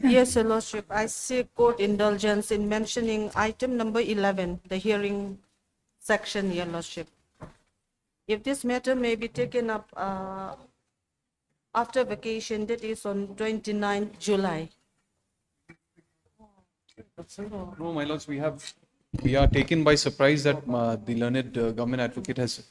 Yes, Your Lordship. I seek court indulgence in mentioning item number 11, the hearing section, Your Lordship. If this matter may be taken up after vacation, that is on 29th July. No, my lords, we are taken by surprise that the learned government advocate has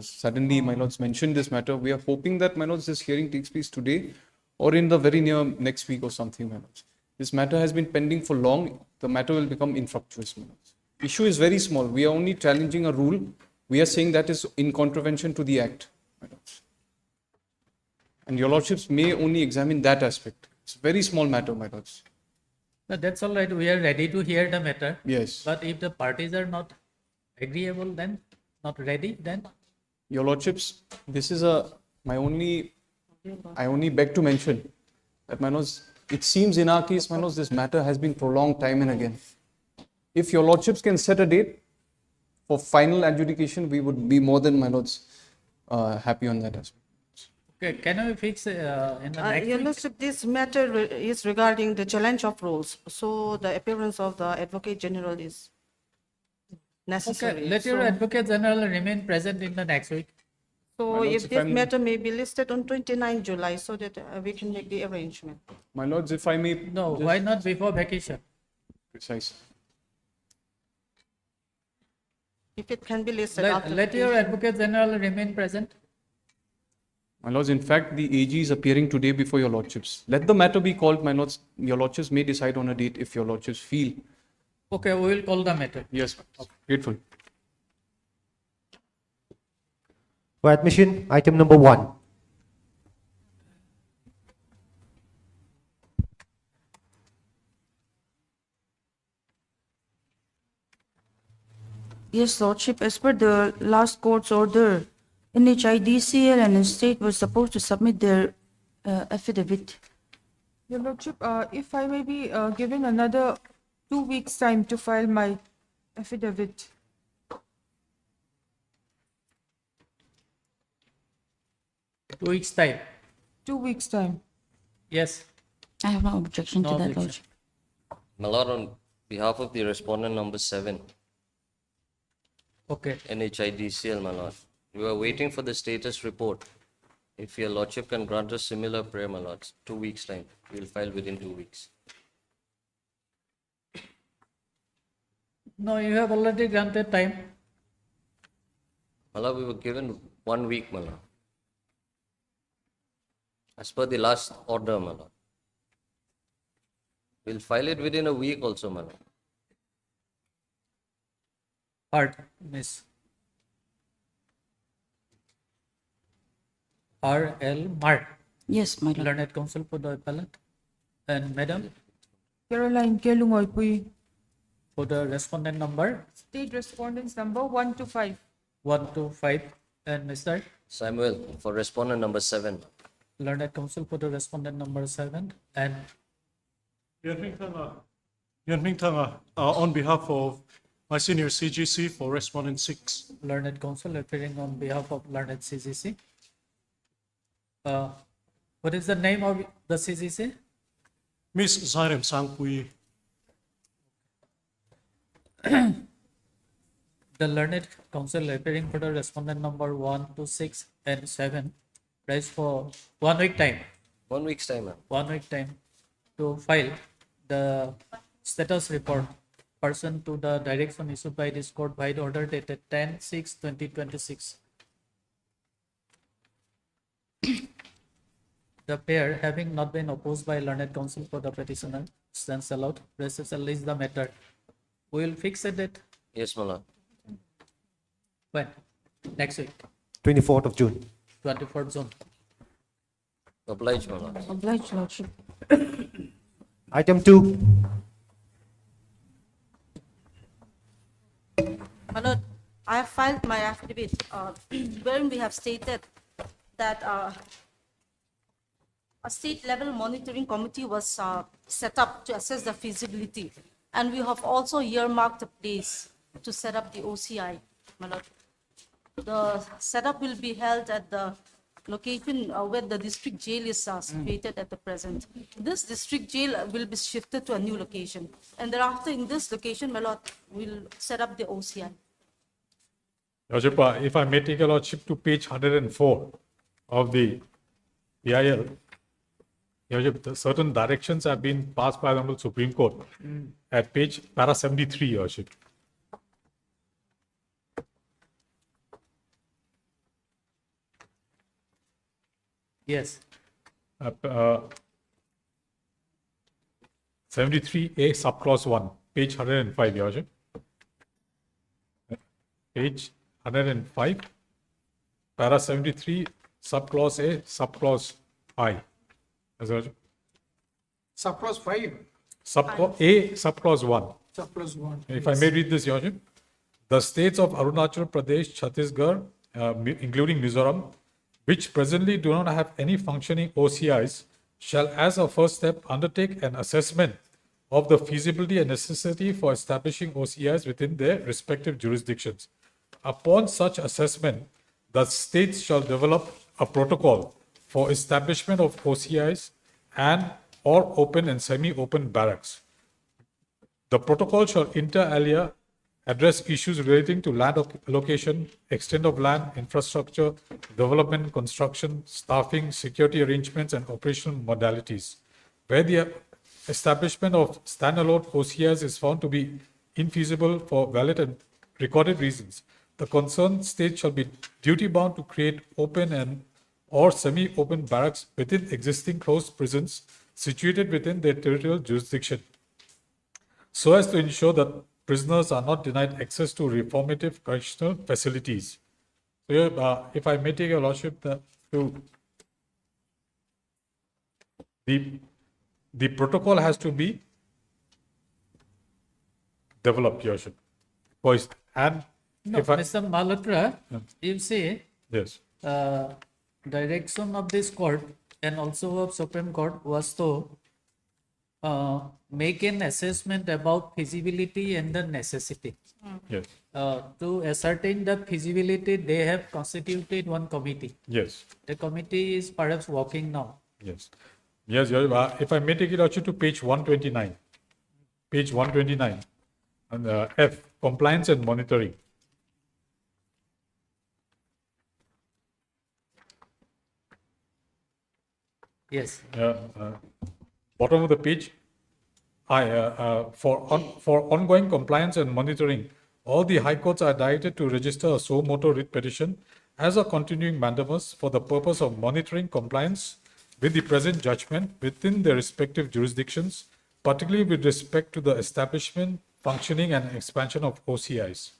suddenly, my lords, mentioned this matter. We are hoping that, my lords, this hearing takes place today or in the very near next week or something, my lords. This matter has been pending for long. The matter will become infructuous, my lords. Issue is very small. We are only challenging a rule. We are saying that is in contravention to the act, my lords. And your lordships may only examine that aspect. It's a very small matter, my lords. No, that's all right. We are ready to hear the matter. Yes. But if the parties are not agreeable, then not ready, then Your lordships, this is I only beg to mention that, my lords, it seems in our case, my lords, this matter has been prolonged time and again. If your lordships can set a date for final adjudication, we would be more than, my lords, happy on that aspect. okay, can we fix in the next Your week? Lordship, this matter is regarding the challenge of rules. So the appearance of the Advocate General is necessary. Okay, let your Advocate General remain present in the next week. So My lords, if if this I'm- matter may be listed on 29 July so that we can make the arrangement. My lords, if I may. No, why not before vacation? Precise. If it can be listed Let, after let your vacation. Advocate General remain present. My lords, in fact, the AG is appearing today before your lordships. Let the matter be called, my lords. Your lordships may decide on a date if your lordships feel. Okay, we will call the matter. Yes, grateful. For admission, item number 1. Yes, Lordship, as per the last court's order, NHIDCL and state were supposed to submit their affidavit. Your Lordship, if I may be given another 2 weeks' time to file my affidavit. Two weeks time. 2 weeks' time. Yes. I have no objection No to that, objection. Lordship. My lord, on behalf of the respondent number 7, Okay. NHIDCL, my lord, we are waiting for the status report. If your lordship can grant us similar prayer, my lords, 2 weeks' time, we will file within 2 weeks. No, you have already granted time. My lord, we were given 1 week, my lord. As per the last order, my lord. We'll file it within a week also, my lord. Art, Miss. R.L. Mark, Yes, my Lord. Learned Counsel for the appellant. And Madam, Caroline Kelungoy Pui, for the respondent number State Respondents number 1 to 5. 1 to 5. And Mr. Samuel, for respondent number 7. Learned Counsel for the respondent number 7. And Yan Ming Tanga, on behalf of my senior CGC for respondent 6. Learned Counsel appearing on behalf of Learned CGC. What is the name of the CGC? Miss Zairem Sangpui, The Learned Counsel appearing for the respondent number 1 to 6 and 7. Price for 1 week time. 1 week's time, ma'am. 1 week time to file the status report pursuant to the direction issued by this court by the order dated 10/6/2026. The pair, having not been opposed by learned counsel for the petitioner, stands allowed. Recessal is the matter. We will fix a date. Yes, my lord. When? Next week, 24th of June. 24th June. Oblige, my lord. Obliged, Lordship. Item 2. My Lord, I have filed my affidavit wherein we have stated that a state-level monitoring committee was set up to assess the feasibility, and we have also earmarked a place to set up the OCI. My Lord, the setup will be held at the location where the district jail is situated at the present. This district jail will be shifted to a new location. And thereafter, in this location, my lord, will set up the OCI. Your Lordship, if I may take your Lordship to page 104 of the PIL, Your Lordship, certain directions have been passed by the Honorable Supreme Court at page para 73, Your Lordship. Yes. 73A subclause 1, page 105, Your Lordship. Page 105, para 73, subclause A, subclause I. Yes, Your Lordship. Subclause 5, Subclause A, subclause 1. subclause 1. If I may read this, Your Lordship. The states of Arunachal Pradesh, Chhattisgarh, including Mizoram, which presently do not have any functioning OCIs, shall, as a first step, undertake an assessment of the feasibility and necessity for establishing OCIs within their respective jurisdictions. Upon such assessment, the states shall develop a protocol for establishment of OCIs and or open and semi-open barracks. The protocol shall inter alia address issues relating to land allocation, extent of land, infrastructure, development, construction, staffing, security arrangements, and operational modalities. Where the establishment of standalone OCIs is found to be infeasible for valid and recorded reasons, the concerned state shall be duty-bound to create open and or semi-open barracks within existing closed prisons situated within their territorial jurisdiction, so as to ensure that prisoners are not denied access to reformative correctional facilities. So, here, if I may take your Lordship, the protocol has to be developed, Your Lordship. Voiced. And No, if I, Mr. Malhotra, you say yes, direction of this court and also of Supreme Court was to make an assessment about feasibility and the necessity. yes, To ascertain the feasibility, they have constituted one committee. yes, The committee is perhaps working now. yes. Yes, Your Lordship. If I may take it Lordship to page 129. Page 129. And F, compliance and monitoring. Yes. Bottom of the page, for ongoing compliance and monitoring, all the high courts are directed to register a suo motu writ petition as a continuing mandamus for the purpose of monitoring compliance with the present judgment within their respective jurisdictions, particularly with respect to the establishment, functioning, and expansion of OCIs.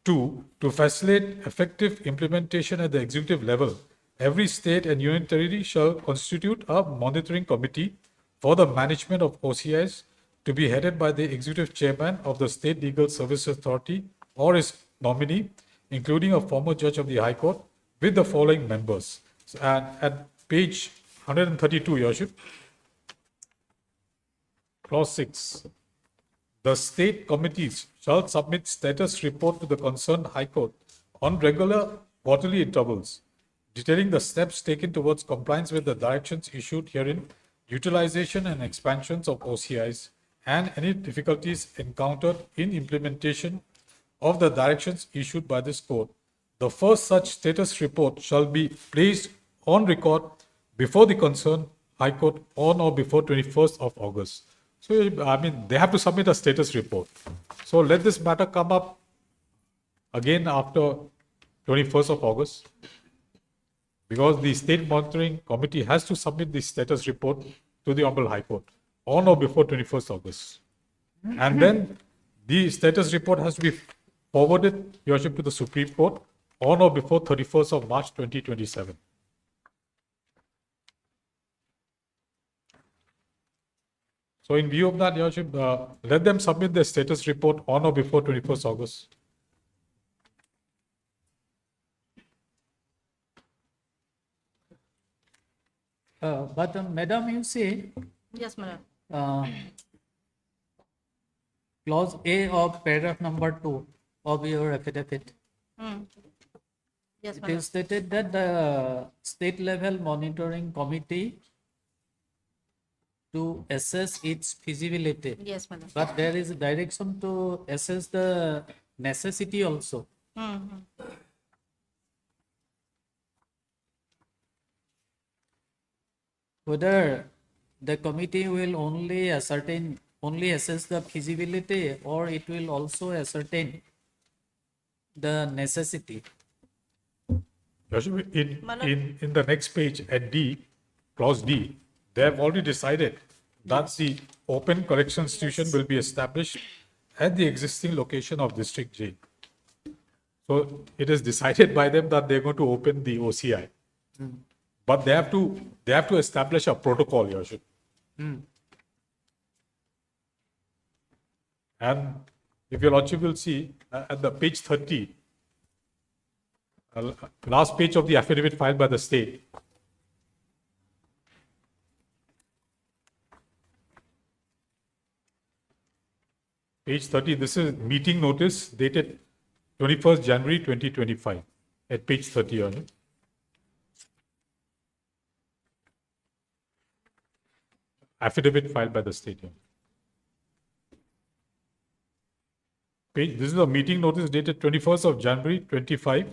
2. To facilitate effective implementation at the executive level, every state and union territory shall constitute a monitoring committee for the management of OCIs to be headed by the executive chairman of the State Legal Services Authority or his nominee, including a former judge of the High Court, with the following members. And at page 132, Your Lordship, clause 6. The state committees shall submit status report to the concerned High Court on regular quarterly intervals, detailing the steps taken towards compliance with the directions issued herein, utilization and expansions of OCIs, and any difficulties encountered in implementation of the directions issued by this court. The first such status report shall be placed on record before the concerned High Court on or before 21st of August. So, I mean, they have to submit a status report. So, let this matter come up again after 21st of August, because the State Monitoring Committee has to submit the status report to the Honorable High Court on or before 21st August. And then the status report has to be forwarded, Your Lordship, to the Supreme Court on or before 31st of March 2027. So in view of that, Your Lordship, let them submit their status report on or before 21st August. But Madam, you say Yes, madam. clause A of paragraph number 2 of your affidavit. Yes, It my lord. is stated that the state level monitoring committee to assess its feasibility. Yes, my lord. But there is a direction to assess the necessity also. Mhm. Whether the committee will only assess the feasibility, or it will also ascertain the necessity. Your Worship, My lord. in the next page at D, clause D, they have already decided that the open correction institution will be established at the existing location of district jail. So it is decided by them that they're going to open the OCI. But they have to establish a protocol, Your Worship. And if your Lordship will see at the page 30, last page of the affidavit filed by the state. Page 30, this is meeting notice dated 21st January 2025 at page 30 on it. Affidavit filed by the state. This is a meeting notice dated 21st of January 25.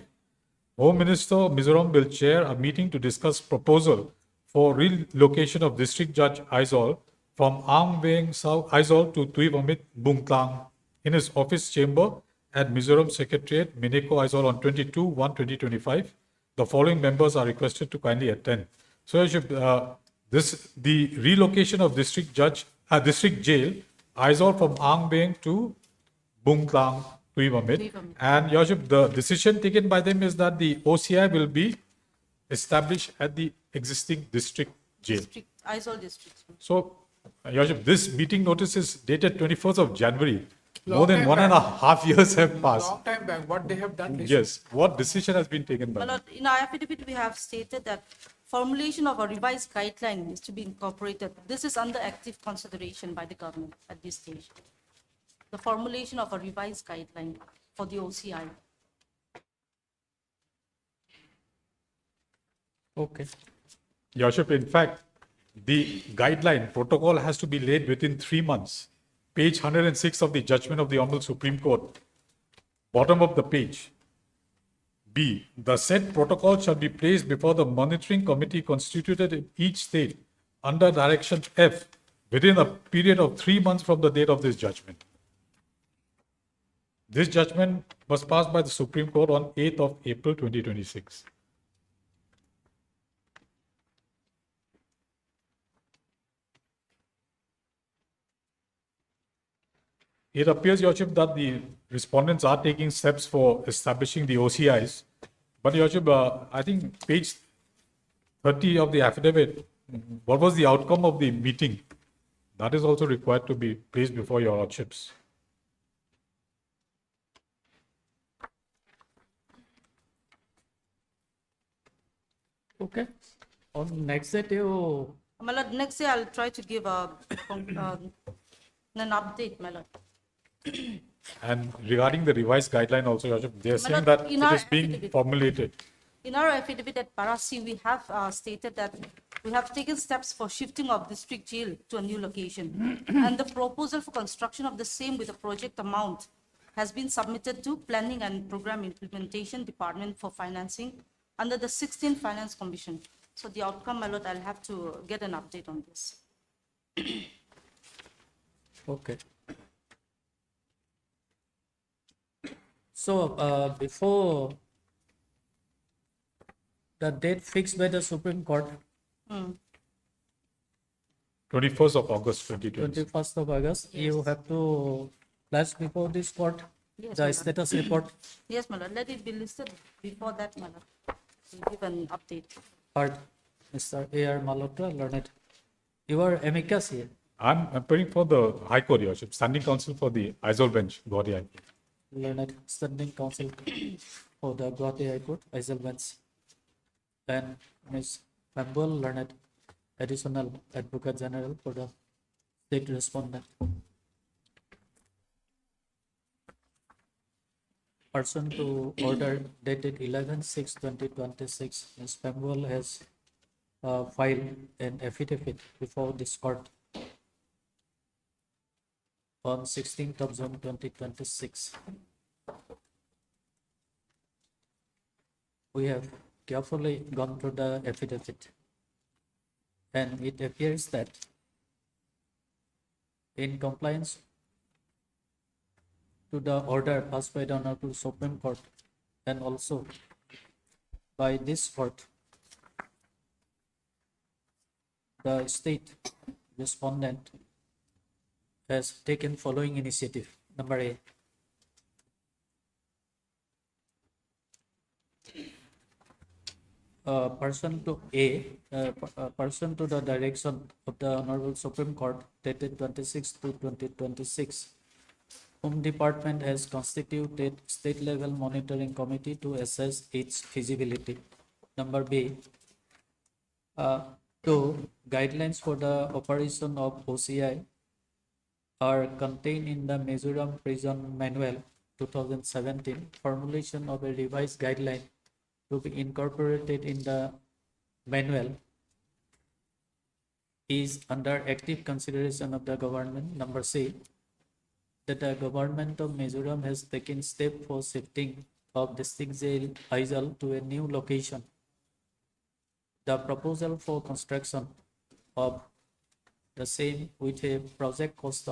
Home Minister Mizoram will chair a meeting to discuss proposal for relocation of District Judge Aizol from Ang Veng South Aizol to Tuivamit Bungtlang in his office chamber at Mizoram Secretariat, Mineko Aizol on 22/1/2025. The following members are requested to kindly attend. So, Your Worship, the relocation of District Jail Aizol from Ang Veng to Bungtlang, Tuivamit. And Your Worship, the decision taken by them is that the OCI will be established at the existing district jail. District, Aizol district. So, Your Worship, this meeting notice is dated 21st of January. More Long than time one and a back. half years have passed. Long time back, what they have done this. Yes, what decision has been taken by My them? lord, in our affidavit, we have stated that formulation of a revised guideline is to be incorporated. This is under active consideration by the government at this stage. The formulation of a revised guideline for the OCI. Okay. Your Worship, in fact, the guideline protocol has to be laid within 3 months. Page 106 of the judgment of the Honorable Supreme Court, bottom of the page. B. The said protocol shall be placed before the monitoring committee constituted in each state under direction F within a period of 3 months from the date of this judgment. This judgment was passed by the Supreme Court on 8th of April 2026. It appears, Your Worship, that the respondents are taking steps for establishing the OCIs. But, Your Worship, I think page 30 of the affidavit, what was the outcome of the meeting? That is also required to be placed before Your Lordships. Okay. On next day, you My lord, next day I'll try to give an update, my lord. And regarding the revised guideline also, Your Worship, they are saying Lord, that in it our is being affidavit- formulated. In our affidavit at Parasi, we have stated that we have taken steps for shifting of district jail to a new location. And the proposal for construction of the same with a project amount has been submitted to Planning and Program Implementation Department for financing under the 16th Finance Commission. So the outcome, my lord, I'll have to get an update on this. okay. So, before the date fixed by the Supreme Court, 21st of August 2020. 21st of August, you have to flash before this court Yes, the my lord. status report. Yes, my lord, let it be listed before that, my lord. We'll give an update. Heard, Mr. A.R. Malhotra, learned. You are amicus here, I'm appearing for the High Court, Your Worship, standing counsel for the Aizol bench, Gauhati High Court. learned standing counsel for the Gauhati High Court, Aizol bench. And Ms. Pambul, learned additional advocate general for the state respondent. Pursuant to order dated 11/6/2026, Ms. Pemwell has filed an affidavit before this court on 16th of June 2026. We have carefully gone through the affidavit, and it appears that in compliance to the order passed by the Honorable Supreme Court and also by this court, the state respondent has taken following initiative. Number A, pursuant to the direction of the Honorable Supreme Court dated 26/2/2026, Home Department has constituted state level monitoring committee to assess its feasibility. Number B, two guidelines for the operation of OCI are contained in the Mizoram Prison Manual 2017. Formulation of a revised guideline to be incorporated in the manual is under active consideration of the government. Number C, that the government of Mizoram has taken step for shifting of district jail Aizawl to a new location. The proposal for construction of the same with a project cost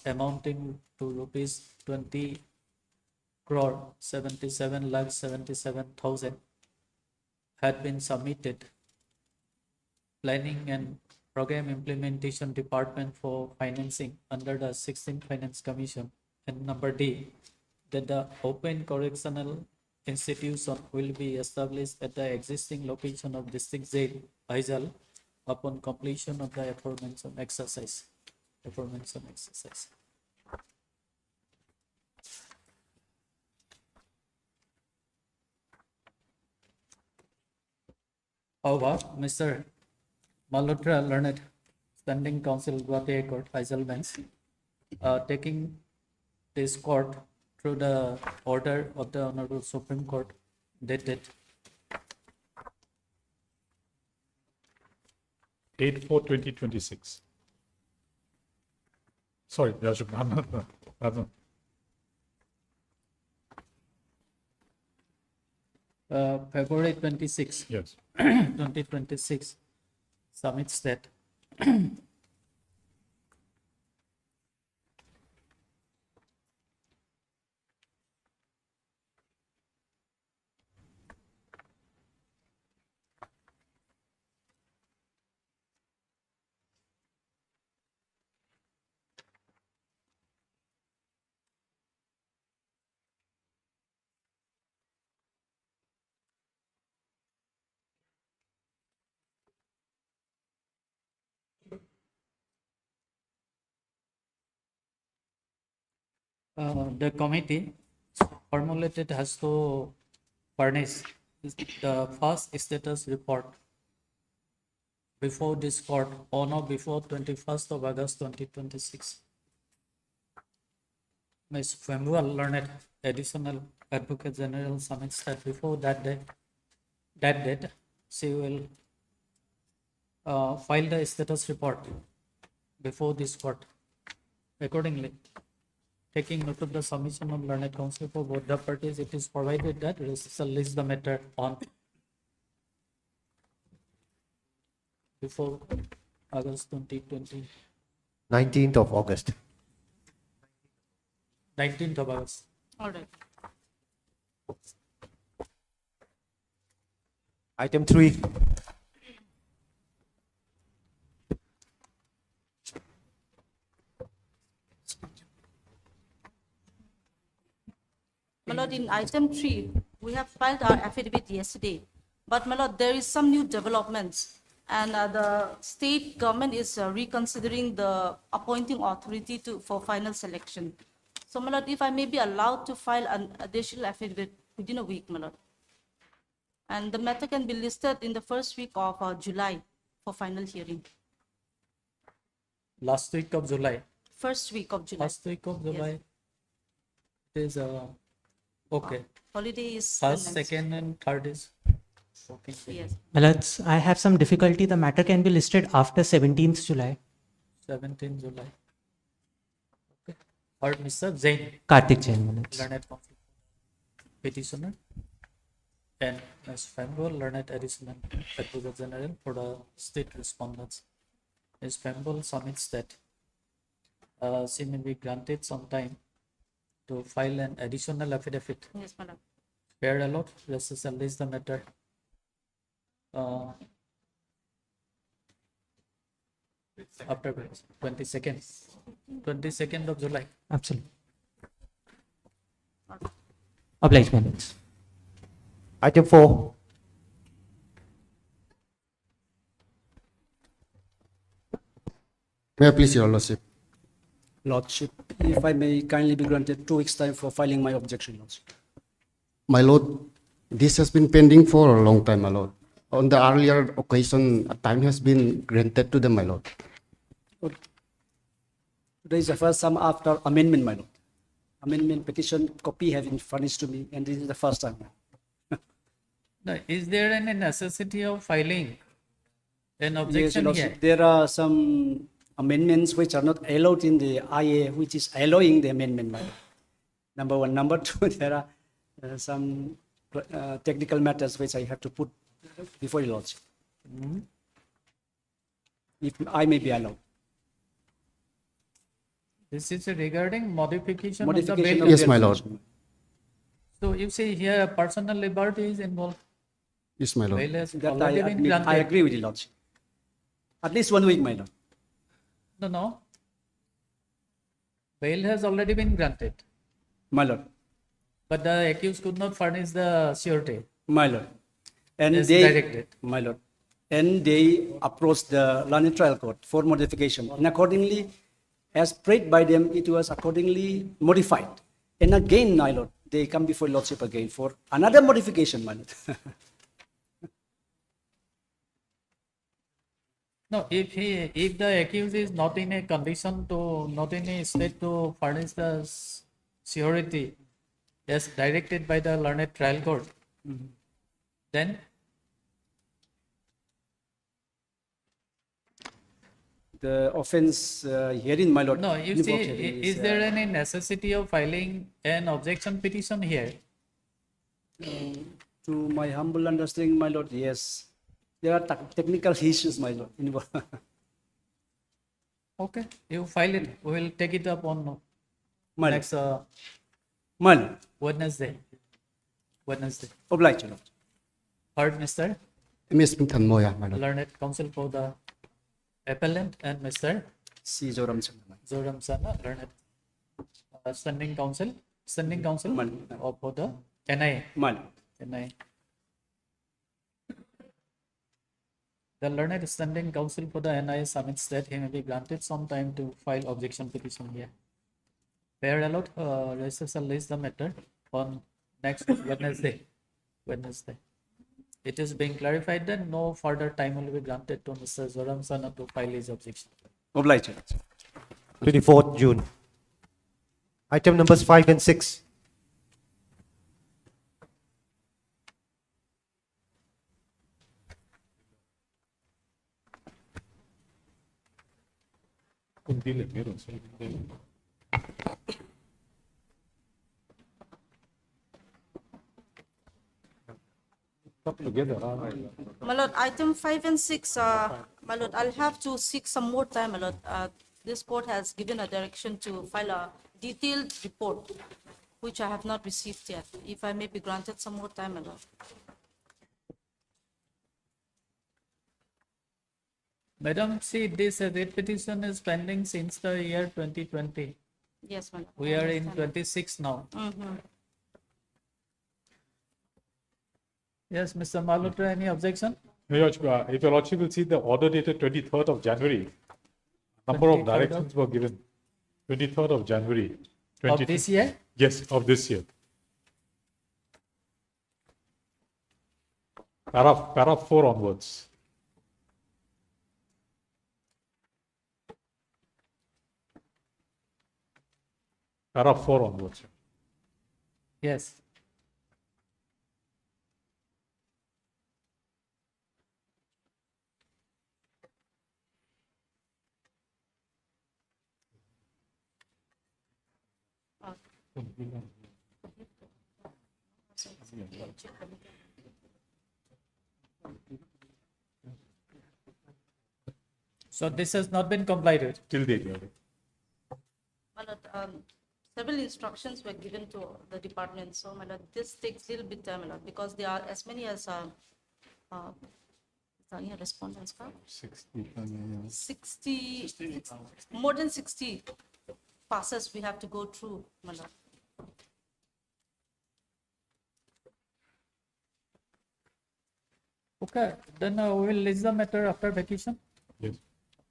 amounting to rupees 20 crore 77,77,000 had been submitted. Planning and Program Implementation Department for financing under the 16th Finance Commission. And number D, that the open correctional institution will be established at the existing location of district jail Aizawl upon completion of the aforementioned exercise. However, Mr. Malhotra, learned standing counsel, Gauhati High Court, Aizawl bench, taking this court through the order of the Honorable Supreme Court dated 8/4/2026. Sorry, Yashuk, no. February 26, Yes. 2026, submits that the committee formulated has to furnish the first status report before this court on or before 21st of August 2026. Ms. Pemwell, learned additional Advocate General, submits that before that date, she will file the status report before this court. Accordingly, taking note of the submission of learned counsel for both the parties, it is provided that we shall list the matter on before August 2020, 19th of August. 19th of August. All right. Item 3. My lord, in item 3, we have filed our affidavit yesterday. But my lord, there is some new developments. And the state government is reconsidering the appointing authority for final selection. So my lord, if I may be allowed to file an additional affidavit within a week, my lord. And the matter can be listed in the first week of July for final hearing. Last week of July. First week of July. Last week of July. It is Okay. Holiday is the First, next. second, and third is. Okay. Yes. I have some difficulty. The matter can be listed after 17th July. 17 July. Okay. Third, Mr. Zain, Karthik Jain minutes. learned counsel petitioner. And Ms. Fembol, learned additional advocate general for the state respondents. Ms. Fembol submits that she may be granted some time to file an additional affidavit. Yes, madam. Fair allowed, recess and list the matter. After 22nd of July. Absolutely. Obliged minutes. Item 4. May I please, Your Lordship? Lordship, if I may kindly be granted 2 weeks' time for filing my objection, Lordship. My Lord, this has been pending for a long time, my Lord. On the earlier occasion, a time has been granted to them, my Lord. Today is the first time after amendment, my Lord. Amendment petition copy have been furnished to me, and this is the first time. Now, is there any necessity of filing an Yes, objection Your here? Lordship, there are some amendments which are not allowed in the IA, which is allowing the amendment, my Lord. Number one. Number two, there are some technical matters which I have to put before Your Lordship. If I may be allowed. This is regarding modification of the Modification bail. of Yes, the my Lord. So you see here personal liberty is involved. Yes, my Lord. Bail has That already been granted. I agree with Your Lordship. At least 1 week, my Lord. No. Bail has already been granted, My Lord. but the accused could not furnish the surety. My Lord. And As they, directed. my Lord, and they approached the Learned Trial Court for modification. And accordingly, as prayed by them, it was accordingly modified. And again, my Lord, they come before Your Lordship again for another modification, my Lord. No, if the accused is not in a condition to, not in a state to furnish the surety as directed by the learned trial court, then The offense herein, my Lord. no, you invoked see, herein is there any necessity of filing an objection petition here? to my humble understanding, my Lord, yes. There are technical issues, my Lord, involved. Okay, you file it. We will take it up on My Lord. next My Lord. Wednesday. Obliged, Your Lord. Heard, Mr. Ms. Pintan Moya, my Lord. Learned counsel for the appellant and Mr. C. Joram Chandra, my Lord. Zoram Sana, learned standing counsel Man. for the NIA. My Lord. NIA. The learned standing counsel for the NIA submits that he may be granted some time to file objection petition here. Fair allowed, recess and list the matter on next Wednesday. It is being clarified that no further time will be granted to Mr. Zoram Sana to file his objection. Obliged, Your Lord. 24th June. Item numbers 5 and 6. My lord, item 5 and 6, my lord, I'll have to seek some more time, my lord. This court has given a direction to file a detailed report, which I have not received yet. If I may be granted some more time, my lord. Madam, see, this writ petition is pending since the year 2020. Yes, my lord. We I are in understand. 26 now. Mhm. Yes, Mr. Malhotra, any objection? If your lordship will see the order dated 23rd of January, number of 23rd of- directions were given. 23rd of January. Of 20 this year? Yes, of this year. Para 4 onwards. Para 4 onwards. Yes. So this has not been complied with. Till date, Your Honor. My lord, several instructions were given to the department, so my lord, this takes little bit time, my lord, because there are as many as, any respondents, huh? 60, more than 60 passes we have to go through, my lord. Okay, then we will list the matter after vacation. Yes.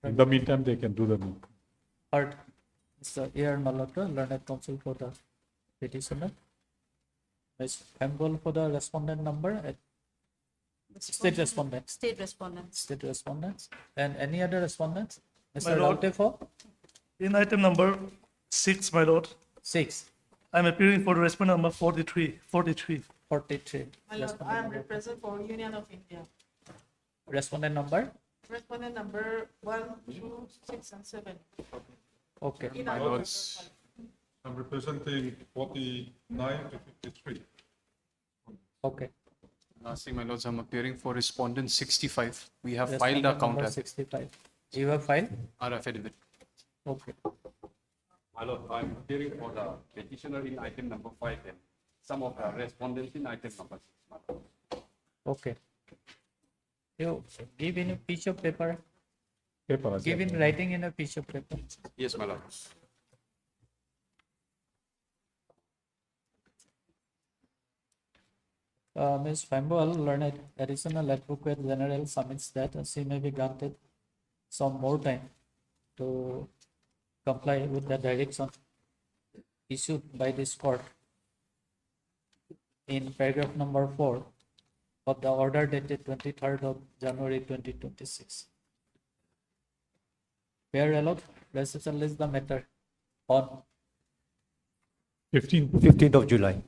In the meantime, they can do the move. Heard. Mr. A.R. Malhotra, learned counsel for the petitioner. Ms. Campbell for the respondent number, state respondent, State respondents. state respondents, and any other respondents? My Mr. lord. Laute for In item number 6, my lord, 6, I'm appearing for the respondent number 43. 43. My lord, I am Respondent number. represent for Union of India. Respondent number? Respondent number 1, 2, 6, and 7. Okay. In My our- lords, I'm representing 49 to 53. Okay. Lastly, my lords, I'm appearing for respondent 65. We have filed Respondent our count number as 65. You have filed? our affidavit. Okay. My lord, I'm appearing for the petitioner in item number 5 and some of the respondents in item number 6. my lord. Okay. You give in a piece of paper, Paper. give in writing in a piece of paper. Yes, my lord. Ms. Fambol, learned additional advocate general submits that she may be granted some more time to comply with the direction issued by this court in paragraph number 4 of the order dated 23rd of January 2026. Where allowed, reception list the matter on 15th of July.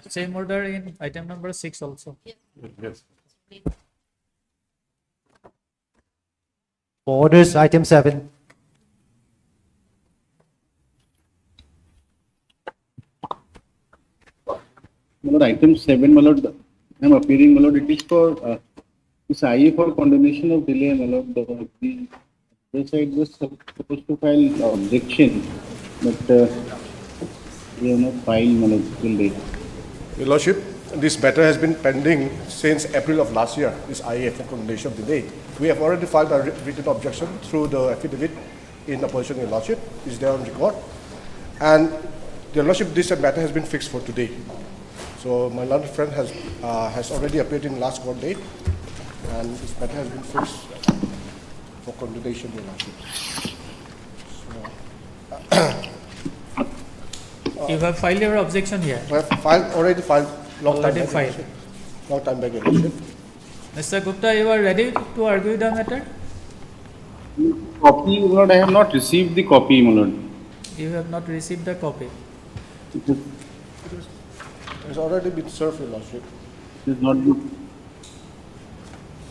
same order in item number 6 also. Yes. For orders, item 7. My lord, item 7, my lord, I'm appearing, my lord, it is for, this IA for condemnation of delay, my lord, the side was supposed to file objection, but we have not filed, my lord, till date. Your Lordship, this matter has been pending since April of last year, this IA for condemnation of delay. We have already filed a written objection through the affidavit in opposition, Your Lordship, is there on record. And Your Lordship, this matter has been fixed for today. So my learned friend has already appeared in last court date, and this matter has been fixed for condemnation, Your Lordship. You have filed your objection here. We have already filed long time Already back, Your filed. Lordship. Long time back, Your Lordship. Mr. Gupta, you are ready to argue the matter? Copy, my lord, I have not received the copy, my lord. You have not received the copy. It has already been served, Your Lordship. It is not good.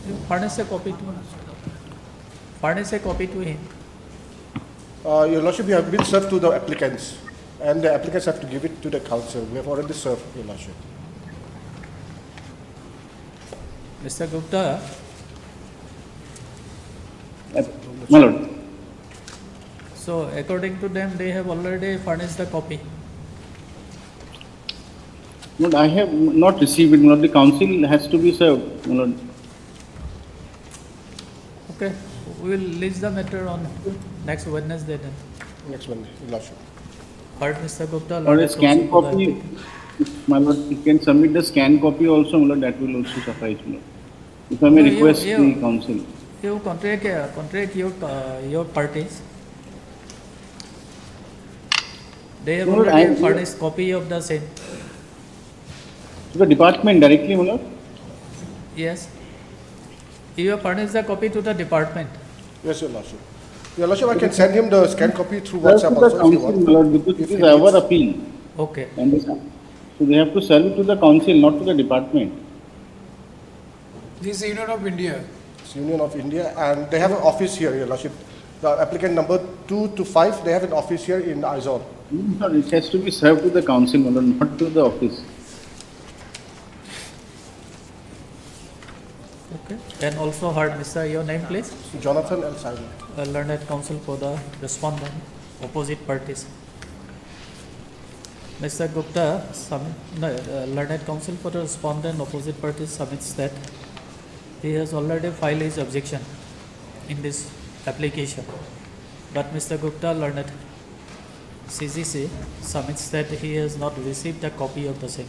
You furnish a copy to him. Furnish a copy to him. Your Lordship, we have been served to the applicants, and the applicants have to give it to the council. We have already served, Your Lordship. Mr. Gupta, My lord, so according to them, they have already furnished the copy. Lord, I have not received it, my lord, the council has to be served, my lord. Okay, we will list the matter on next Wednesday then. Next one, Your Lordship. Heard Mr. Gupta. Or a learned scan counsel for the copy, my lord, you can submit the scan copy also, my lord, that will also suffice, my lord. If I may No, you- request you- the council. You contract your parties. They have Lord, already I- furnished copy of the same. To the department directly, my lord. Yes. You have furnished the copy to the department. Yes, Your Lordship. Your Lordship, I can send him the scan copy through Serve WhatsApp to the also if you council, want. my lord, because If it is he our needs. appeal. Okay. Understand? So they have to serve it to the council, not to the department. This is Union of India. It's Union of India, and they have an office here, Your Lordship. The applicant number 2 to 5, they have an office here in Aizawl. No, it has to be served to the council, my lord, not to the office. Okay. And also heard, Mr. Your name, please? Jonathan L. Simon. Learned counsel for the respondent, opposite parties. Mr. Gupta, learned counsel for the respondent, opposite parties submits that he has already filed his objection in this application. But Mr. Gupta, learned CGC, submits that he has not received a copy of the same.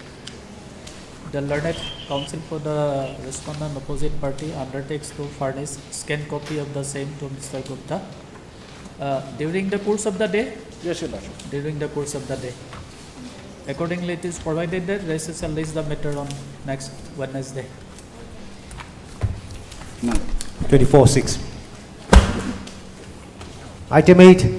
The learned counsel for the respondent opposite party undertakes to furnish scanned copy of the same to Mr. Gupta during the course of the day. Yes, Your Lordship. During the course of the day. Accordingly, it is provided that recess shall list the matter on next Wednesday. 24-6. Item 8,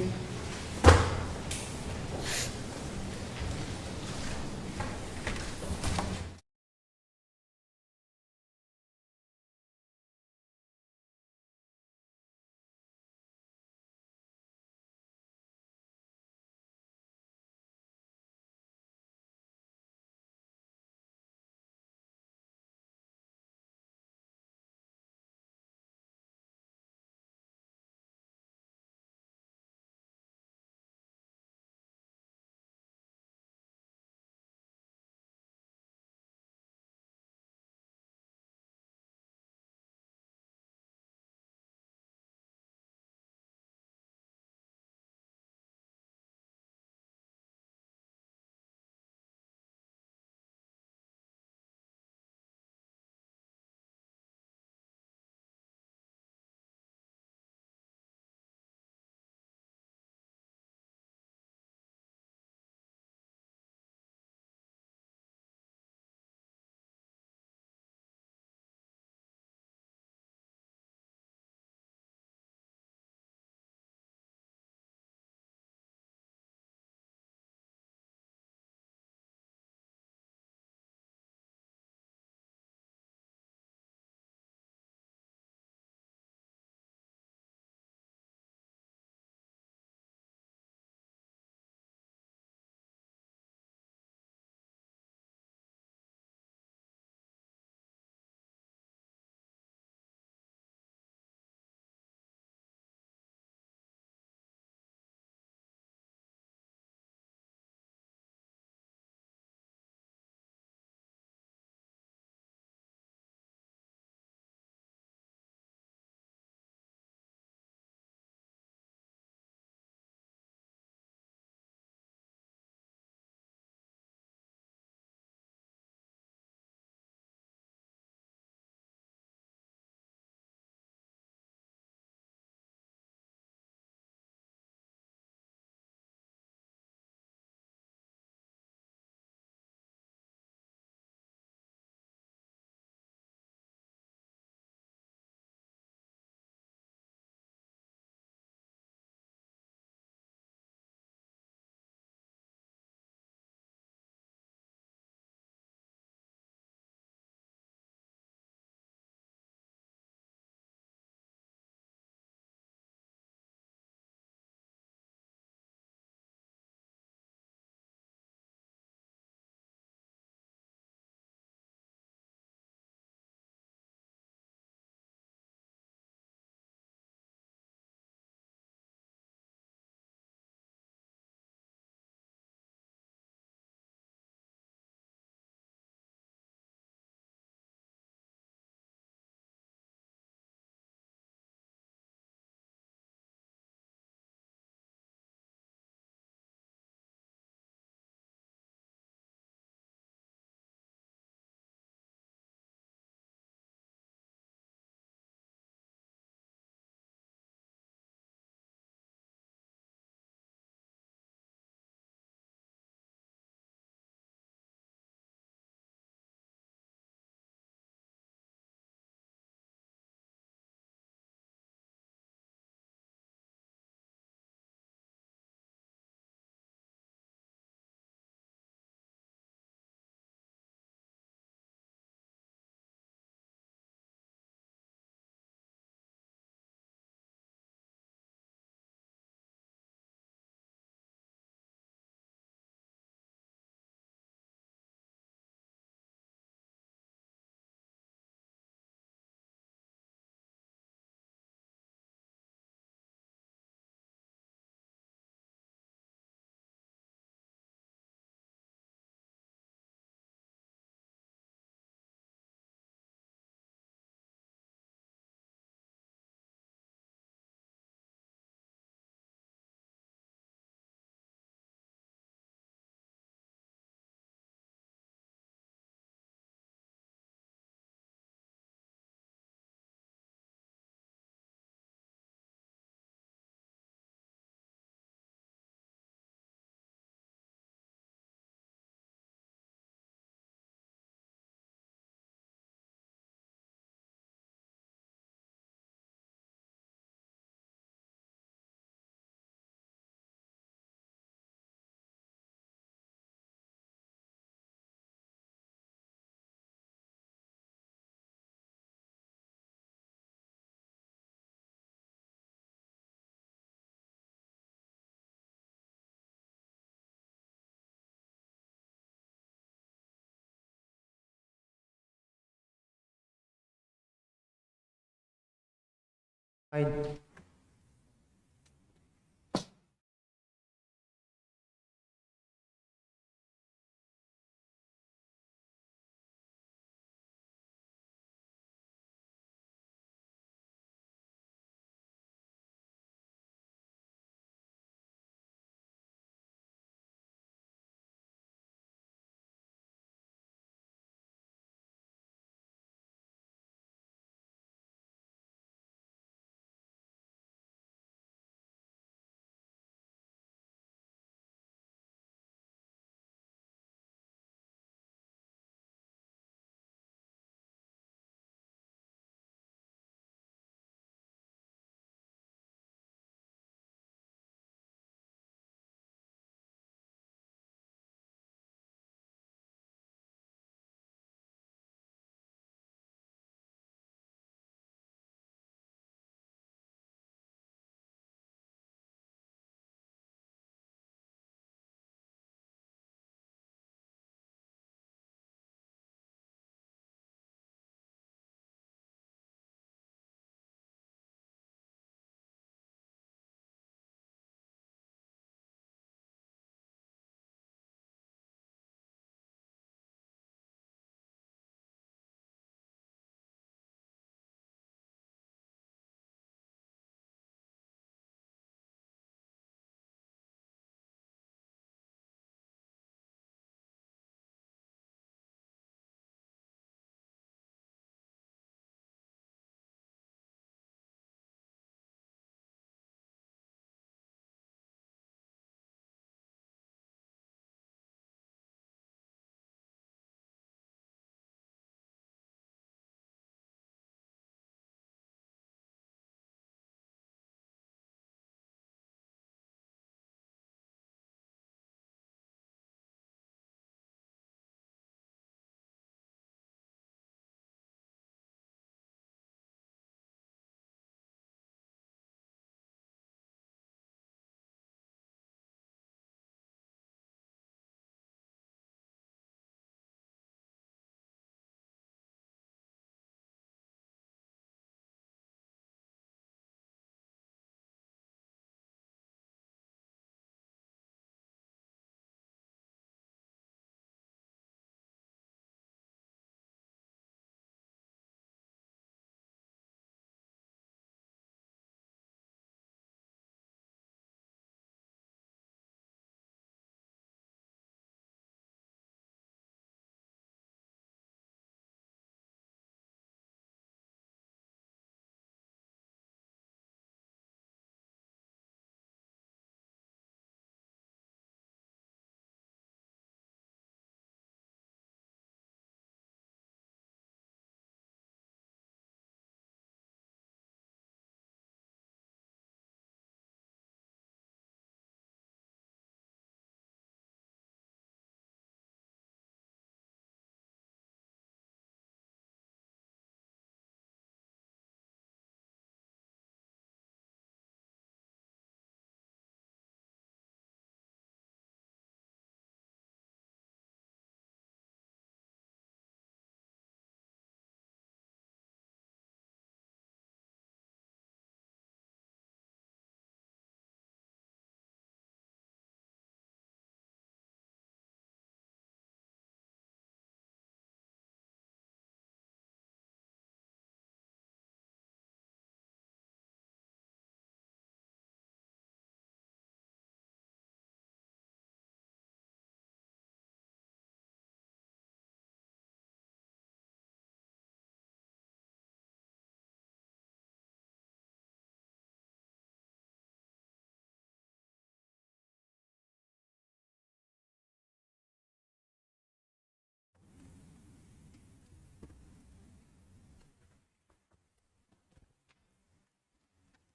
Fine.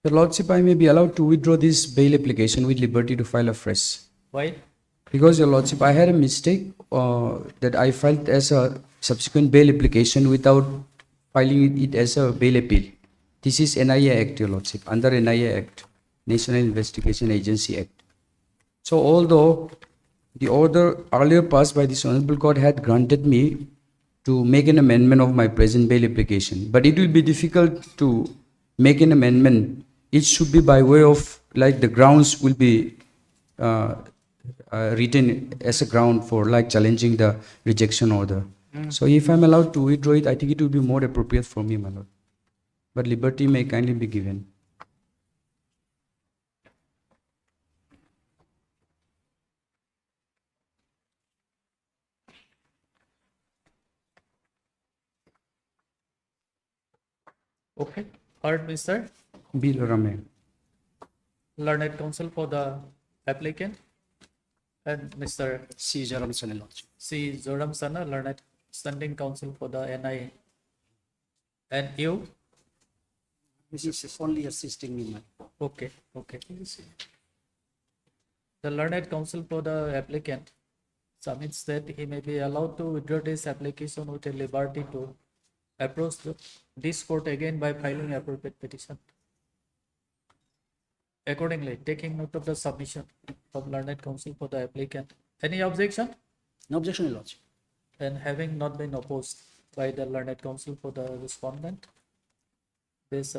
Your Lordship, I may be allowed to withdraw this bail application with liberty to file afresh. Why? Because, Your Lordship, I had a mistake that I filed as a subsequent bail application without filing it as a bail appeal. This is NIA Act, Your Lordship, under NIA Act, National Investigation Agency Act. So, although the order earlier passed by this Honorable Court had granted me to make an amendment of my present bail application, but it will be difficult to make an amendment, it should be by way of, like, the grounds will be written as a ground for, like, challenging the rejection order. So if I'm allowed to withdraw it, I think it would be more appropriate for me, my lord. But liberty may kindly be given. Okay, heard, Mr. Bill Rame. Learned counsel for the applicant, and Mr. C. Jaram Sana, Lordship. C. Zoram Sana, learned standing counsel for the NIA. And you? This is only assisting me, my. Okay, okay. The learned counsel for the applicant submits that he may be allowed to withdraw this application with a liberty to approach this court again by filing appropriate petition. Accordingly, taking note of the submission from learned counsel for the applicant. Any objection? No objection, Lordship. And having not been opposed by the learned counsel for the respondent, this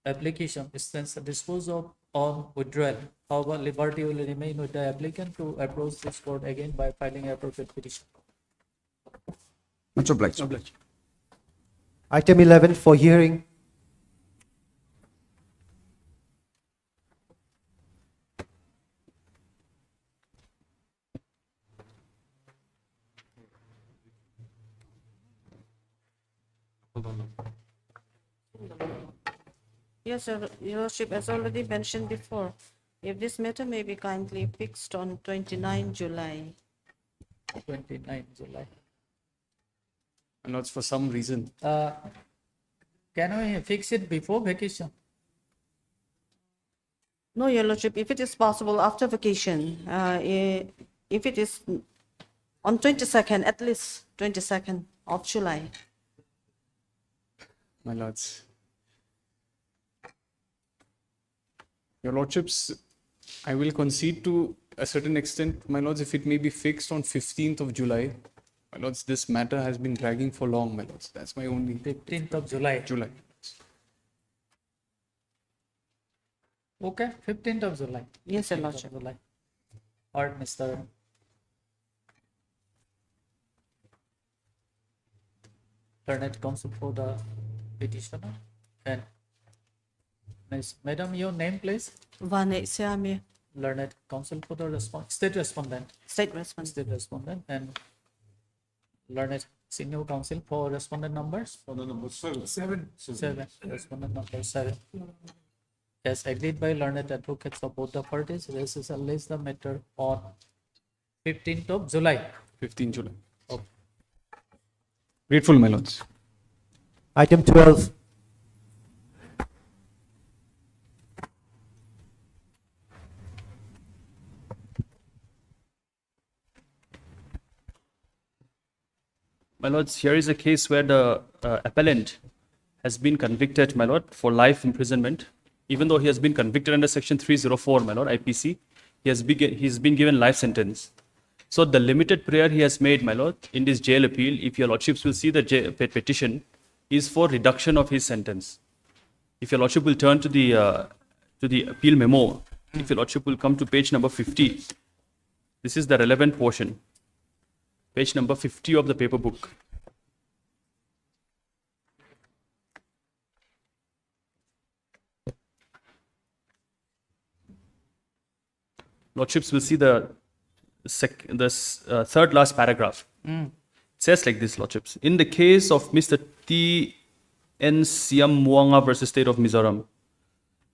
application is then disposed of on withdrawal. However, liberty will remain with the applicant to approach this court again by filing appropriate petition. Much obliged. Item 11 for hearing. Yes, Your Lordship, as already mentioned before, if this matter may be kindly fixed on 29 July. 29 July. My lords, for some reason, Can we fix it before vacation? No, Your Lordship, if it is possible after vacation, if it is on 22nd, at least 22nd of July. my lords. Your lordships, I will concede to a certain extent, my lords, if it may be fixed on 15th of July. My lords, this matter has been dragging for long, my lords. That's my only 15th of July. July. Okay, 15th of July. Yes, Your 15th of Lordship. July. Or Mr. Learned counsel for the petitioner. And Miss Madam, your name please? Vane Siami, Learned counsel for the state respondent. State Respondent. State respondent, and learned senior counsel for respondent numbers. Seven. Seven. Respondent number 7. As agreed by learned advocates of both the parties, this is at least the matter on 15th of July. 15 July. Okay. Grateful, my lords. Item 12. My lords, here is a case where the appellant has been convicted, my lord, for life imprisonment. Even though he has been convicted under section 304, my lord, IPC, he's been given life sentence. So the limited prayer he has made, my lord, in this jail appeal, if your lordships will see the petition, is for reduction of his sentence. If your lordship will turn to the appeal memo, if your lordship will come to page number 50, this is the relevant portion. Page number 50 of the paper book. Lordships will see the third last paragraph. It says like this, Lordships. In the case of Mr. T.N. Siam Muanga versus State of Mizoram,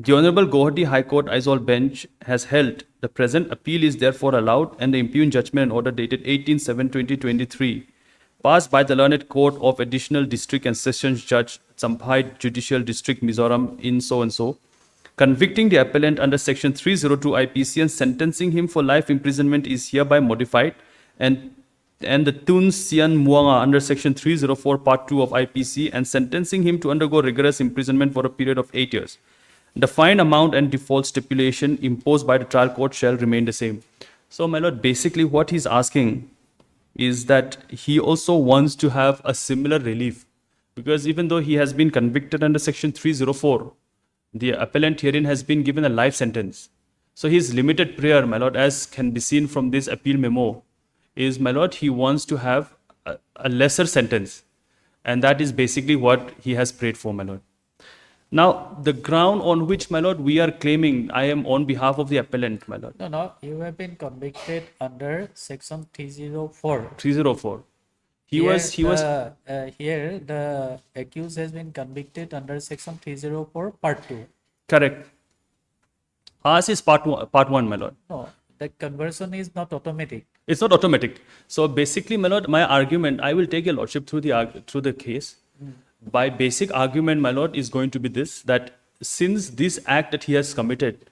the Honorable Gauhati High Court Aizawl Bench has held the present appeal is therefore allowed, and the impugned judgment and order dated 18/7/2023, passed by the Learned Court of Additional District and Sessions Judge Champhai Judicial District Mizoram in so and so, convicting the appellant under section 302 IPC and sentencing him for life imprisonment is hereby modified, and the Tun Sian Muanga under section 304 part 2 of IPC and sentencing him to undergo rigorous imprisonment for a period of 8 years. The fine amount and default stipulation imposed by the trial court shall remain the same. So, my lord, basically what he's asking is that he also wants to have a similar relief Because even though he has been convicted under section 304, the appellant herein has been given a life sentence. So his limited prayer, my lord, as can be seen from this appeal memo, is, my lord, he wants to have a lesser sentence. And that is basically what he has prayed for, my lord. Now, the ground on which, my lord, we are claiming, I am on behalf of the appellant, my lord. No, you have been convicted under section 304. 304. Here the accused has been convicted under section 304 part 2. Correct. Ours is part one, my lord. No, the conversion is not automatic. It's not automatic. So basically, my lord, my argument, I will take your lordship through the case. By basic argument, my lord, is going to be this, that since this act that he has committed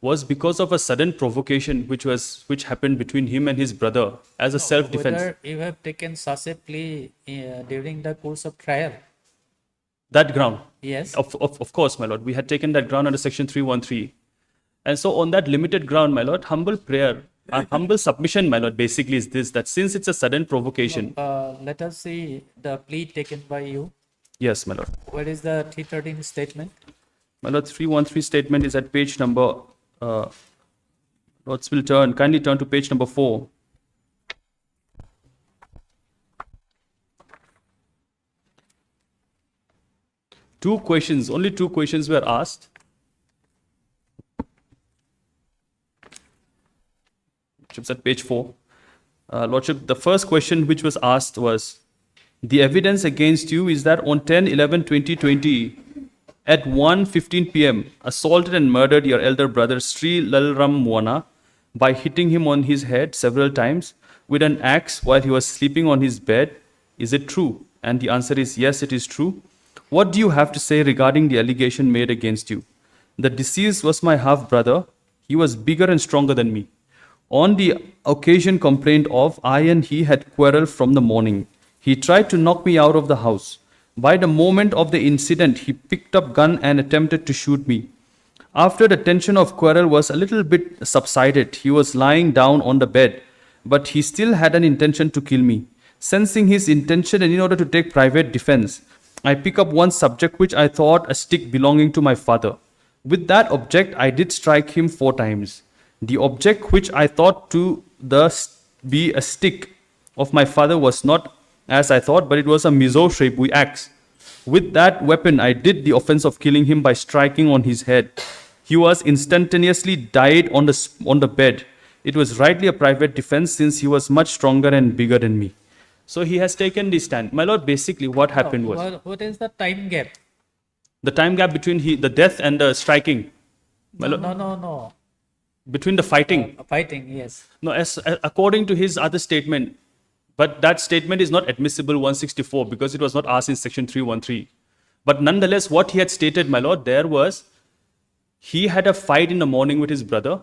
was because of a sudden provocation which happened between him and his brother as a self-defense. Whether you have taken such a plea during the course of trial. That ground. Yes. Of course, my lord. We had taken that ground under section 313. And so on that limited ground, my lord, humble prayer, humble submission, my lord, basically is this, that since it's a sudden provocation. Let us see the plea taken by you. Yes, my lord. What is the 313 statement? My lord, 313 statement is at page number, lords will kindly turn to page number 4. Only two questions were asked. Lordship's at page 4. Lordship, the first question which was asked was, the evidence against you is that on 10/11/2020 at 1:15 p.m. assaulted and murdered your elder brother Sri Lalram Mwana by hitting him on his head several times with an axe while he was sleeping on his bed. Is it true? And the answer is yes, it is true. What do you have to say regarding the allegation made against you? The deceased was my half brother. He was bigger and stronger than me. On the occasion complained of, I and he had quarreled from the morning. He tried to knock me out of the house. By the moment of the incident, he picked up gun and attempted to shoot me. After the tension of quarrel was a little bit subsided, he was lying down on the bed, but he still had an intention to kill me. Sensing his intention and in order to take private defense, I pick up one subject which I thought a stick belonging to my father. With that object, I did strike him 4 times. The object which I thought to be a stick of my father was not as I thought, but it was a mizo shribui axe. With that weapon, I did the offense of killing him by striking on his head. He was instantaneously died on the bed. It was rightly a private defense since he was much stronger and bigger than me. So he has taken this stand. My lord, basically what happened was... What is the time gap? The time gap between the death and the striking. No. Between the fighting. Fighting, yes. No, according to his other statement, but that statement is not admissible 164 because it was not asked in section 313. But nonetheless, what he had stated, my lord, there was, he had a fight in the morning with his brother,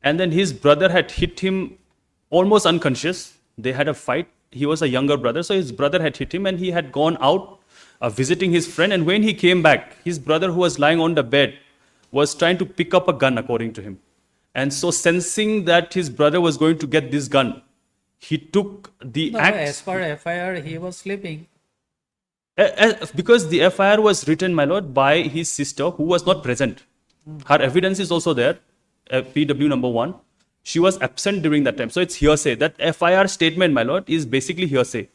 and then his brother had hit him almost unconscious. They had a fight. He was a younger brother, so his brother had hit him and he had gone out visiting his friend. And when he came back, his brother who was lying on the bed was trying to pick up a gun according to him. And so sensing that his brother was going to get this gun, he took the axe. As per FIR, he was sleeping. Because the FIR was written, my lord, by his sister who was not present. Her evidence is also there, PW number 1. She was absent during that time. So it's hearsay. That FIR statement, my lord, is basically hearsay.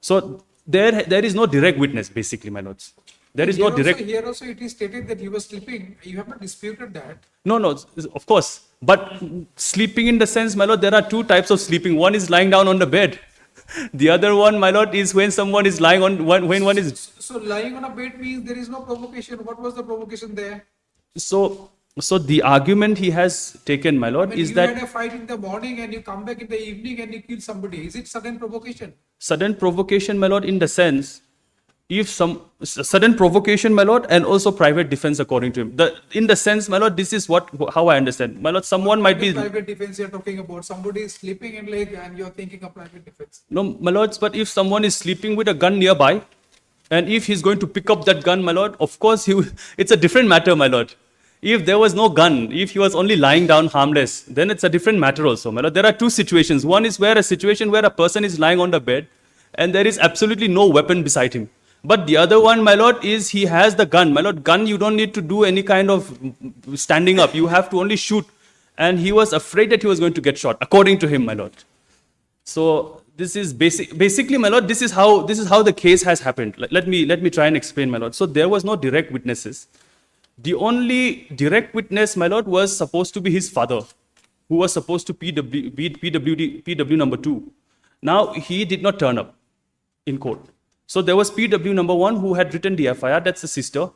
So there is no direct witness, basically, my lords. There is no direct... Here also it is stated that he was sleeping. You have not disputed that. No, of course. But sleeping in the sense, my lord, there are 2 types of sleeping. One is lying down on the bed. The other one, my lord, is when someone is lying on, when one is... So lying on a bed means there is no provocation. What was the provocation there? So the argument he has taken, my lord, is that... You had a fight in the morning and you come back in the evening and you kill somebody. Is it sudden provocation? Sudden provocation, my lord, in the sense... If some sudden provocation, my lord, and also private defense according to him. In the sense, my lord, this is how I understand. My lord, someone might be... Private defense you're talking about. Somebody is sleeping and you're thinking of private defense. No, my lords, but if someone is sleeping with a gun nearby, and if he's going to pick up that gun, my lord, of course, it's a different matter, my lord. If there was no gun, if he was only lying down harmless, then it's a different matter also, my lord. There are 2 situations. One is a situation where a person is lying on the bed, and there is absolutely no weapon beside him. But the other one, my lord, is he has the gun. My lord, gun, you don't need to do any kind of standing up. You have to only shoot. And he was afraid that he was going to get shot, according to him, my lord. So this is basically, my lord, this is how the case has happened. Let me try and explain, my lord. So there was no direct witnesses. The only direct witness, my lord, was supposed to be his father, who was supposed to be PW number 2. Now he did not turn up in court. So there was PW number 1 who had written the FIR, that's the sister.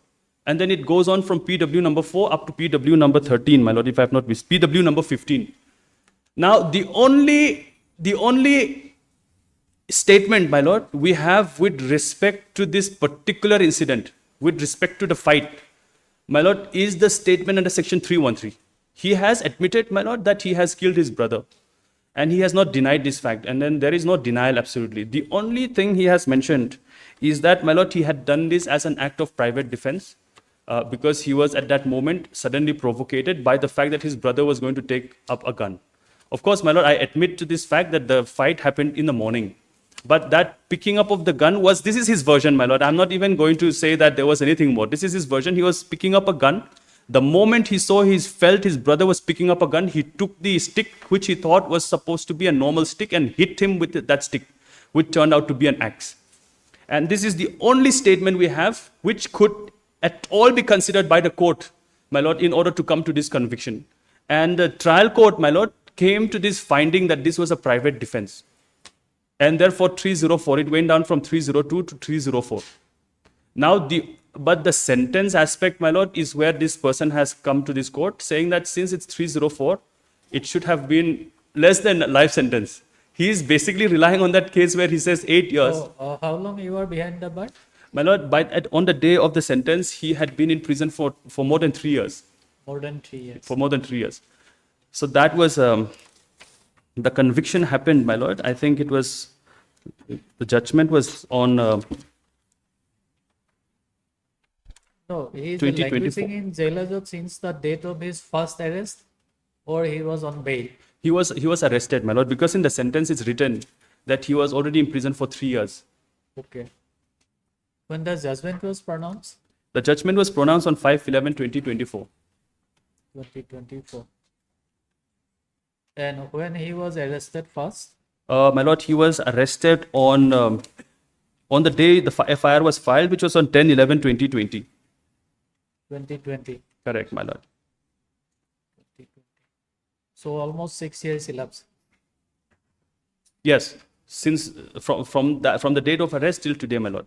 And then it goes on from PW number 4 up to PW number 13, my lord, if I have not missed, PW number 15. Now the only statement, my lord, we have with respect to this particular incident, with respect to the fight, my lord, is the statement under section 313. He has admitted, my lord, that he has killed his brother. And he has not denied this fact. And then there is no denial, absolutely. The only thing he has mentioned is that, my lord, he had done this as an act of private defense because he was at that moment suddenly provocated by the fact that his brother was going to take up a gun. Of course, my lord, I admit to this fact that the fight happened in the morning. But that picking up of the gun this is his version, my lord. I'm not even going to say that there was anything more. This is his version. He was picking up a gun. The moment he felt his brother was picking up a gun, he took the stick, which he thought was supposed to be a normal stick, and hit him with that stick, which turned out to be an axe. And this is the only statement we have which could at all be considered by the court, my lord, in order to come to this conviction. And the trial court, my lord, came to this finding that this was a private defense. And therefore 304, it went down from 302 to 304. Now but the sentence aspect, my lord, is where this person has come to this court saying that since it's 304, it should have been less than a life sentence. He is basically relying on that case where he says 8 years. So, how long you were behind the bar? My lord, on the day of the sentence, he had been in prison for more than 3 years. More than 3 years. For more than 3 years. So that was, the conviction happened, my lord. I think it was, the judgment was on... No, he is 2024. languishing in jail since the date of his first arrest, or he was on bail? He was arrested, my lord, because in the sentence it's written that he was already in prison for 3 years. Okay. When the judgment was pronounced? The judgment was pronounced on 5/11/2024. 2024. And when he was arrested first? My lord, he was arrested on the day the FIR was filed, which was on 10/11/2020. 2020. Correct, my lord. So almost 6 years elapsed. Yes, since from the date of arrest till today, my lord.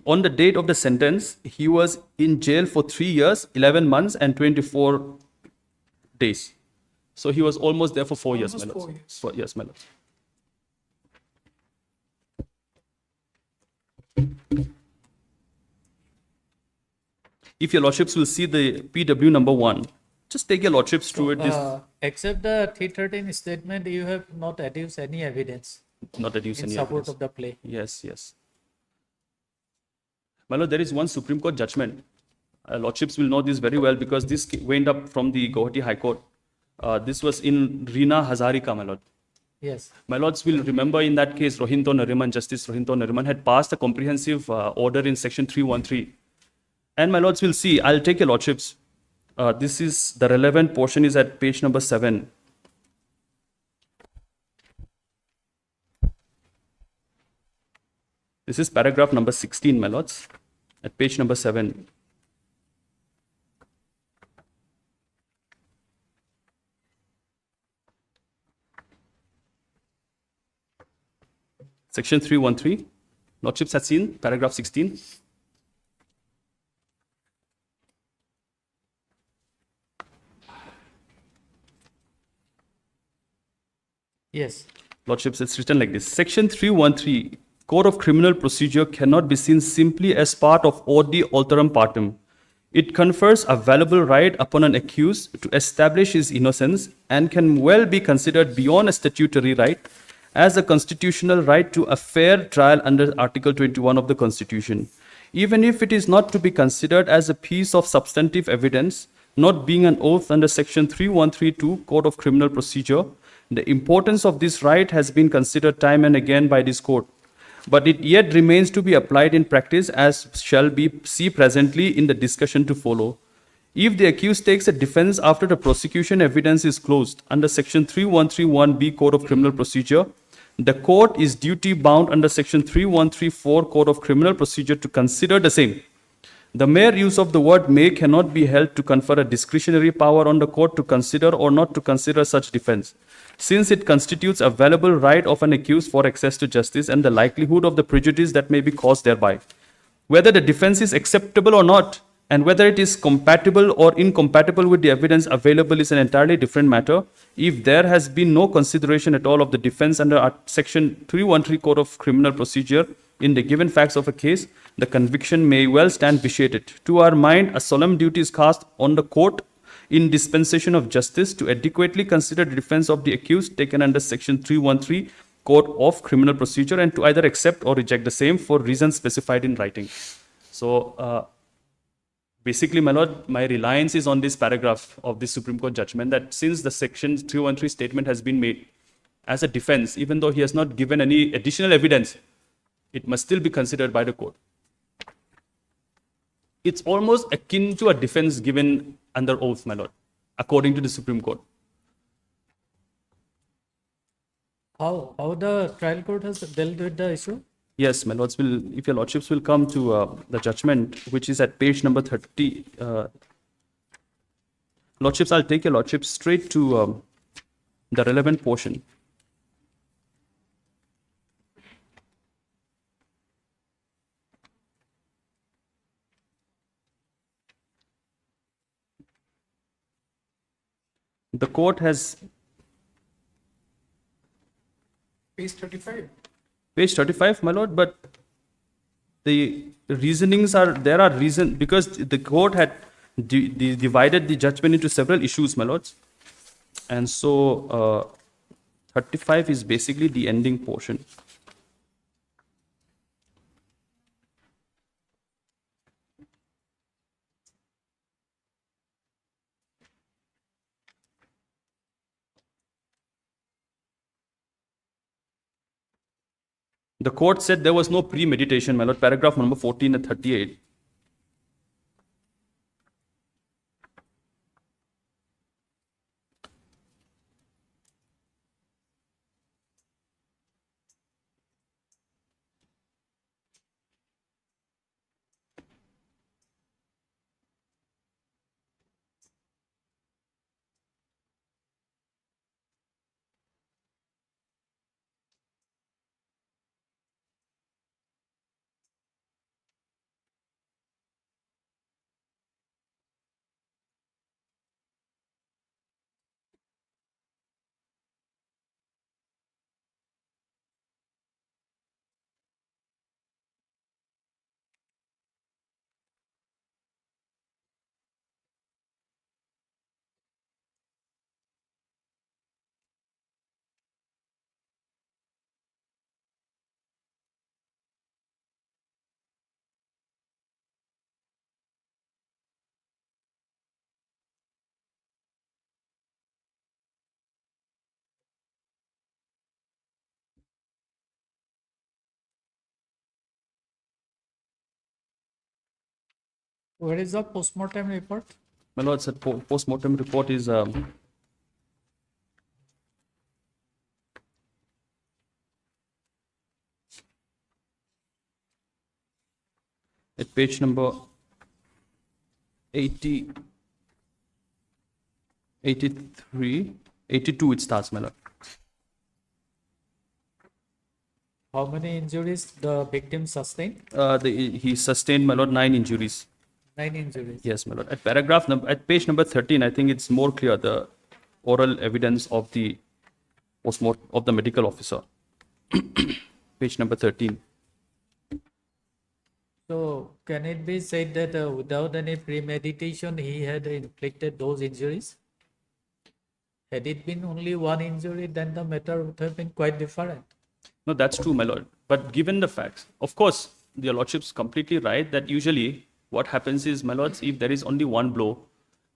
On the date of the sentence, he was in jail for 3 years, 11 months, and 24 days. So he was almost there for 4 years, my lord. 4 years, my lord. If your lordships will see the PW number 1, just take your lordships through it. Except the 313 statement, you have not adduced any evidence. Not adduced any support evidence. of the plea. Yes, yes. My lord, there is one Supreme Court judgment. Lordships will know this very well because this went up from the Gauhati High Court. This was in Reena Hazarika, my lord. Yes. My lords will remember in that case, Justice Rohinto Nariman had passed a comprehensive order in section 313. And my lords will see, I'll take your lordships. This is, the relevant portion is at page number 7. This is paragraph number 16, my lords, at page number 7. Section 313, lordships has seen paragraph 16. Yes. Lordships, it's written like this. Section 313, Code of Criminal Procedure cannot be seen simply as part of odi alterum partem. It confers a valuable right upon an accused to establish his innocence and can well be considered beyond a statutory right as a constitutional right to a fair trial under Article 21 of the Constitution. Even if it is not to be considered as a piece of substantive evidence, not being an oath under Section 3132 Code of Criminal Procedure, The importance of this right has been considered time and again by this court, but it yet remains to be applied in practice, as shall be see presently in the discussion to follow. If the accused takes a defense after the prosecution evidence is closed under section 3131B Code of Criminal Procedure, the court is duty bound under section 3134 Code of Criminal Procedure to consider the same. The mere use of the word may cannot be held to confer a discretionary power on the court to consider or not to consider such defense, since it constitutes a valuable right of an accused for access to justice and the likelihood of the prejudice that may be caused thereby. Whether the defense is acceptable or not, and whether it is compatible or incompatible with the evidence available is an entirely different matter. If there has been no consideration at all of the defense under section 313 Code of Criminal Procedure in the given facts of a case, the conviction may well stand vitiated. To our mind, a solemn duty is cast on the court in dispensation of justice to adequately consider the defense of the accused taken under section 313 Code of Criminal Procedure and to either accept or reject the same for reasons specified in writing. So, basically, my lord, my reliance is on this paragraph of this Supreme Court judgment that since the section 313 statement has been made as a defense, even though he has not given any additional evidence, it must still be considered by the court. It's almost akin to a defense given under oath, my lord, according to the Supreme Court. How the trial court has dealt with the issue? Yes, my lords, if your lordships will come to the judgment, which is at page number 30. Lordships, I'll take your lordships straight to the relevant portion. The court has Page 35. page 35, my lord, but the reasonings are, there are reasons, because the court had divided the judgment into several issues, my lords. And so 35 is basically the ending portion. The court said there was no premeditation, my lord, paragraph number 14 and 38. Where is the postmortem report? My lord, said post-mortem report is at page number 80, 83, 82 it starts, my lord. How many injuries the victim sustained? He sustained, my lord, 9 injuries. 9 injuries. Yes, my lord. At paragraph number, at page number 13, I think it's more clear, the oral evidence of the postmortem of the medical officer. Page number 13. So can it be said that without any premeditation he had inflicted those injuries? Had it been only one injury, then the matter would have been quite different. No, that's true, my lord. But given the facts, of course, your lordship's completely right that usually what happens is, my lords, if there is only one blow,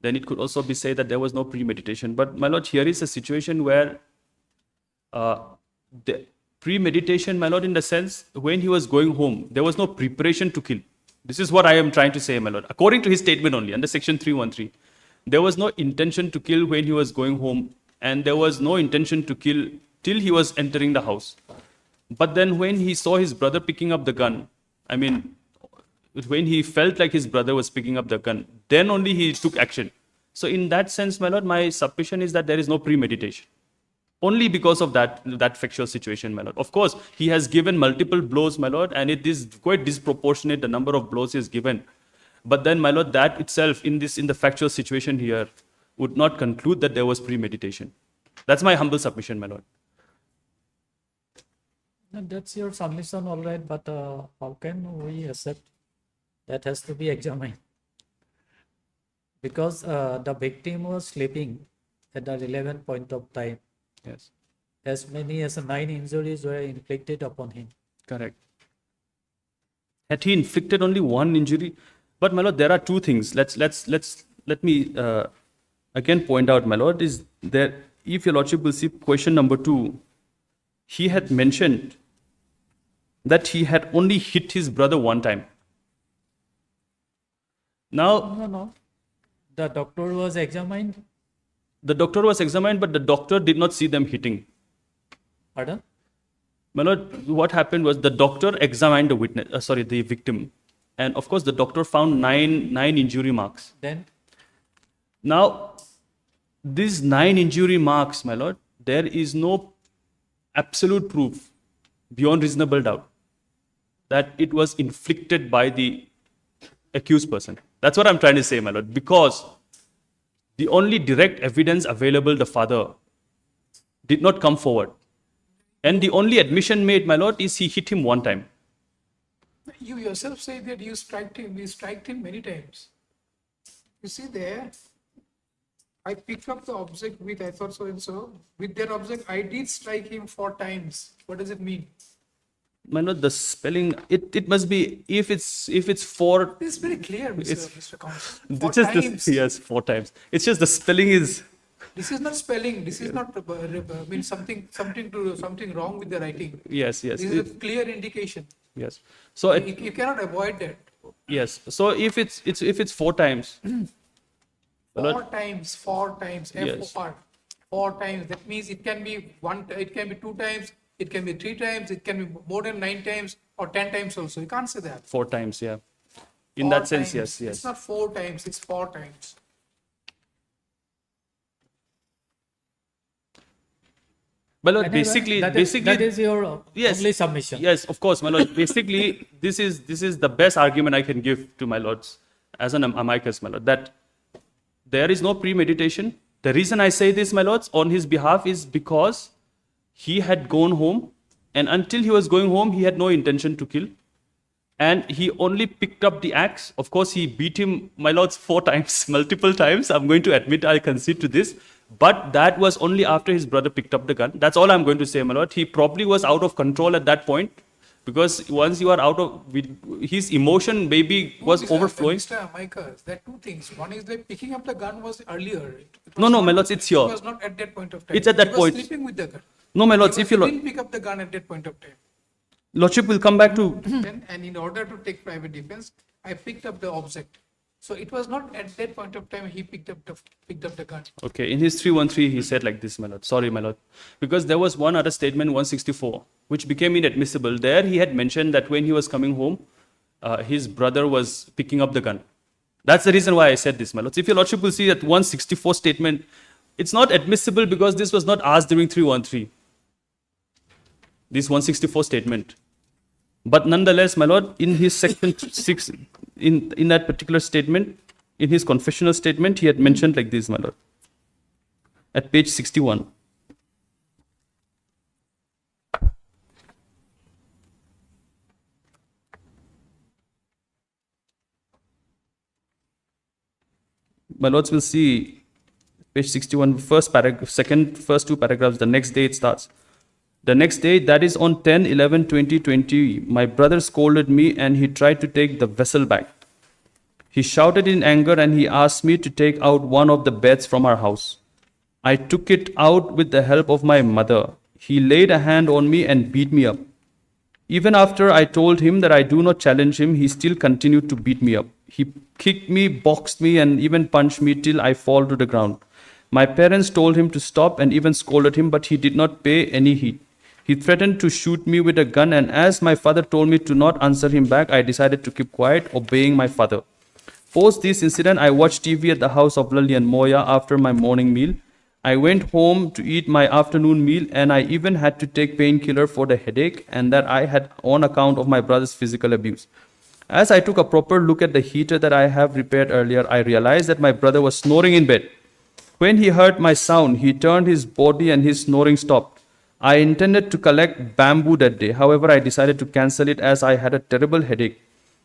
then it could also be said that there was no premeditation. But my lord, here is a situation where the premeditation, my lord, in the sense when he was going home, there was no preparation to kill. This is what I am trying to say, my lord. According to his statement only, under section 313, there was no intention to kill when he was going home, and there was no intention to kill till he was entering the house. But then when he saw his brother picking up the gun, I mean, when he felt like his brother was picking up the gun, then only he took action. So in that sense, my lord, my supposition is that there is no premeditation. Only because of that factual situation, my lord. Of course, he has given multiple blows, my lord, and it is quite disproportionate, the number of blows he has given. But then, my lord, that itself, in the factual situation here, would not conclude that there was premeditation. That's my humble submission, my lord. And that's your submission, all right, but how can we accept that has to be examined? Because the victim was sleeping at the relevant point of time. Yes. As many as 9 injuries were inflicted upon him. Correct. Had he inflicted only one injury? But my lord, there are two things. Let me again point out, my lord, is that if your lordship will see question number 2, he had mentioned that he had only hit his brother one time. Now, No. The doctor was examined. the doctor was examined, but the doctor did not see them hitting. Pardon? My lord, what happened was the doctor examined the victim, and of course the doctor found nine injury marks. Then? Now, these 9 injury marks, my lord, there is no absolute proof beyond reasonable doubt that it was inflicted by the accused person. That's what I'm trying to say, my lord, because the only direct evidence available, the father, did not come forward. And the only admission made, my lord, is he hit him one time. You yourself say that you striked him, we striked him many times. You see there, I picked up the object with, I thought so and so, with that object, I did strike him 4 times. What does it mean? My lord, the spelling, it must be, if it's 4. This is very clear, Mr. Counsel. 4 It's just times. yes, 4 times. It's just the spelling is. This is not spelling. This is not means something wrong with the writing. Yes. This is a clear indication. Yes. So You cannot avoid that. yes. So if it's 4 times. 4 times. Yes. F-O-R. 4 times. That means it can be 1. It can be 2 times. It can be 3 times. It can be more than 9 times or 10 times also. You can't say that. 4 times, yeah. In 4 that sense, times. yes. It's not 4 times. It's 4 times. Well, Lord, Anyway, basically, that is your yes, only submission. Yes, of course, my lord. Basically, this is the best argument I can give to my lords as an amicus, my lord, that there is no premeditation. The reason I say this, my lords, on his behalf is because he had gone home, and until he was going home, he had no intention to kill. And he only picked up the axe. Of course, he beat him, my lords, 4 times, multiple times. I'm going to admit, I'll concede to this. But that was only after his brother picked up the gun. That's all I'm going to say, my lord. He probably was out of control at that point. Because once you are out of, his emotion maybe was overflowing. Mr. Amicus, there are 2 things. One is that picking up the gun was earlier. It was No, not- my lords, it's here. It was not at that point of time. It's at that He point. was sleeping with the gun. No, my lords, He if you didn't pick up the gun at that point of time. lordship will come back to. And in order to take private defense, I picked up the object. So it was not at that point of time he picked up the gun. Okay, in his 313, he said like this, my lord. Sorry, my lord. Because there was one other statement, 164, which became inadmissible. There he had mentioned that when he was coming home, his brother was picking up the gun. That's the reason why I said this, my lords. If your lordship will see that 164 statement, it's not admissible because this was not asked during 313. This 164 statement. But nonetheless, my lord, in his section 6, in that particular statement, in his confessional statement, he had mentioned like this, my lord. At page 61. My lords will see page 61, first 2 paragraphs, the next day it starts. The next day, that is on 10/11/2020, my brother scolded me and he tried to take the vessel back. He shouted in anger and he asked me to take out one of the beds from our house. I took it out with the help of my mother. He laid a hand on me and beat me up. Even after I told him that I do not challenge him, he still continued to beat me up. He kicked me, boxed me, and even punched me till I fall to the ground. My parents told him to stop and even scolded him, but he did not pay any heed. He threatened to shoot me with a gun, and as my father told me to not answer him back, I decided to keep quiet, obeying my father. Post this incident, I watched TV at the house of Lali and Moya after my morning meal. I went home to eat my afternoon meal, and I even had to take painkiller for the headache and that I had on account of my brother's physical abuse. As I took a proper look at the heater that I have repaired earlier, I realized that my brother was snoring in bed. When he heard my sound, he turned his body and his snoring stopped. I intended to collect bamboo that day. However, I decided to cancel it as I had a terrible headache.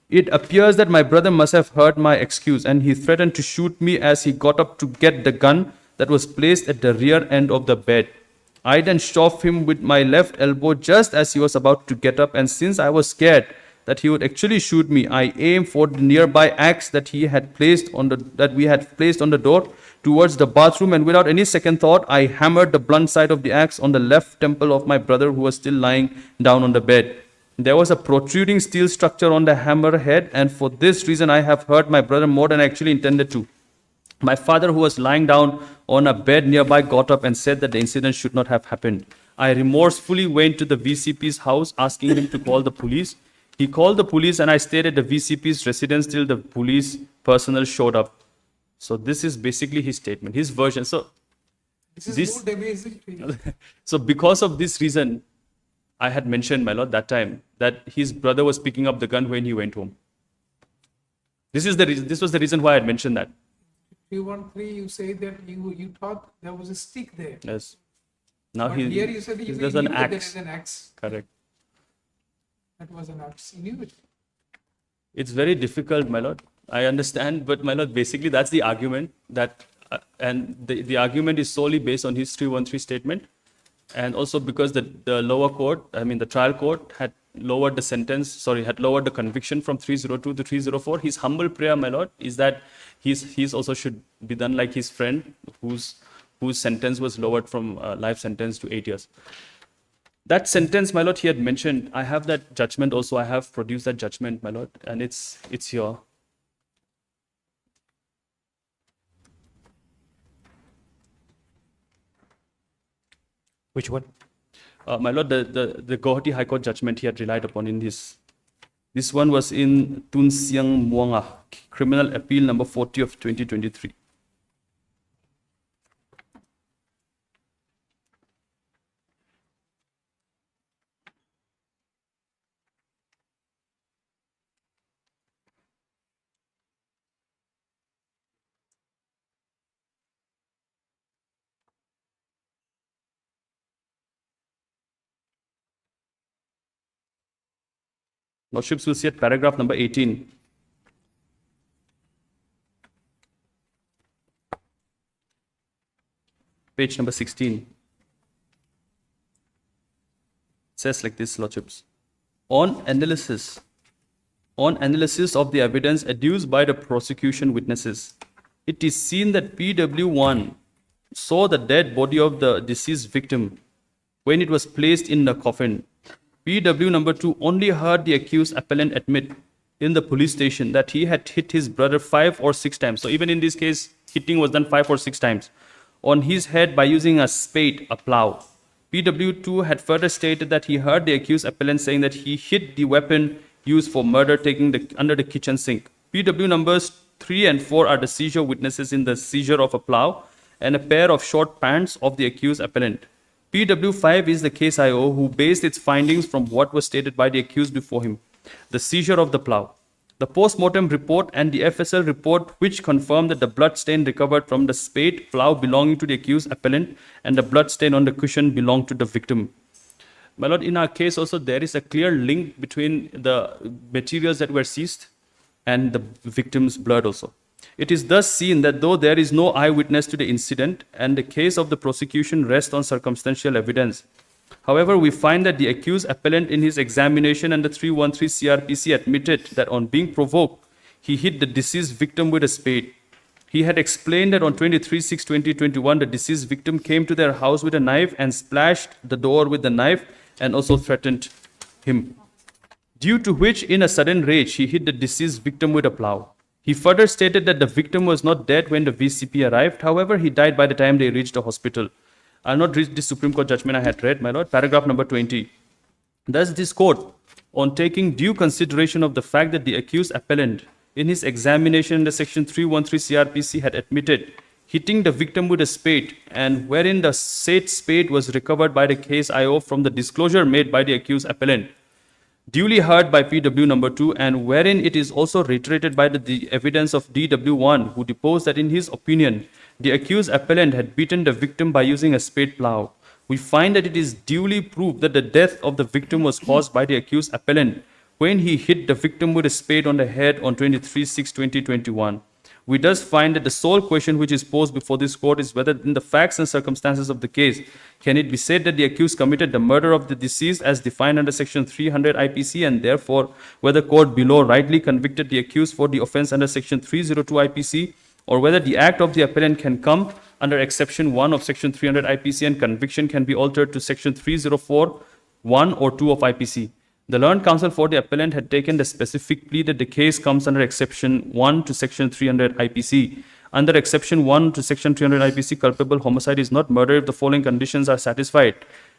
It appears that my brother must have heard my excuse and he threatened to shoot me as he got up to get the gun that was placed at the rear end of the bed. I then shoved him with my left elbow just as he was about to get up, and since I was scared that he would actually shoot me, I aimed for the nearby axe that we had placed on the door towards the bathroom, and without any second thought, I hammered the blunt side of the axe on the left temple of my brother who was still lying down on the bed. There was a protruding steel structure on the hammer head, and for this reason I have hurt my brother more than I actually intended to. My father, who was lying down on a bed nearby, got up and said that the incident should not have happened. I remorsefully went to the VCP's house asking him to call the police. He called the police and I stayed at the VCP's residence till the police personnel showed up. So this is basically his statement, his version. So This is more amazing to you. so because of this reason, I had mentioned, my lord, that time that his brother was picking up the gun when he went home. This is the reason. This was the reason why I had mentioned that. 313, you say that you thought there was a stick there. Yes. Now But here you said he there's knew an that there axe. is an axe. Correct. That was an axe. He knew it. It's very difficult, my lord. I understand, but my lord, basically that's the argument that, and the argument is solely based on his 313 statement, and also because the lower court, I mean the trial court, had lowered the sentence, had lowered the conviction from 302 to 304. His humble prayer, my lord, is that he's also should be done like his friend, whose sentence was lowered from life sentence to 8 years. That sentence, my lord, he had mentioned. I have that judgment also. I have produced that judgment, my lord, and it's here. Which one? My lord, the Gauhati High Court judgment he had relied upon in his. This one was in Tun Siang Muanga, Criminal Appeal number 40 of 2023. Lordships will see at paragraph number 18. Page number 16. It says like this, Lordships. On analysis of the evidence adduced by the prosecution witnesses, it is seen that PW1 saw the dead body of the deceased victim when it was placed in the coffin. PW number 2 only heard the accused appellant admit in the police station that he had hit his brother 5 or 6 times. So even in this case, hitting was done 5 or 6 times on his head by using a spade, a plow. PW2 had further stated that he heard the accused appellant saying that he hid the weapon used for murder under the kitchen sink. PW numbers 3 and 4 are the seizure witnesses in the seizure of a plow and a pair of short pants of the accused appellant. PW5 is the case IO who based its findings from what was stated by the accused before him, the seizure of the plow. The post-mortem report and the FSL report which confirmed that the blood stain recovered from the spade plow belonging to the accused appellant and the blood stain on the cushion belonged to the victim. My lord, in our case also there is a clear link between the materials that were seized and the victim's blood also. It is thus seen that though there is no eyewitness to the incident and the case of the prosecution rests on circumstantial evidence, however, we find that the accused appellant in his examination and the 313 CRPC admitted that on being provoked, he hit the deceased victim with a spade. He had explained that on 23/6/2021, the deceased victim came to their house with a knife and splashed the door with the knife and also threatened him. Due to which, in a sudden rage, he hit the deceased victim with a plow. He further stated that the victim was not dead when the VCP arrived. However, he died by the time they reached the hospital. I'll not read this Supreme Court judgment I had read, my lord. Paragraph number 20. Thus, this court, on taking due consideration of the fact that the accused appellant, in his examination under section 313 CRPC, had admitted hitting the victim with a spade, and wherein the said spade was recovered by the case IO from the disclosure made by the accused appellant, duly heard by PW number 2, and wherein it is also reiterated by the evidence of DW1, who deposed that in his opinion, the accused appellant had beaten the victim by using a spade plow. We find that it is duly proved that the death of the victim was caused by the accused appellant when he hit the victim with a spade on the head on 23/6/2021. We thus find that the sole question which is posed before this court is whether in the facts and circumstances of the case, can it be said that the accused committed the murder of the deceased as defined under section 300 IPC, and therefore whether court below rightly convicted the accused for the offense under section 302 IPC, or whether the act of the appellant can come under exception 1 of section 300 IPC and conviction can be altered to section 304 1 or 2 of IPC. The learned counsel for the appellant had taken the specific plea that the case comes under exception 1 to section 300 IPC. Under exception 1 to section 300 IPC, culpable homicide is not murder if the following conditions are satisfied.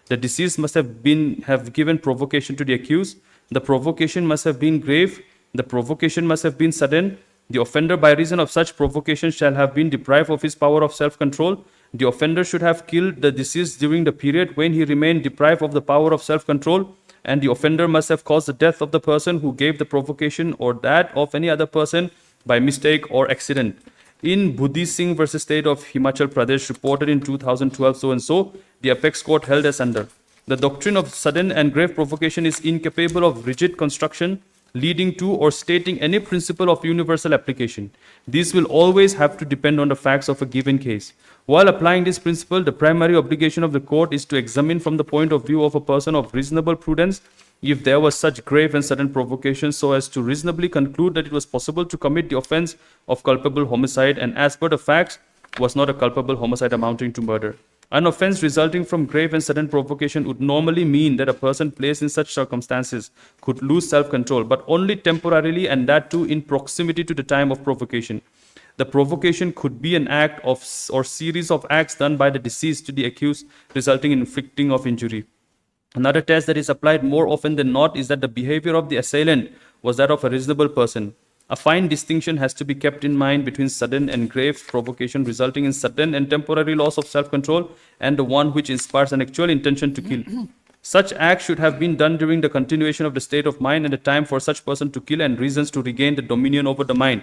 The deceased must have given provocation to the accused. The provocation must have been grave. The provocation must have been sudden. The offender, by reason of such provocation, shall have been deprived of his power of self-control. The offender should have killed the deceased during the period when he remained deprived of the power of self-control, and the offender must have caused the death of the person who gave the provocation or that of any other person by mistake or accident. In Budhi Singh versus State of Himachal Pradesh, reported in 2012 so and so, the apex court held as under. The doctrine of sudden and grave provocation is incapable of rigid construction, leading to or stating any principle of universal application. These will always have to depend on the facts of a given case. While applying this principle, the primary obligation of the court is to examine from the point of view of a person of reasonable prudence if there was such grave and sudden provocation, so as to reasonably conclude that it was possible to commit the offense of culpable homicide, and as per the facts, was not a culpable homicide amounting to murder. An offense resulting from grave and sudden provocation would normally mean that a person placed in such circumstances could lose self-control, but only temporarily, and that too in proximity to the time of provocation. The provocation could be an act of or series of acts done by the deceased to the accused, resulting in inflicting of injury. Another test that is applied more often than not is that the behavior of the assailant was that of a reasonable person. A fine distinction has to be kept in mind between sudden and grave provocation resulting in sudden and temporary loss of self-control and the one which inspires an actual intention to kill. Such acts should have been done during the continuation of the state of mind and the time for such person to kill and reasons to regain the dominion over the mind.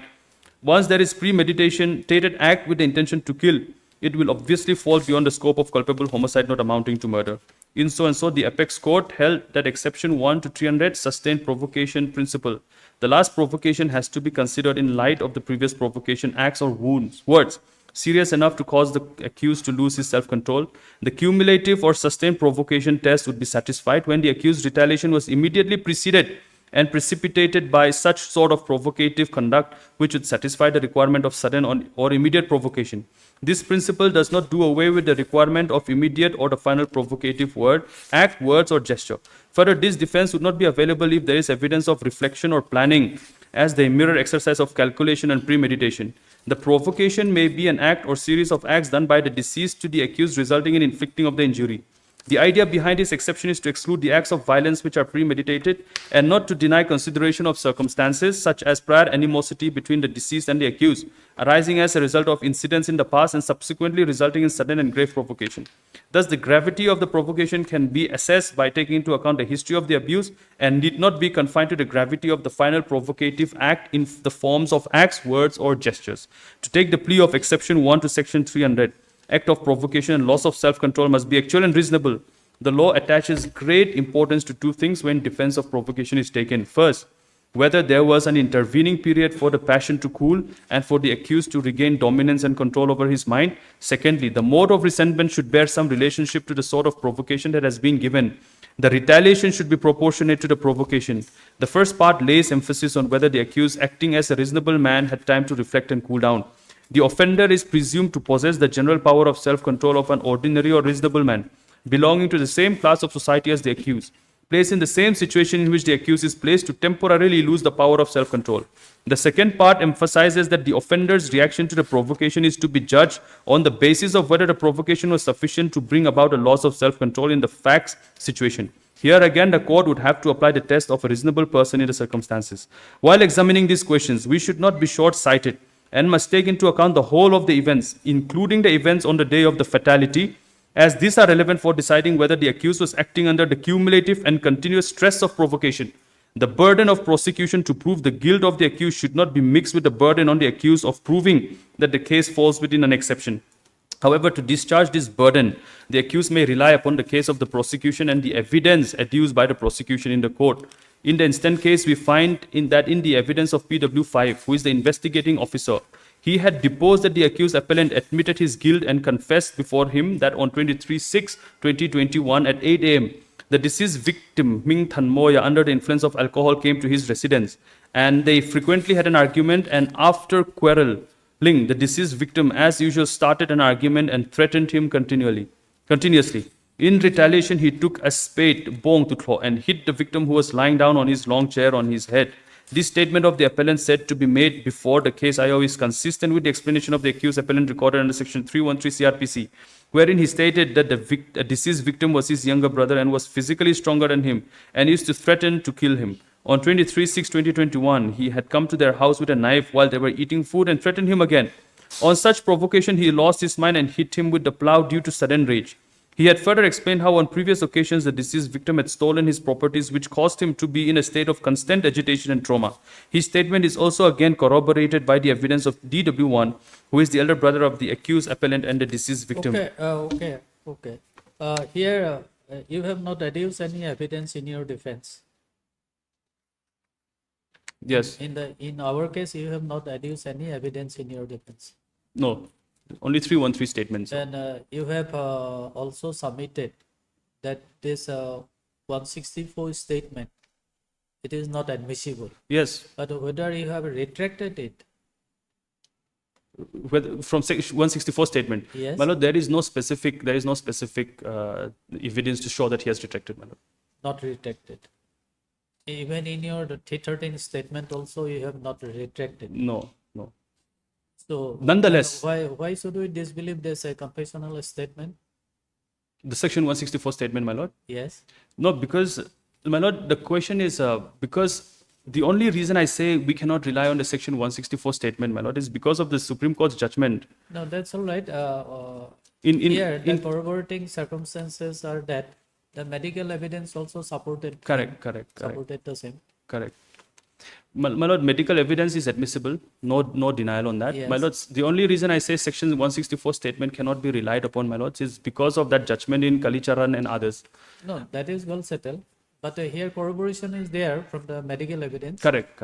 Once there is premeditated act with the intention to kill, it will obviously fall beyond the scope of culpable homicide not amounting to murder. In so and so, the apex court held that exception 1 to 300 sustained provocation principle. The last provocation has to be considered in light of the previous provocation acts or words serious enough to cause the accused to lose his self-control. The cumulative or sustained provocation test would be satisfied when the accused's retaliation was immediately preceded and precipitated by such sort of provocative conduct which would satisfy the requirement of sudden or immediate provocation. This principle does not do away with the requirement of immediate or the final provocative word, act, words, or gesture. Further, this defense would not be available if there is evidence of reflection or planning as the mirror exercise of calculation and premeditation. The provocation may be an act or series of acts done by the deceased to the accused resulting in inflicting of the injury. The idea behind this exception is to exclude the acts of violence which are premeditated and not to deny consideration of circumstances such as prior animosity between the deceased and the accused, arising as a result of incidents in the past and subsequently resulting in sudden and grave provocation. Thus, the gravity of the provocation can be assessed by taking into account the history of the abuse and need not be confined to the gravity of the final provocative act in the forms of acts, words, or gestures. To take the plea of exception 1 to section 300, act of provocation and loss of self-control must be actual and reasonable. The law attaches great importance to two things when defense of provocation is taken. First, whether there was an intervening period for the passion to cool and for the accused to regain dominance and control over his mind. Secondly, the mode of resentment should bear some relationship to the sort of provocation that has been given. The retaliation should be proportionate to the provocation. The first part lays emphasis on whether the accused, acting as a reasonable man, had time to reflect and cool down. The offender is presumed to possess the general power of self-control of an ordinary or reasonable man, belonging to the same class of society as the accused, placed in the same situation in which the accused is placed to temporarily lose the power of self-control. The second part emphasizes that the offender's reaction to the provocation is to be judged on the basis of whether the provocation was sufficient to bring about a loss of self-control in the facts situation. Here again, the court would have to apply the test of a reasonable person in the circumstances. While examining these questions, we should not be short-sighted and must take into account the whole of the events, including the events on the day of the fatality, as these are relevant for deciding whether the accused was acting under the cumulative and continuous stress of provocation. The burden of prosecution to prove the guilt of the accused should not be mixed with the burden on the accused of proving that the case falls within an exception. However, to discharge this burden, the accused may rely upon the case of the prosecution and the evidence adduced by the prosecution in the court. In the instant case, we find in the evidence of PW5, who is the investigating officer, he had deposed that the accused appellant admitted his guilt and confessed before him that on 23/6/2021 at 8 a.m., the deceased victim, Ming Thanmoya, under the influence of alcohol, came to his residence and they frequently had an argument, and after quarreling, the deceased victim, as usual, started an argument and threatened him continuously. In retaliation, he took a spade, bong to claw, and hit the victim who was lying down on his long chair on his head. This statement of the appellant said to be made before the case IO is consistent with the explanation of the accused appellant recorded under section 313 CRPC, wherein he stated that the deceased victim was his younger brother and was physically stronger than him and used to threaten to kill him. On 23/6/2021, he had come to their house with a knife while they were eating food and threatened him again. On such provocation, he lost his mind and hit him with the plow due to sudden rage. He had further explained how on previous occasions the deceased victim had stolen his properties, which caused him to be in a state of constant agitation and trauma. His statement is also again corroborated by the evidence of DW1, who is the elder brother of the accused appellant and the deceased victim. Okay. Here, you have not adduced any evidence in your defense. Yes. In our case, you have not adduced any evidence in your defense. No, only 313 statements. And you have also submitted that this 164 statement, it is not admissible. Yes. But whether you have retracted it. From section 164 statement. Yes. My lord, there is no specific evidence to show that he has retracted, my lord. Not retracted. Even in your 313 statement also you have not retracted. No. So nonetheless, why should we disbelieve this a confessional statement? The section 164 statement, my lord? Yes. No, because, my lord, the question is, because the only reason I say we cannot rely on the section 164 statement, my lord, is because of the Supreme Court's judgment. No, that's all right. In corroborating circumstances are that the medical evidence also supported. Correct. Supported the same. Correct. My lord, medical evidence is admissible. No denial on that. Yes. My lords, the only reason I say section 164 statement cannot be relied upon, my lords, is because of that judgment in Kalicharan and others. No, that is well settled. But here corroboration is there from the medical evidence. Correct.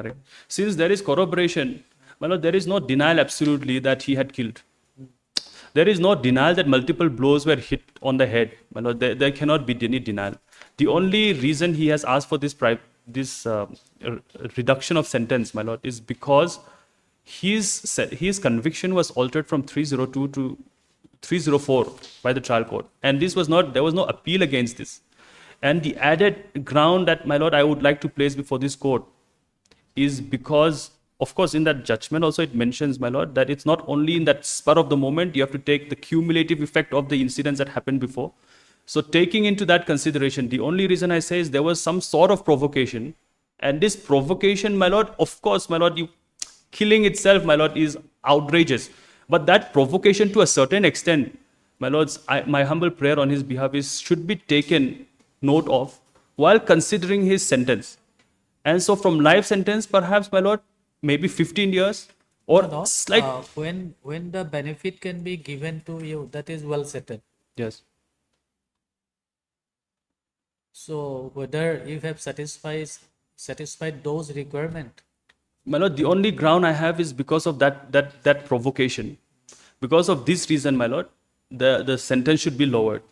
Since there is corroboration, my lord, there is no denial absolutely that he had killed. There is no denial that multiple blows were hit on the head. My lord, there cannot be any denial. The only reason he has asked for this reduction of sentence, my lord, is because his conviction was altered from 302 to 304 by the trial court, and there was no appeal against this. And the added ground that, my lord, I would like to place before this court is because, of course, in that judgment also it mentions, my lord, that it's not only in that spur of the moment, you have to take the cumulative effect of the incidents that happened before. So taking into that consideration, the only reason I say is there was some sort of provocation, and this provocation, my lord, of course, my lord, killing itself, my lord, is outrageous. But that provocation to a certain extent, my lords, my humble prayer on his behalf should be taken note of while considering his sentence. And so from life sentence, perhaps, my lord, maybe 15 years or when the benefit can be given to you, that is well settled. Yes. So whether you have satisfied those requirements. My lord, the only ground I have is because of that provocation. Because of this reason, my lord, the sentence should be lowered.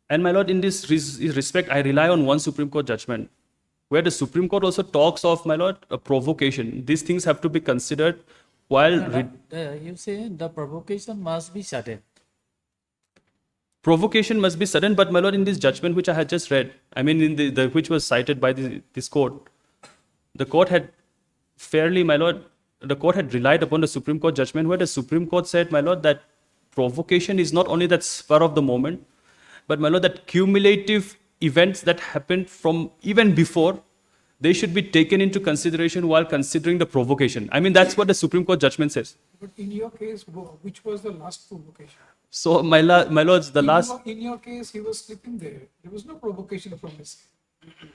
And my lord, in this respect, I rely on one Supreme Court judgment, where the Supreme Court also talks of, my lord, a provocation. These things have to be considered while You say the provocation must be sudden. provocation must be sudden, but my lord, in this judgment which I had just read, I mean, in the which was cited by this court, the court had fairly, my lord, the court had relied upon the Supreme Court judgment where the Supreme Court said, my lord, that provocation is not only that spur of the moment, but my lord, that cumulative events that happened from even before, they should be taken into consideration while considering the provocation. I mean, that's what the Supreme Court judgment says. But in your case, which was the last provocation? So, my lords, the last. In your case, he was sleeping there. There was no provocation from his side.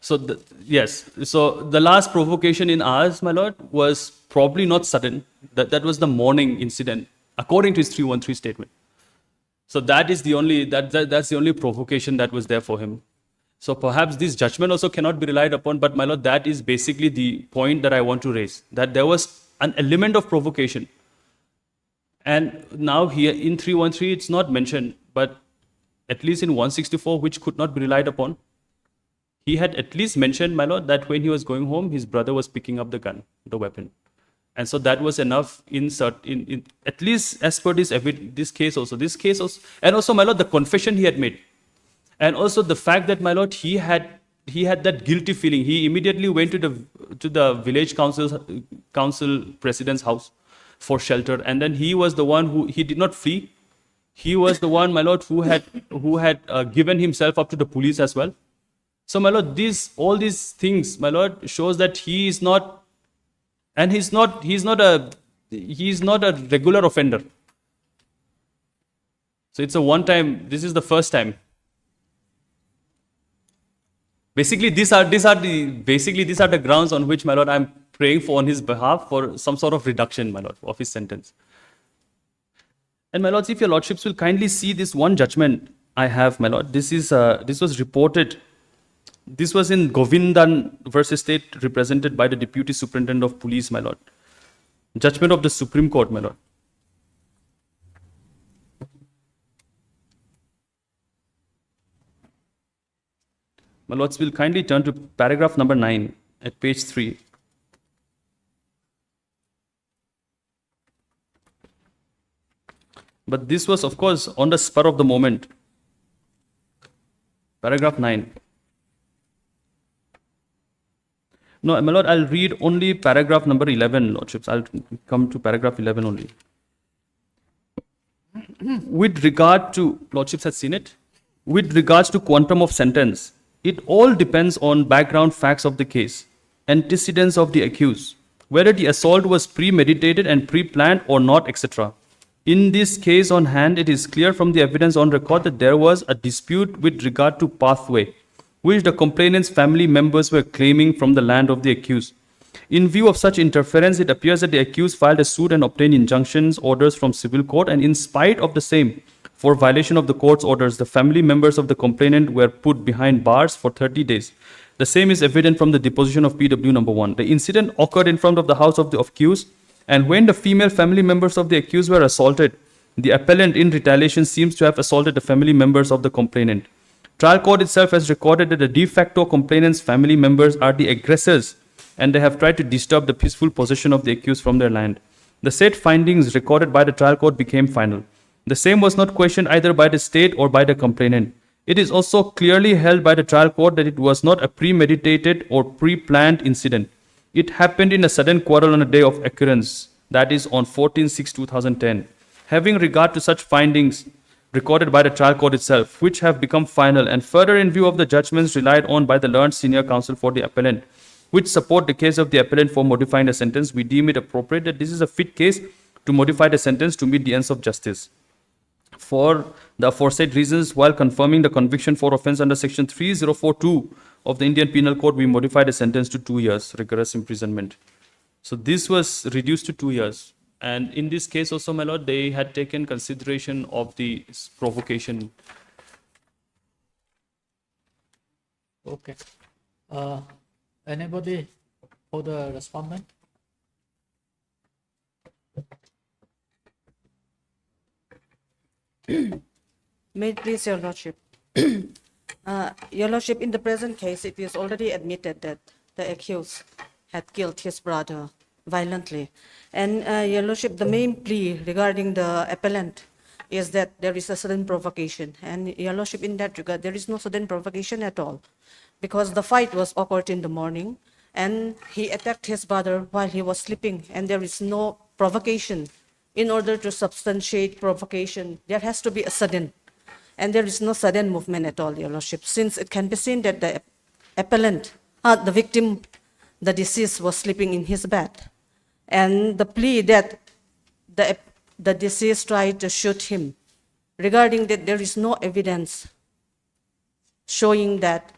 So, yes. So, the last provocation in ours, my lord, was probably not sudden. That was the morning incident, according to his 313 statement. So, that is the only, that's the only provocation that was there for him. So, perhaps this judgment also cannot be relied upon, but my lord, that is basically the point that I want to raise, that there was an element of provocation. And now here in 313, it's not mentioned, but at least in 164, which could not be relied upon, he had at least mentioned, my lord, that when he was going home, his brother was picking up the gun, the weapon. And so that was enough in at least as per this case also. And also, my lord, the confession he had made. And also the fact that, my lord, he had that guilty feeling. He immediately went to the village council president's house for shelter, and then he was the one he did not flee. He was the one, my lord, who had given himself up to the police as well. So, my lord, all these things, my lord, shows that he is not, and he's not a regular offender. So it's a one time. This is the first time. Basically, these are the grounds on which, my lord, I'm praying for on his behalf for some sort of reduction, my lord, of his sentence. And my lords, if your lordships will kindly see this one judgment I have, my lord, this was reported. This was in Govindan versus State, represented by the Deputy Superintendent of Police, my lord. Judgment of the Supreme Court, my lord. My lords, will kindly turn to paragraph number 9 at page 3. But this was, of course, on the spur of the moment. Paragraph 9. No, my lord, I'll read only paragraph number 11, lordships. I'll come to paragraph 11 only. With regard to, lordships has seen it, with regards to quantum of sentence, it all depends on background facts of the case, antecedents of the accused, whether the assault was premeditated and pre-planned or not, etc. In this case on hand, it is clear from the evidence on record that there was a dispute with regard to pathway, which the complainant's family members were claiming from the land of the accused. In view of such interference, it appears that the accused filed a suit and obtained injunctions orders from civil court, and in spite of the same, for violation of the court's orders, the family members of the complainant were put behind bars for 30 days. The same is evident from the deposition of PW number 1. The incident occurred in front of the house of the accused, and when the female family members of the accused were assaulted, the appellant in retaliation seems to have assaulted the family members of the complainant. Trial court itself has recorded that the de facto complainant's family members are the aggressors, and they have tried to disturb the peaceful possession of the accused from their land. The said findings recorded by the trial court became final. The same was not questioned either by the state or by the complainant. It is also clearly held by the trial court that it was not a premeditated or pre-planned incident. It happened in a sudden quarrel on a day of occurrence, that is on 14/6/2010. Having regard to such findings recorded by the trial court itself, which have become final, and further in view of the judgments relied on by the learned senior counsel for the appellant, which support the case of the appellant for modifying the sentence, we deem it appropriate that this is a fit case to modify the sentence to meet the ends of justice. For the aforesaid reasons, while confirming the conviction for offence under section 3042 of the Indian Penal Code, we modified the sentence to 2 years rigorous imprisonment. So this was reduced to 2 years. And in this case also, my lord, they had taken consideration of the provocation. Okay. Anybody for the respondent? May it please your lordship. Your lordship, in the present case, it is already admitted that the accused had killed his brother violently. And Your Lordship, the main plea regarding the appellant is that there is a sudden provocation. And Your Lordship, in that regard, there is no sudden provocation at all, because the fight was occurred in the morning, and he attacked his brother while he was sleeping, and there is no provocation. In order to substantiate provocation, there has to be a sudden, and there is no sudden movement at all, Your Lordship, since it can be seen that the appellant, the victim, the deceased, was sleeping in his bed. And the plea that the deceased tried to shoot him, regarding that there is no evidence showing that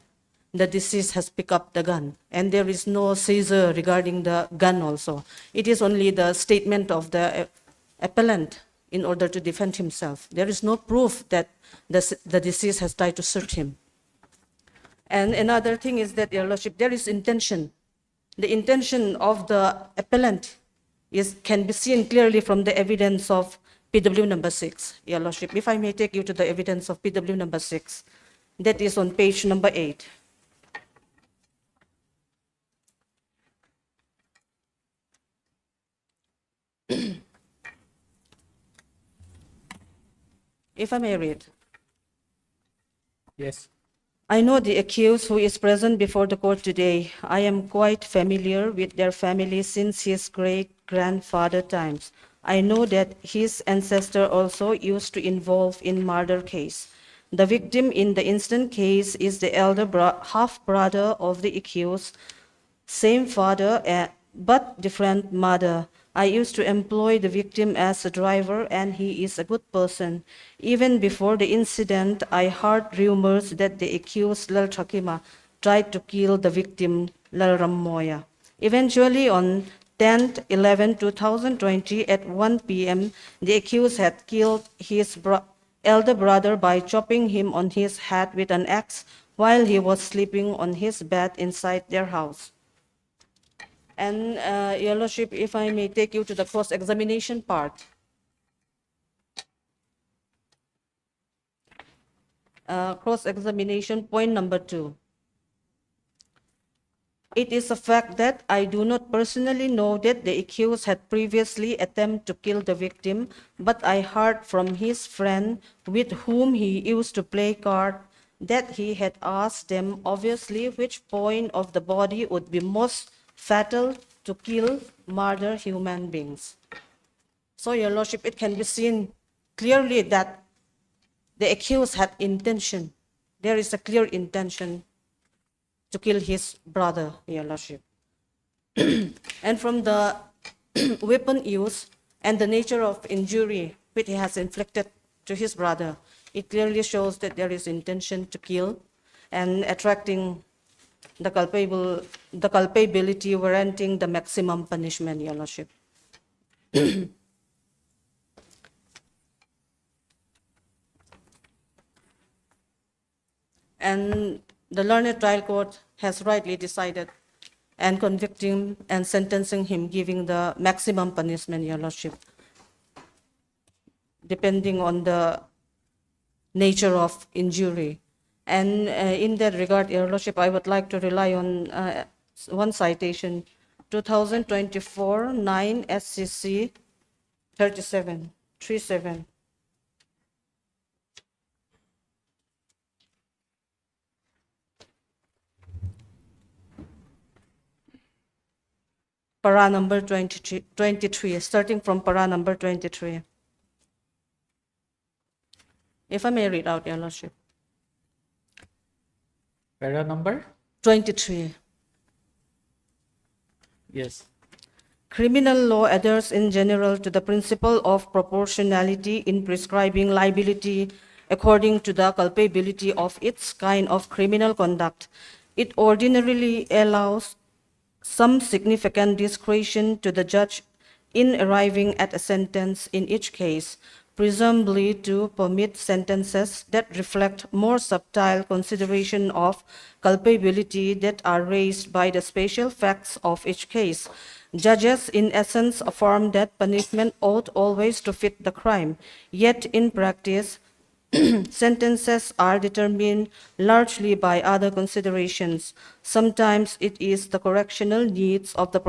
the deceased has picked up the gun, and there is no seizure regarding the gun also. It is only the statement of the appellant in order to defend himself. There is no proof that the deceased has tried to shoot him. And another thing is that, Your Lordship, there is intention. The intention of the appellant can be seen clearly from the evidence of PW number 6, Your Lordship. If I may take you to the evidence of PW number 6, that is on page number 8. If I may read. Yes. I know the accused who is present before the court today. I am quite familiar with their family since his great-grandfather times. I know that his ancestor also used to involve in murder case. The victim in the instant case is the elder half-brother of the accused, same father but different mother. I used to employ the victim as a driver, and he is a good person. Even before the incident, I heard rumors that the accused Lal Chakima tried to kill the victim Lal Rammoya. Eventually, on 10th 11/2020 at 1 p.m., the accused had killed his elder brother by chopping him on his head with an axe while he was sleeping on his bed inside their house. And Your Lordship, if I may take you to the cross-examination part. Cross-examination point number 2. It is a fact that I do not personally know that the accused had previously attempted to kill the victim, but I heard from his friend with whom he used to play cards that he had asked them obviously which point of the body would be most fatal to kill, murder human beings. So, Your Lordship, it can be seen clearly that the accused had intention. There is a clear intention to kill his brother, Your Lordship. And from the weapon use and the nature of injury which he has inflicted to his brother, it clearly shows that there is intention to kill and attracting the culpability warranting the maximum punishment, Your Lordship. And the learned trial court has rightly decided and convicting and sentencing him, giving the maximum punishment, Your Lordship, depending on the nature of injury. And in that regard, Your Lordship, I would like to rely on one citation, 2024 9 SCC 37. Para number 23, starting from para number 23. If I may read out, Your Lordship. Para number? 23. Yes. Criminal law adheres in general to the principle of proportionality in prescribing liability according to the culpability of its kind of criminal conduct. It ordinarily allows some significant discretion to the judge in arriving at a sentence in each case, presumably to permit sentences that reflect more subtle consideration of culpability that are raised by the special facts of each case. Judges, in essence, affirm that punishment ought always to fit the crime, yet in practice, sentences are determined largely by other considerations. Sometimes it is the correctional needs of the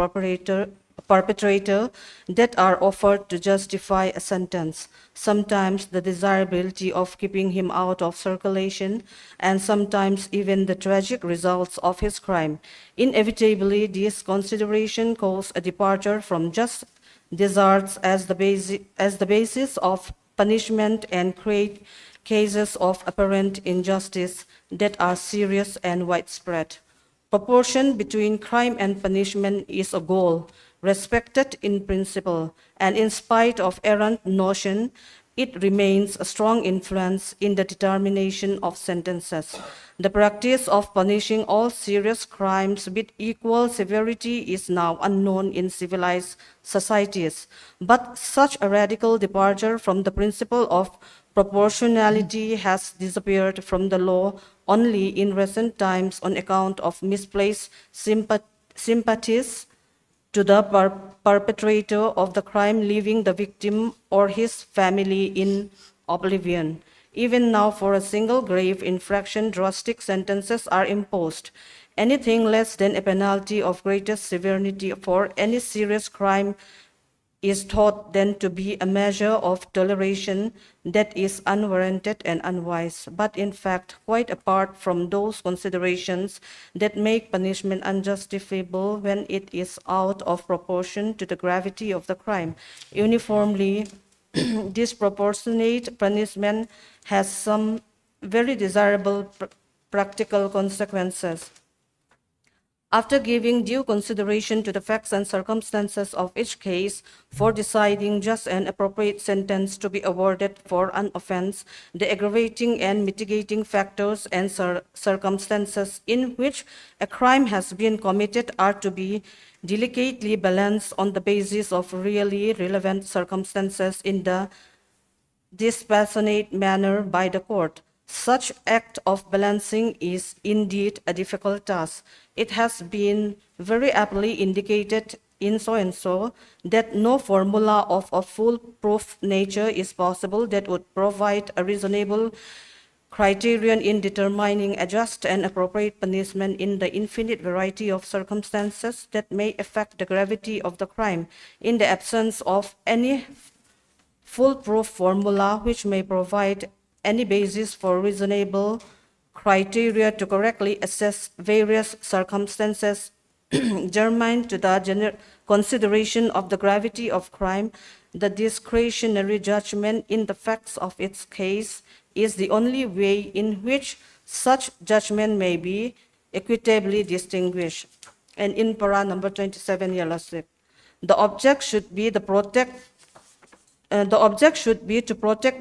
perpetrator that are offered to justify a sentence. Sometimes the desirability of keeping him out of circulation, and sometimes even the tragic results of his crime. Inevitably, this consideration calls a departure from just desserts as the basis of punishment and create cases of apparent injustice that are serious and widespread. Proportion between crime and punishment is a goal respected in principle, and in spite of errant notion, it remains a strong influence in the determination of sentences. The practice of punishing all serious crimes with equal severity is now unknown in civilized societies, but such a radical departure from the principle of proportionality has disappeared from the law only in recent times on account of misplaced sympathies to the perpetrator of the crime, leaving the victim or his family in oblivion. Even now, for a single grave infraction, drastic sentences are imposed. Anything less than a penalty of greatest severity for any serious crime is thought then to be a measure of toleration that is unwarranted and unwise, but in fact, quite apart from those considerations that make punishment unjustifiable when it is out of proportion to the gravity of the crime. Uniformly, disproportionate punishment has some very desirable practical consequences. After giving due consideration to the facts and circumstances of each case for deciding just and appropriate sentence to be awarded for an offense, the aggravating and mitigating factors and circumstances in which a crime has been committed are to be delicately balanced on the basis of really relevant circumstances in the dispassionate manner by the court. Such act of balancing is indeed a difficult task. It has been very aptly indicated in so and so that no formula of a foolproof nature is possible that would provide a reasonable criterion in determining a just and appropriate punishment in the infinite variety of circumstances that may affect the gravity of the crime. In the absence of any foolproof formula which may provide any basis for reasonable criteria to correctly assess various circumstances germane to the consideration of the gravity of crime, the discretionary judgment in the facts of its case is the only way in which such judgment may be equitably distinguished. And in para number 27, Your Lordship, the object should be to protect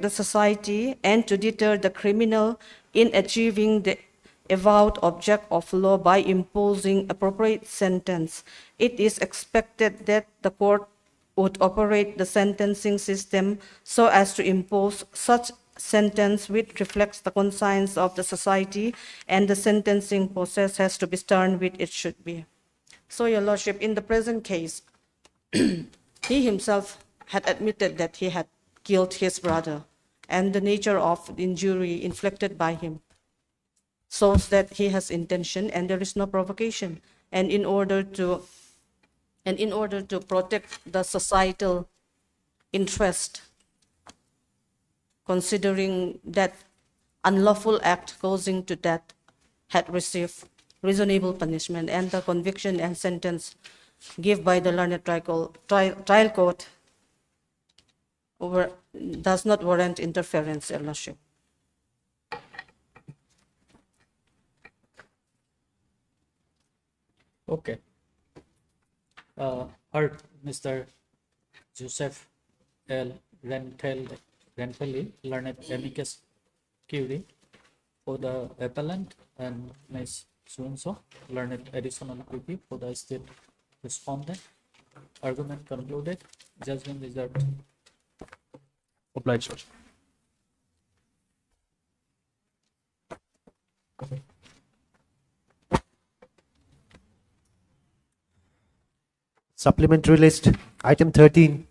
the society and to deter the criminal in achieving the avowed object of law by imposing appropriate sentence. It is expected that the court would operate the sentencing system so as to impose such sentence which reflects the conscience of the society, and the sentencing process has to be stern which it should be. So, Your Lordship, in the present case, he himself had admitted that he had killed his brother, and the nature of the injury inflicted by him shows that he has intention and there is no provocation. And in order to protect the societal interest, considering that unlawful act causing to death had received reasonable punishment, and the conviction and sentence given by the learned trial court does not warrant interference, Your Lordship. Okay. Heard Mr. Joseph L. Rentelli, learned amicus curiae for the appellant, and Ms. So-and-so, learned additional curiae for the state respondent. Argument concluded. Judgment reserved. Obliged, Lordship. Supplementary list, item 13,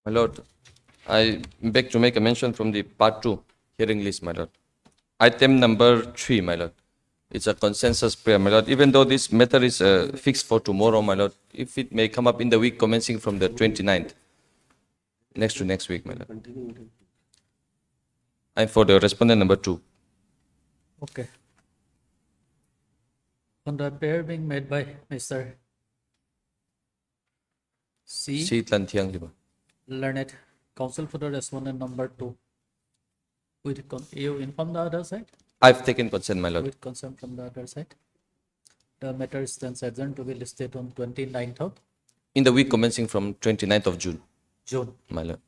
My lord, I beg to make a mention from the part 2 hearing list, my lord. Item number 3, my lord. It's a consensus prayer, my lord. Even though this matter is fixed for tomorrow, my lord, if it may come up in the week commencing from the 29th, next to next week, my lord. I'm for the respondent number 2. Okay. On the prayer being made by Mr. C. Si Tlan Thiang Liba. Learned counsel for the respondent number 2. You inform the other side? I've taken consent, my lord. With consent from the other side. The matter stands adjourned to be listed on 29th of In the week commencing from 29th of June, June. my lord.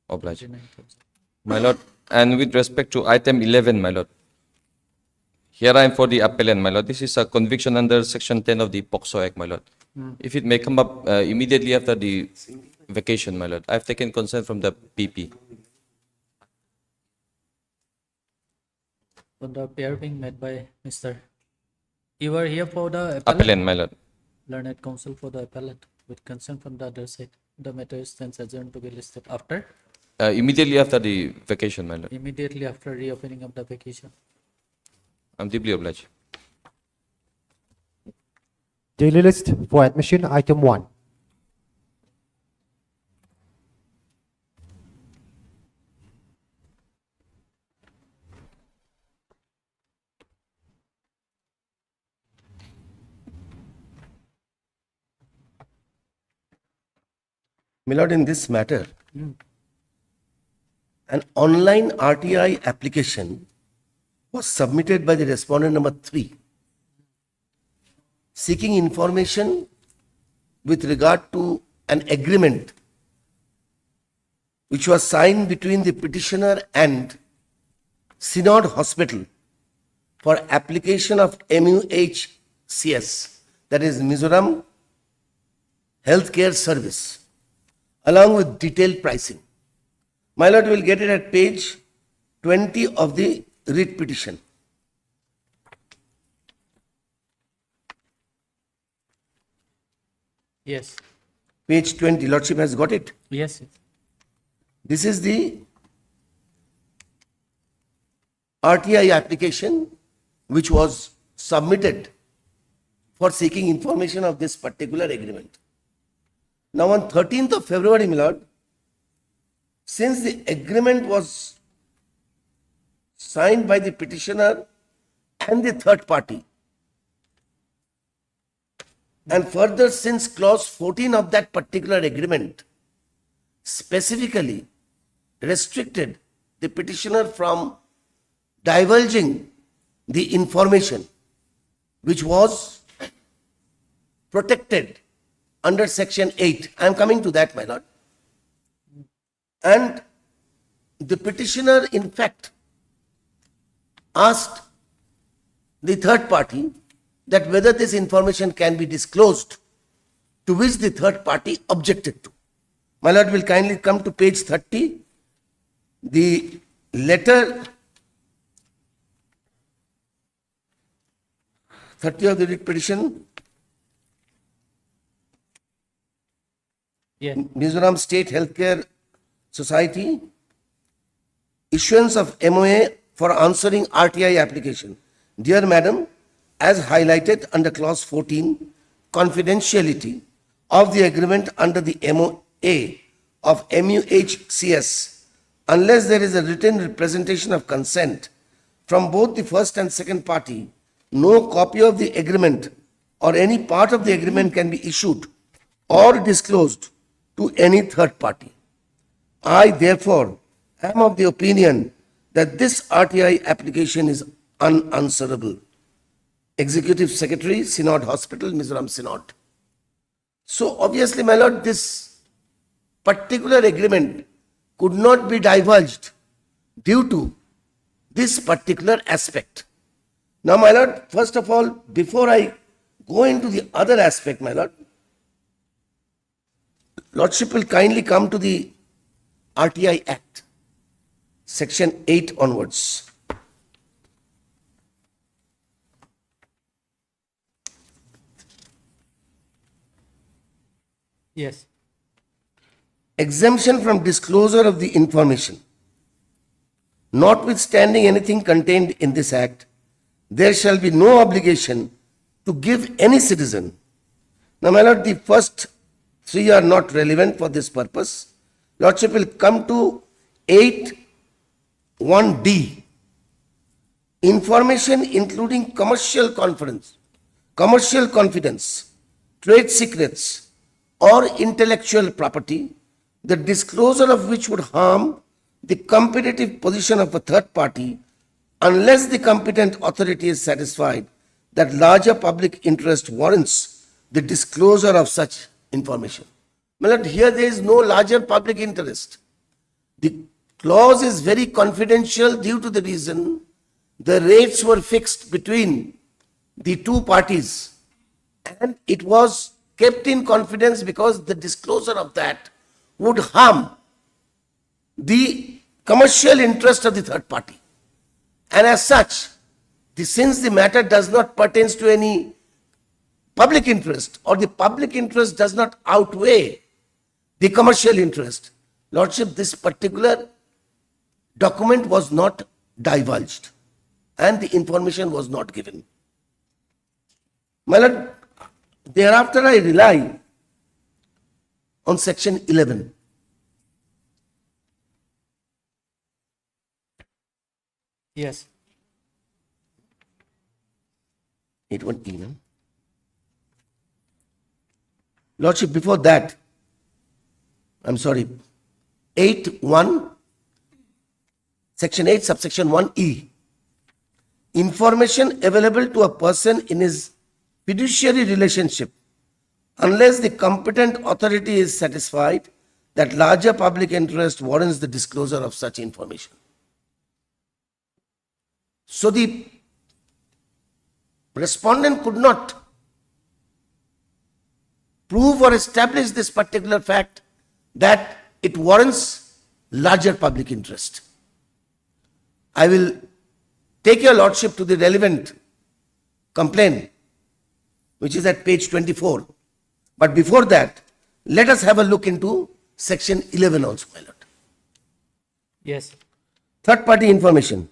Oblige. 29th of June. My lord, and with respect to item 11, my lord, here I am for the appellant, my lord. This is a conviction under section 10 of the POCSO Act, my lord. If it may come up immediately after the vacation, my lord. I've taken consent from the PP. On the prayer being made by Mr. You are here for the Appellant, my lord. Learned counsel for the appellant with consent from the other side. The matter stands adjourned to be listed after Immediately after the vacation, my lord. immediately after reopening of the vacation. I'm deeply obliged. Daily list for admission, item 1. My lord, in this matter, an online RTI application was submitted by the respondent number 3, seeking information with regard to an agreement which was signed between the petitioner and Synod Hospital for application of MUHCS, that is Mizoram Healthcare Service, along with detailed pricing. My lord, will get it at page 20 of the writ petition. Yes. Page 20, lordship has got it. Yes. This is the RTI application which was submitted for seeking information of this particular agreement. Now on 13th of February, my lord, since the agreement was signed by the petitioner and the third party, and further since clause 14 of that particular agreement specifically restricted the petitioner from divulging the information which was protected under section 8. I am coming to that, my lord. And the petitioner, in fact, asked the third party that whether this information can be disclosed, to which the third party objected to. My lord, will kindly come to page 30. The letter 30 of the writ petition. Yeah. Mizoram State Healthcare Society, issuance of MOA for answering RTI application. Dear Madam, as highlighted under clause 14, confidentiality of the agreement under the MOA of MUHCS, unless there is a written representation of consent from both the first and second party, no copy of the agreement or any part of the agreement can be issued or disclosed to any third party. I, therefore, am of the opinion that this RTI application is unanswerable. Executive Secretary, Synod Hospital, Mizoram Synod. So, obviously, my lord, this particular agreement could not be divulged due to this particular aspect. Now, my lord, first of all, before I go into the other aspect, my lord, lordship will kindly come to the RTI Act, section 8 onwards. Yes. exemption from disclosure of the information. Notwithstanding anything contained in this act, there shall be no obligation to give any citizen. Now, my lord, the first three are not relevant for this purpose. Lordship will come to 8(1)(d). Information including commercial confidence, trade secrets, or intellectual property, the disclosure of which would harm the competitive position of a third party unless the competent authority is satisfied that larger public interest warrants the disclosure of such information. My lord, here there is no larger public interest. The clause is very confidential due to the reason the rates were fixed between the two parties and it was kept in confidence because the disclosure of that would harm the commercial interest of the third party. And as such, since the matter does not pertain to any public interest or the public interest does not outweigh the commercial interest, Lordship, this particular document was not divulged and the information was not given. My lord, thereafter I rely on section 11. Yes. 8(1)(e), no? Lordship, before that, I'm sorry, 8(1), section 8, subsection 1(e). Information available to a person in his fiduciary relationship unless the competent authority is satisfied that larger public interest warrants the disclosure of such information. So the respondent could not prove or establish this particular fact that it warrants larger public interest. I will take your lordship to the relevant complaint, which is at page 24. But before that, let us have a look into section 11 also, my lord. Yes. Third party information.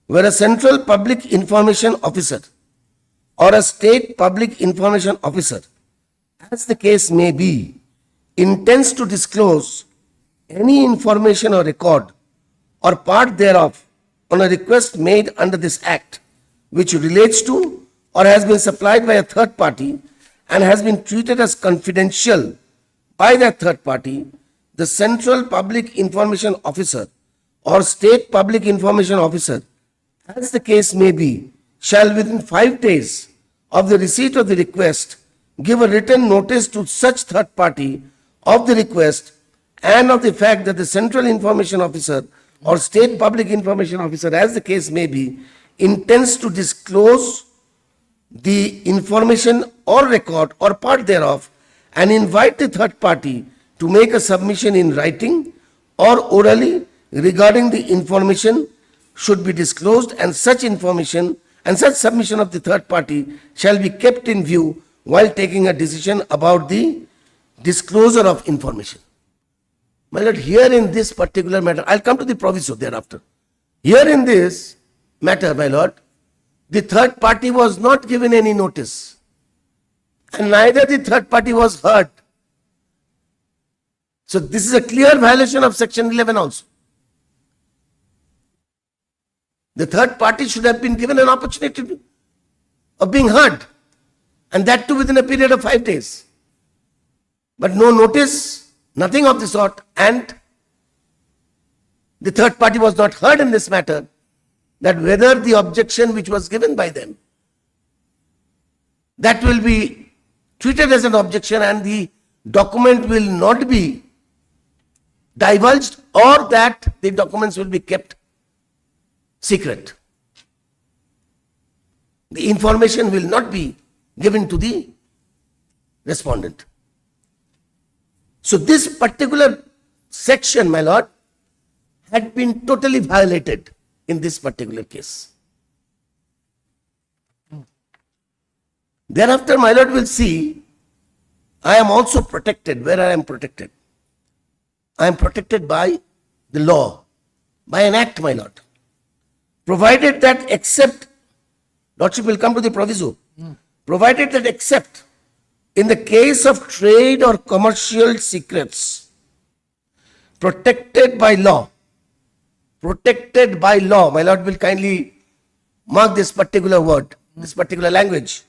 Where a central public information officer or a state public information officer, as the case may be, intends to disclose any information or record or part thereof on a request made under this act, which relates to or has been supplied by a third party and has been treated as confidential by that third party, the central public information officer or state public information officer, as the case may be, shall within 5 days of the receipt of the request give a written notice to such third party of the request and of the fact that the central information officer or state public information officer, as the case may be, intends to disclose the information or record or part thereof and invite the third party to make a submission in writing or orally regarding the information should be disclosed, and such information and such submission of the third party shall be kept in view while taking a decision about the disclosure of information. My lord, here in this particular matter, I'll come to the proviso thereafter. Here in this matter, my lord, the third party was not given any notice and neither the third party was heard. So this is a clear violation of section 11 also. The third party should have been given an opportunity of being heard, and that too within a period of 5 days. But no notice, nothing of the sort, and the third party was not heard in this matter, that whether the objection which was given by them, that will be treated as an objection and the document will not be divulged, or that the documents will be kept secret. The information will not be given to the respondent. So this particular section, my lord, had been totally violated in this particular case. Thereafter, my lord will see, I am also protected where I am protected. I am protected by the law, by an act, my lord. Provided that except, Lordship will come to the proviso, provided that except in the case of trade or commercial secrets protected by law, my lord will kindly mark this particular word, this particular language.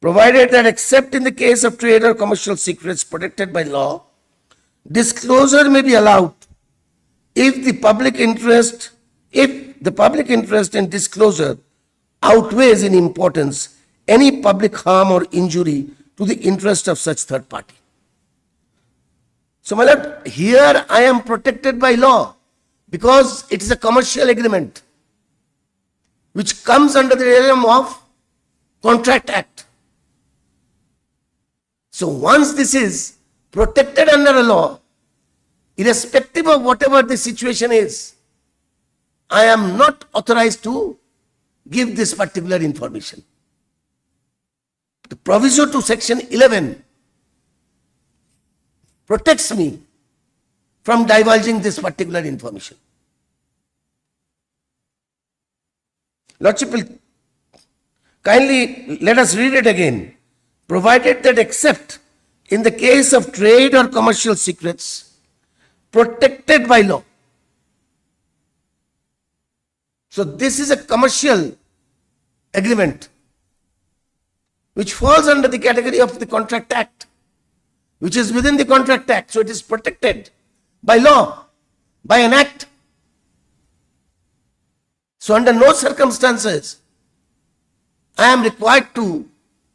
Provided that except in the case of trade or commercial secrets protected by law, disclosure may be allowed if the public interest in disclosure outweighs in importance any public harm or injury to the interest of such third party. So, my lord, here I am protected by law because it is a commercial agreement which comes under the realm of Contract Act. So, once this is protected under a law, irrespective of whatever the situation is, I am not authorized to give this particular information. The proviso to section 11 protects me from divulging this particular information. Lordship will kindly let us read it again. Provided that except in the case of trade or commercial secrets protected by law. So this is a commercial agreement which falls under the category of the Contract Act, which is within the Contract Act. So it is protected by law, by an act. So under no circumstances I am required to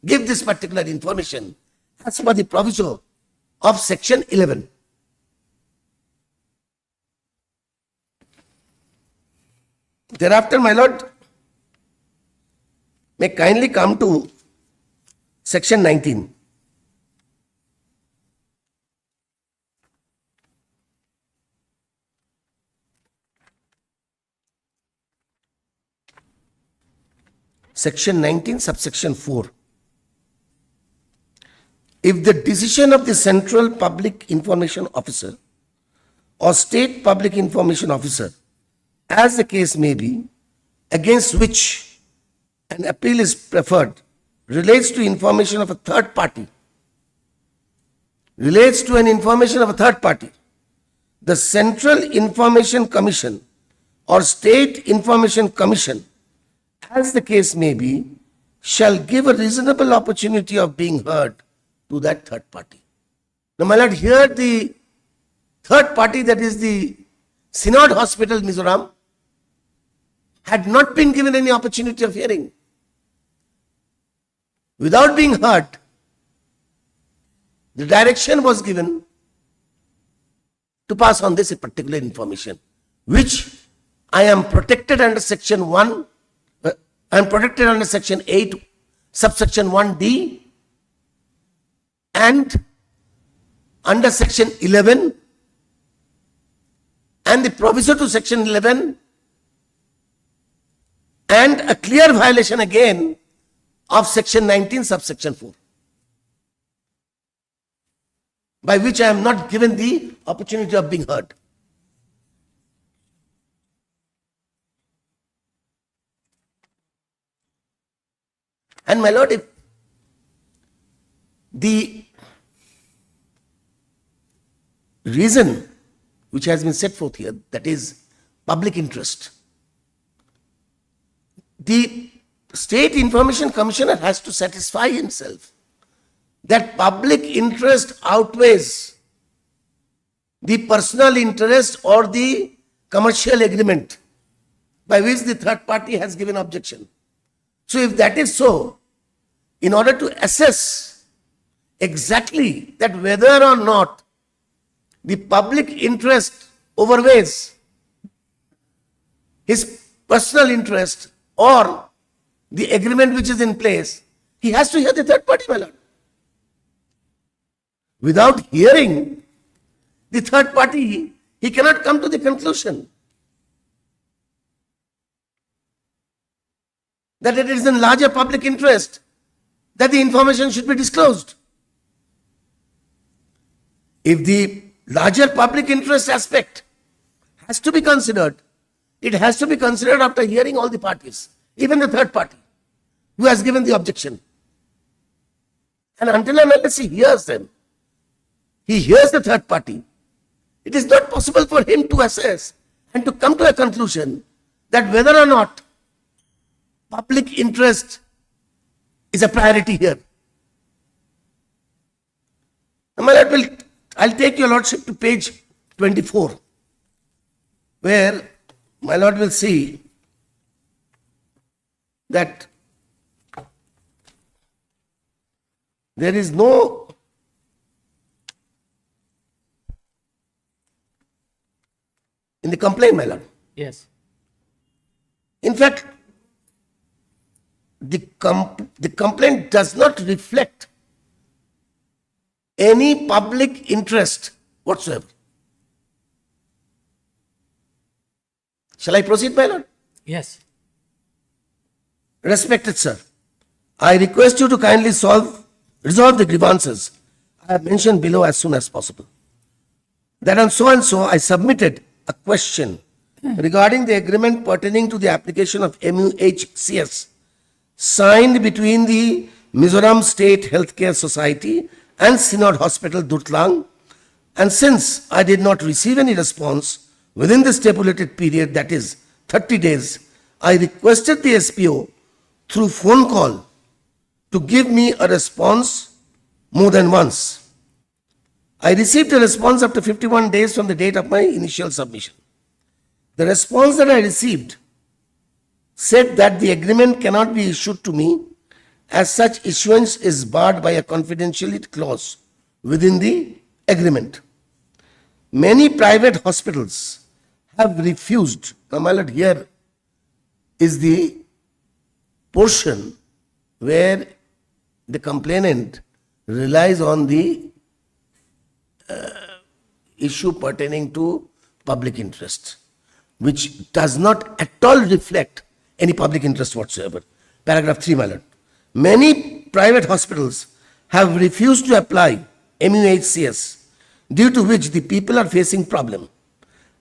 give this particular information as per the proviso of section 11. Thereafter, my lord, may kindly come to section 19. Section 19, subsection 4. If the decision of the Central Public Information Officer or State Public Information Officer, as the case may be, against which an appeal is preferred, relates to information of a third party, the Central Information Commission or State Information Commission, as the case may be, shall give a reasonable opportunity of being heard to that third party. Now, my lord, here the third party, that is the Synod Hospital, Mizoram, had not been given any opportunity of hearing. Without being heard, the direction was given to pass on this particular information, which I am protected under section 1, I am protected under section 8, subsection 1D, and under section 11, and the proviso to section 11, and a clear violation again of section 19, subsection 4, by which I am not given the opportunity of being heard. And my lord, if the reason which has been set forth here, that is public interest, the State Information Commissioner has to satisfy himself that public interest outweighs the personal interest or the commercial agreement by which the third party has given objection. So if that is so, in order to assess exactly that whether or not the public interest overweighs his personal interest or the agreement which is in place, he has to hear the third party, my lord. Without hearing the third party, he cannot come to the conclusion that it is in larger public interest that the information should be disclosed. If the larger public interest aspect has to be considered. It has to be considered after hearing all the parties, even the third party who has given the objection. And until and unless he hears them, he hears the third party, it is not possible for him to assess and to come to a conclusion that whether or not public interest is a priority here. Now, my lord, I'll take your lordship to page 24, where my lord will see that there is no in the complaint, my lord. Yes. In fact, the complaint does not reflect any public interest whatsoever. Shall I proceed, my lord? Yes. Respected sir, I request you to kindly resolve the grievances I have mentioned below as soon as possible. That on so and so I submitted a question regarding the agreement pertaining to the application of MUHCS signed between the Mizoram State Healthcare Society and Synod Hospital, Dutlang, and since I did not receive any response within the stipulated period, that is 30 days, I requested the SPO through phone call to give me a response more than once. I received a response after 51 days from the date of my initial submission. The response that I received said that the agreement cannot be issued to me as such issuance is barred by a confidentiality clause within the agreement. Many private hospitals have refused. Now, my lord, here is the portion where the complainant relies on the issue pertaining to public interest, which does not at all reflect any public interest whatsoever. Paragraph 3, my lord. Many private hospitals have refused to apply MUHCS, due to which the people are facing problem.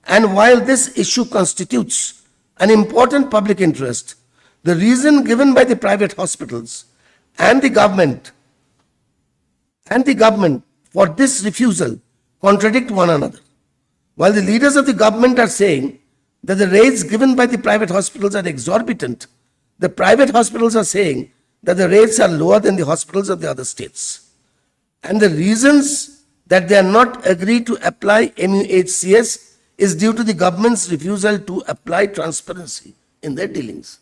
And while this issue constitutes an important public interest, the reason given by the private hospitals and the government for this refusal contradict one another. While the leaders of the government are saying that the rates given by the private hospitals are exorbitant, the private hospitals are saying that the rates are lower than the hospitals of the other states. And the reasons that they are not agreed to apply MUHCS is due to the government's refusal to apply transparency in their dealings.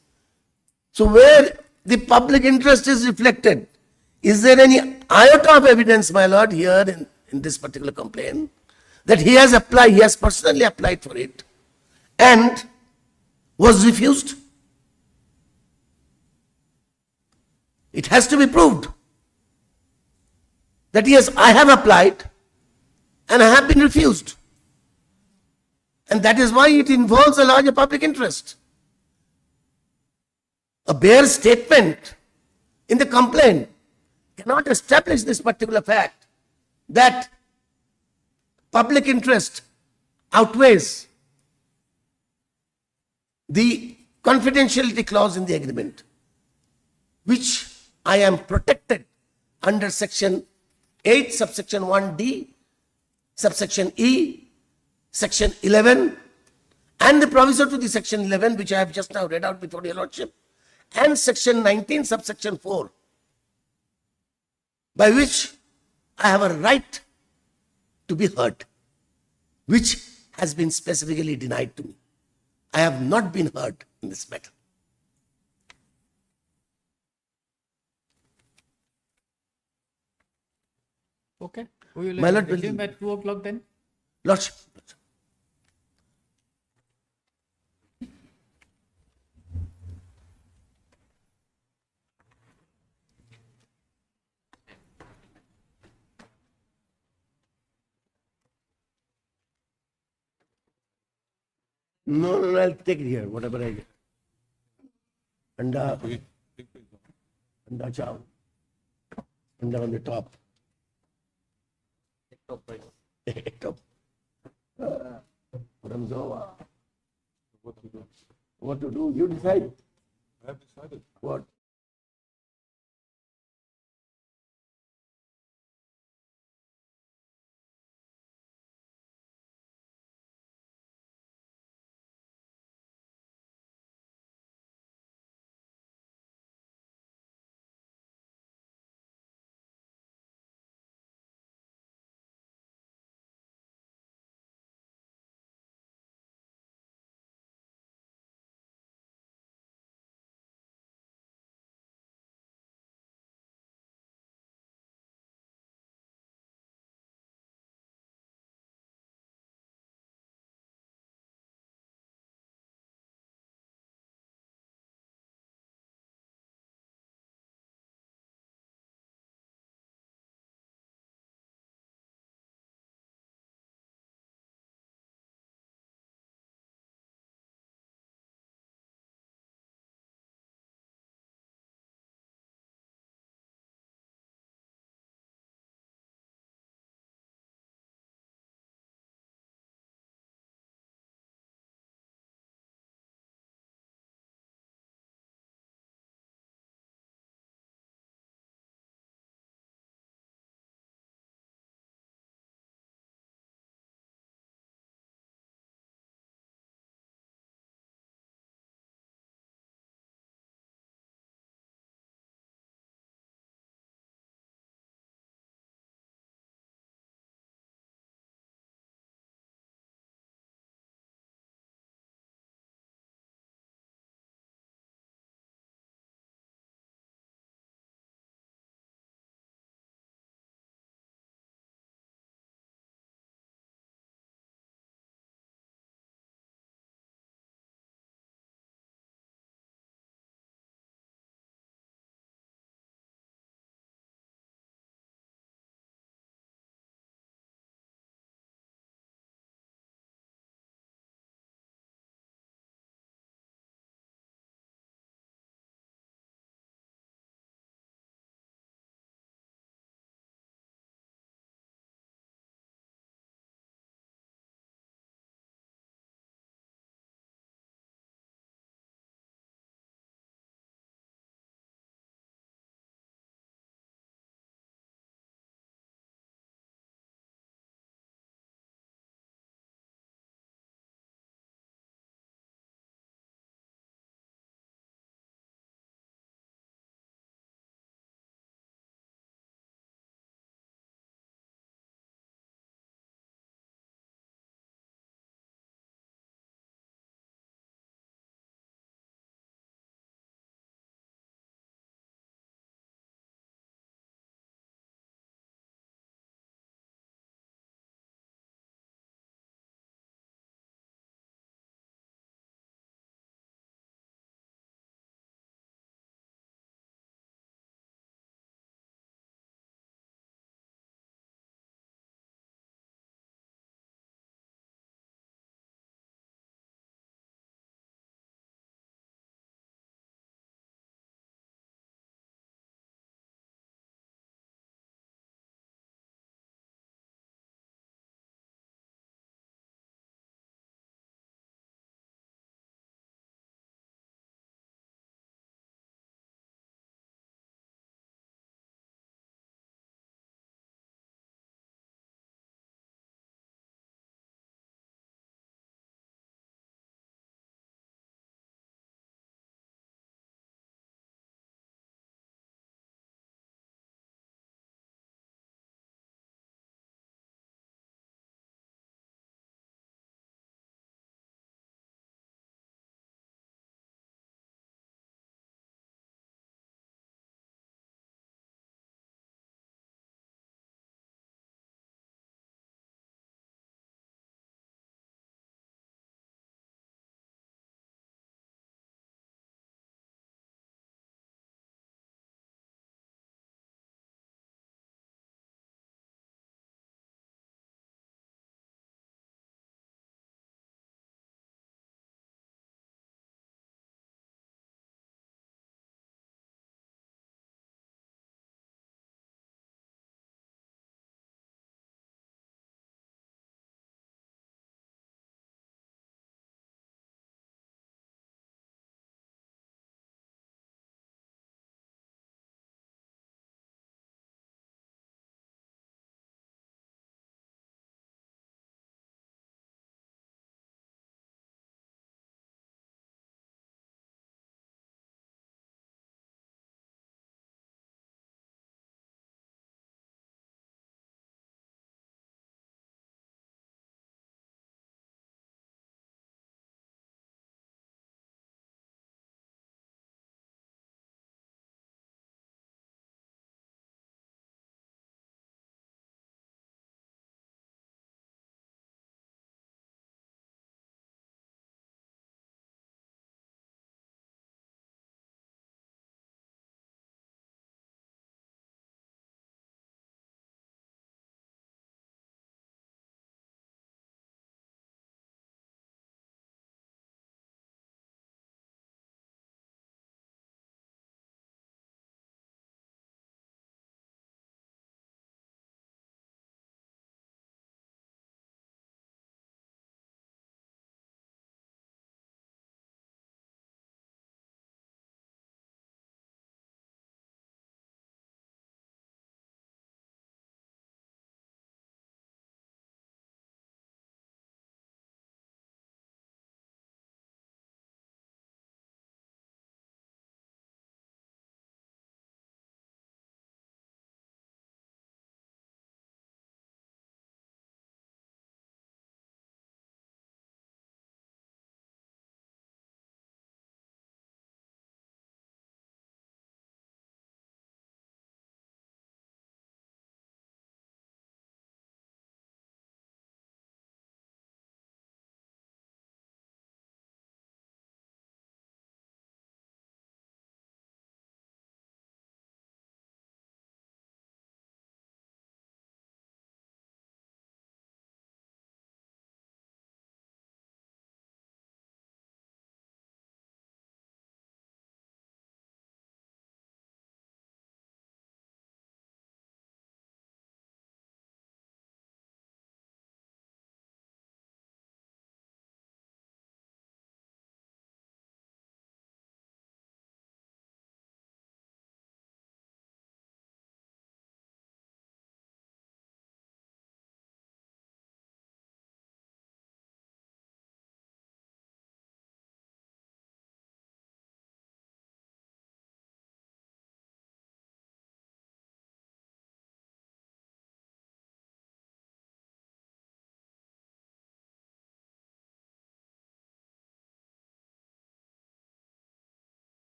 So where the public interest is reflected, is there any iota of evidence, my lord, here in this particular complaint, that he has personally applied for it and was refused? It has to be proved that yes, I have applied and I have been refused. And that is why it involves a larger public interest. A bare statement in the complaint cannot establish this particular fact that public interest outweighs the confidentiality clause in the agreement, which I am protected under section 8, subsection 1D, subsection E, section 11, and the proviso to the section 11, which I have just now read out before your lordship, and section 19, subsection 4, by which I have a right to be heard, which has been specifically denied to me. I have not been heard in this matter. Okay. We will My lord, resume at 2 o'clock then. Lordship. No, I'll take it here, whatever I get. Anda chow. Anda on the top. Top. Madam Zowa. What to do? You decide. I have decided. What?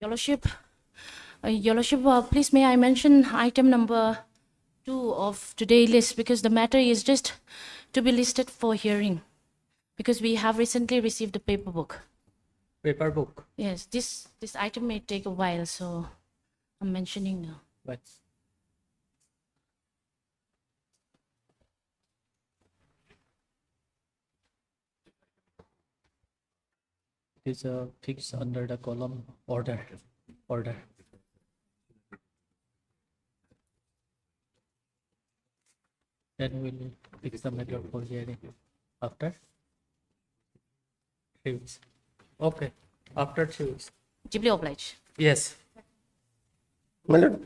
Your Lordship, please may I mention item number 2 of today's list, because the matter is just to be listed for hearing, because we have recently received the paper book. Paper book. Yes, this item may take a while, so I'm mentioning now. Right. It is fixed under the column order. Order. Then we'll fix the matter for hearing after 3 weeks. Okay, after 3 weeks. Deeply obliged. Yes. My lord,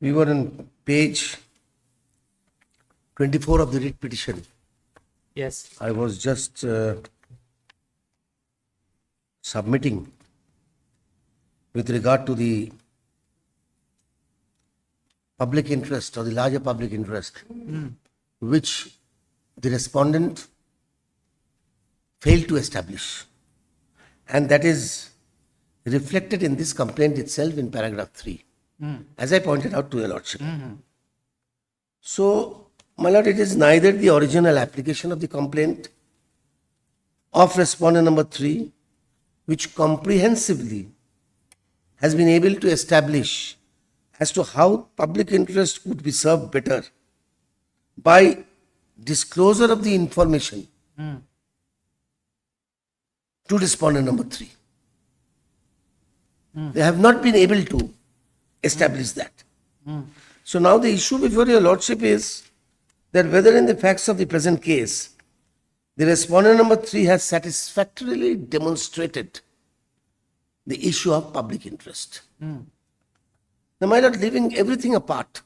we were on page 24 of the writ petition. Yes. I was just submitting with regard to the public interest or the larger public interest, which the respondent failed to establish. And that is reflected in this complaint itself in paragraph 3, as I pointed out to your lordship. So, my lord, it is neither the original application of the complaint of respondent number 3, which comprehensively has been able to establish as to how public interest would be served better by disclosure of the information to respondent number 3. They have not been able to establish that. So now the issue before your lordship is that whether in the facts of the present case, the respondent number 3 has satisfactorily demonstrated the issue of public interest. Now, my lord, leaving everything apart,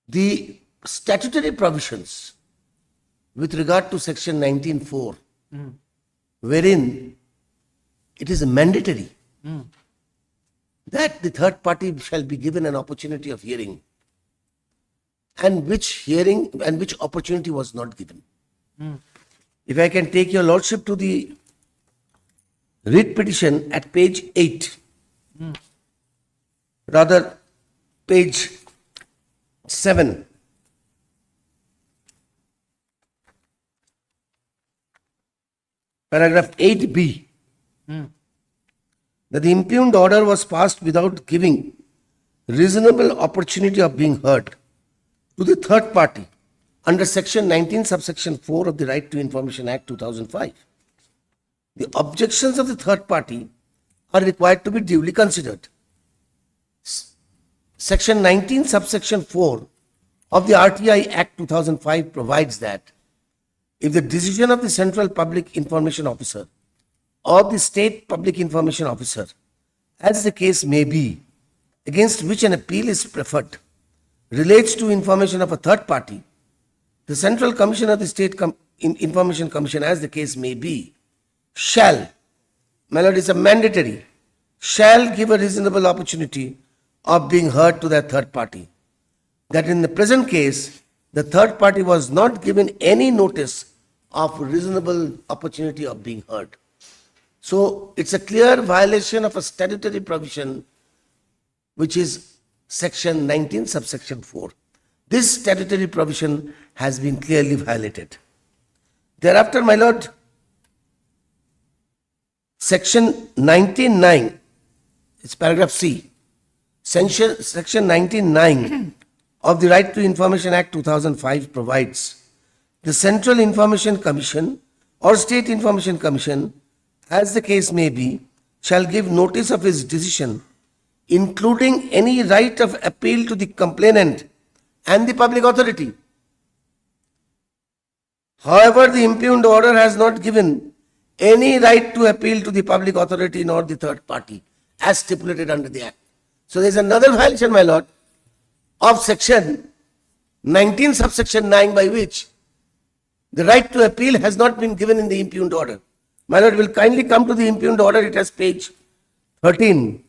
the statutory provisions with regard to section 19(4), wherein it is mandatory that the third party shall be given an opportunity of hearing, and which opportunity was not given. If I can take your lordship to the writ petition at page 8, rather page 7. Paragraph 8b, that the impugned order was passed without giving reasonable opportunity of being heard to the third party under section 19 subsection 4 of the Right to Information Act 2005. The objections of the third party are required to be duly considered. Section 19 subsection 4 of the RTI Act 2005 provides that if the decision of the Central Public Information Officer or the State Public Information Officer, as the case may be, against which an appeal is preferred, relates to information of a third party, the Central Commission of the State Information Commission, as the case may be, shall, my lord, is a mandatory, shall give a reasonable opportunity of being heard to that third party. That in the present case, the third party was not given any notice of reasonable opportunity of being heard. So it's a clear violation of a statutory provision, which is section 19 subsection 4. This statutory provision has been clearly violated. Thereafter, my lord, section 19(9), it's paragraph C, section 19(9) of the Right to Information Act 2005 provides the Central Information Commission or State Information Commission, as the case may be, shall give notice of his decision, including any right of appeal to the complainant and the public authority. However, the impugned order has not given any right to appeal to the public authority nor the third party, as stipulated under the Act. So there is another violation, my lord, of section 19 subsection 9, by which the right to appeal has not been given in the impugned order. My lord, will kindly come to the impugned order. It has page 13.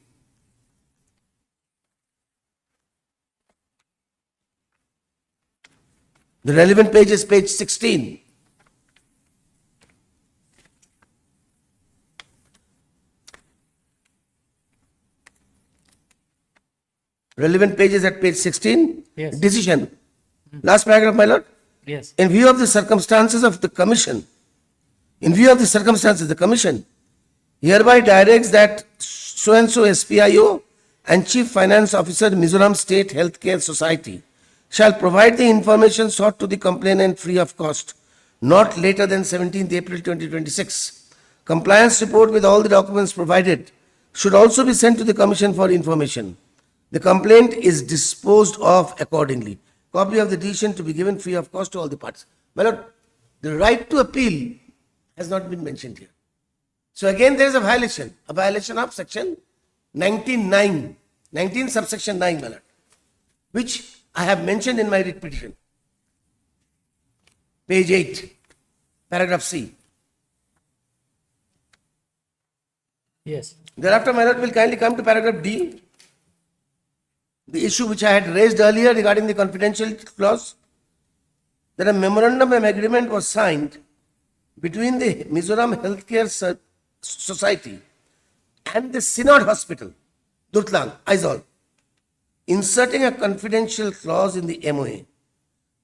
The relevant page is page 16. Relevant page is at page 16. Yes. Decision. Last paragraph, my lord. Yes. In view of the circumstances of the commission, the commission hereby directs that so-and-so SPIO and Chief Finance Officer, Mizoram State Healthcare Society, shall provide the information sought to the complainant free of cost, not later than 17th April 2026. Compliance report with all the documents provided should also be sent to the Commission for information. The complaint is disposed of accordingly. Copy of the decision to be given free of cost to all the parties. My lord, the right to appeal has not been mentioned here. So again there is a violation of section 19 subsection 9, my lord, which I have mentioned in my writ petition. Page 8, paragraph C. Yes. Thereafter, my lord, will kindly come to paragraph D, the issue which I had raised earlier regarding the confidentiality clause, that a memorandum of agreement was signed between the Mizoram Healthcare Society and the Synod Hospital, Durtlang, Aizawl, inserting a confidential clause in the MOA.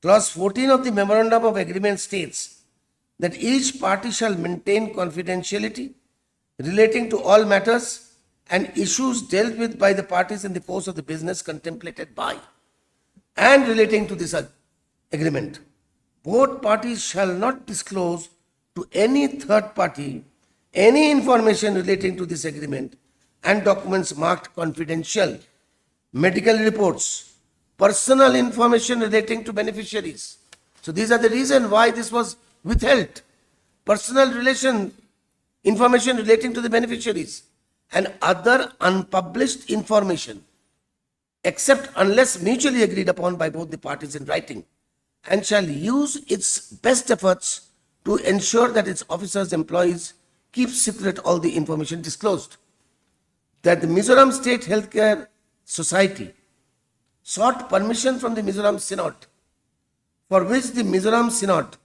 Clause 14 of the memorandum of agreement states that each party shall maintain confidentiality relating to all matters and issues dealt with by the parties in the course of the business contemplated by and relating to this agreement. Both parties shall not disclose to any third party any information relating to this agreement and documents marked confidential, medical reports, personal information relating to beneficiaries. So these are the reason why this was withheld. Personal information relating to the beneficiaries and other unpublished information, except unless mutually agreed upon by both the parties in writing, and shall use its best efforts to ensure that its officers, employees keep secret all the information disclosed. That the Mizoram State Healthcare Society sought permission from the Mizoram Synod, for which the Mizoram Synod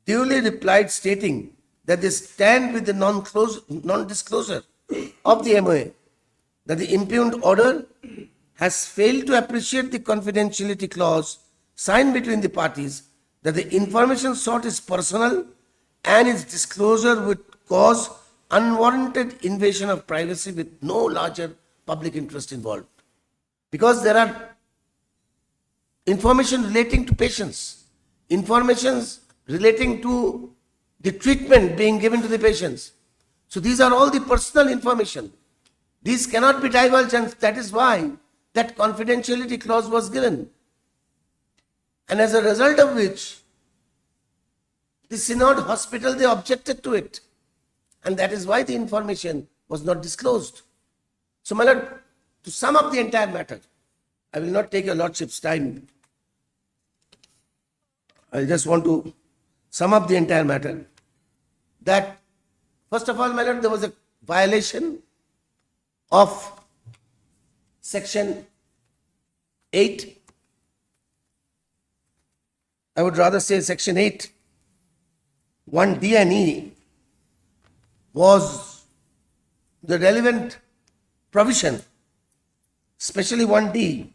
duly replied stating that they stand with the non-disclosure of the MOA, that the impugned order has failed to appreciate the confidentiality clause signed between the parties, that the information sought is personal and its disclosure would cause unwarranted invasion of privacy with no larger public interest involved. Because there are information relating to patients, informations relating to the treatment being given to the patients. So these are all the personal information. These cannot be divulged, and that is why that confidentiality clause was given. And as a result of which, the Synod Hospital, they objected to it. And that is why the information was not disclosed. So, my lord, to sum up the entire matter, I will not take your lordship's time. I just want to sum up the entire matter. That, first of all, my lord, there was a violation of section 8. I would rather say section 8, 1D and E was the relevant provision, especially 1D,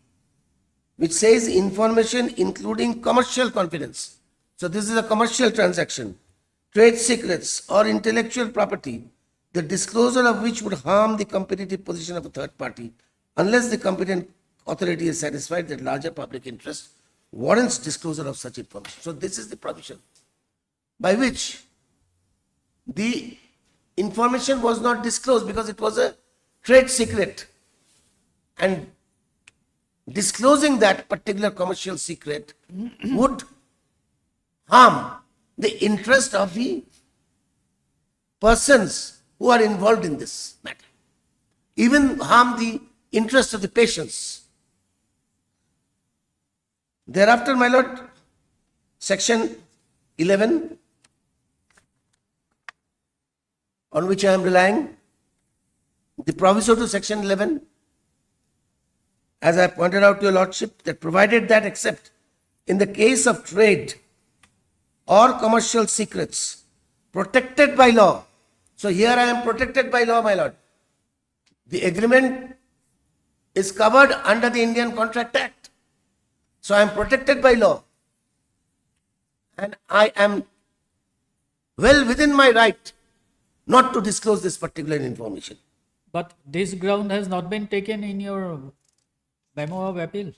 which says information including commercial confidence. So this is a commercial transaction, trade secrets or intellectual property, the disclosure of which would harm the competitive position of a third party unless the competent authority is satisfied that larger public interest warrants disclosure of such information. So this is the provision by which the information was not disclosed because it was a trade secret, and disclosing that particular commercial secret would harm the interest of the persons who are involved in this matter, even harm the interest of the patients. Thereafter, my lord, section 11, on which I am relying, the proviso to section 11, as I pointed out to your lordship, that provided that except in the case of trade or commercial secrets protected by law. So here I am protected by law, my lord. The agreement is covered under the Indian Contract Act. So I am protected by law. And I am well within my right not to disclose this particular information. But this ground has not been taken in your memo of appeal.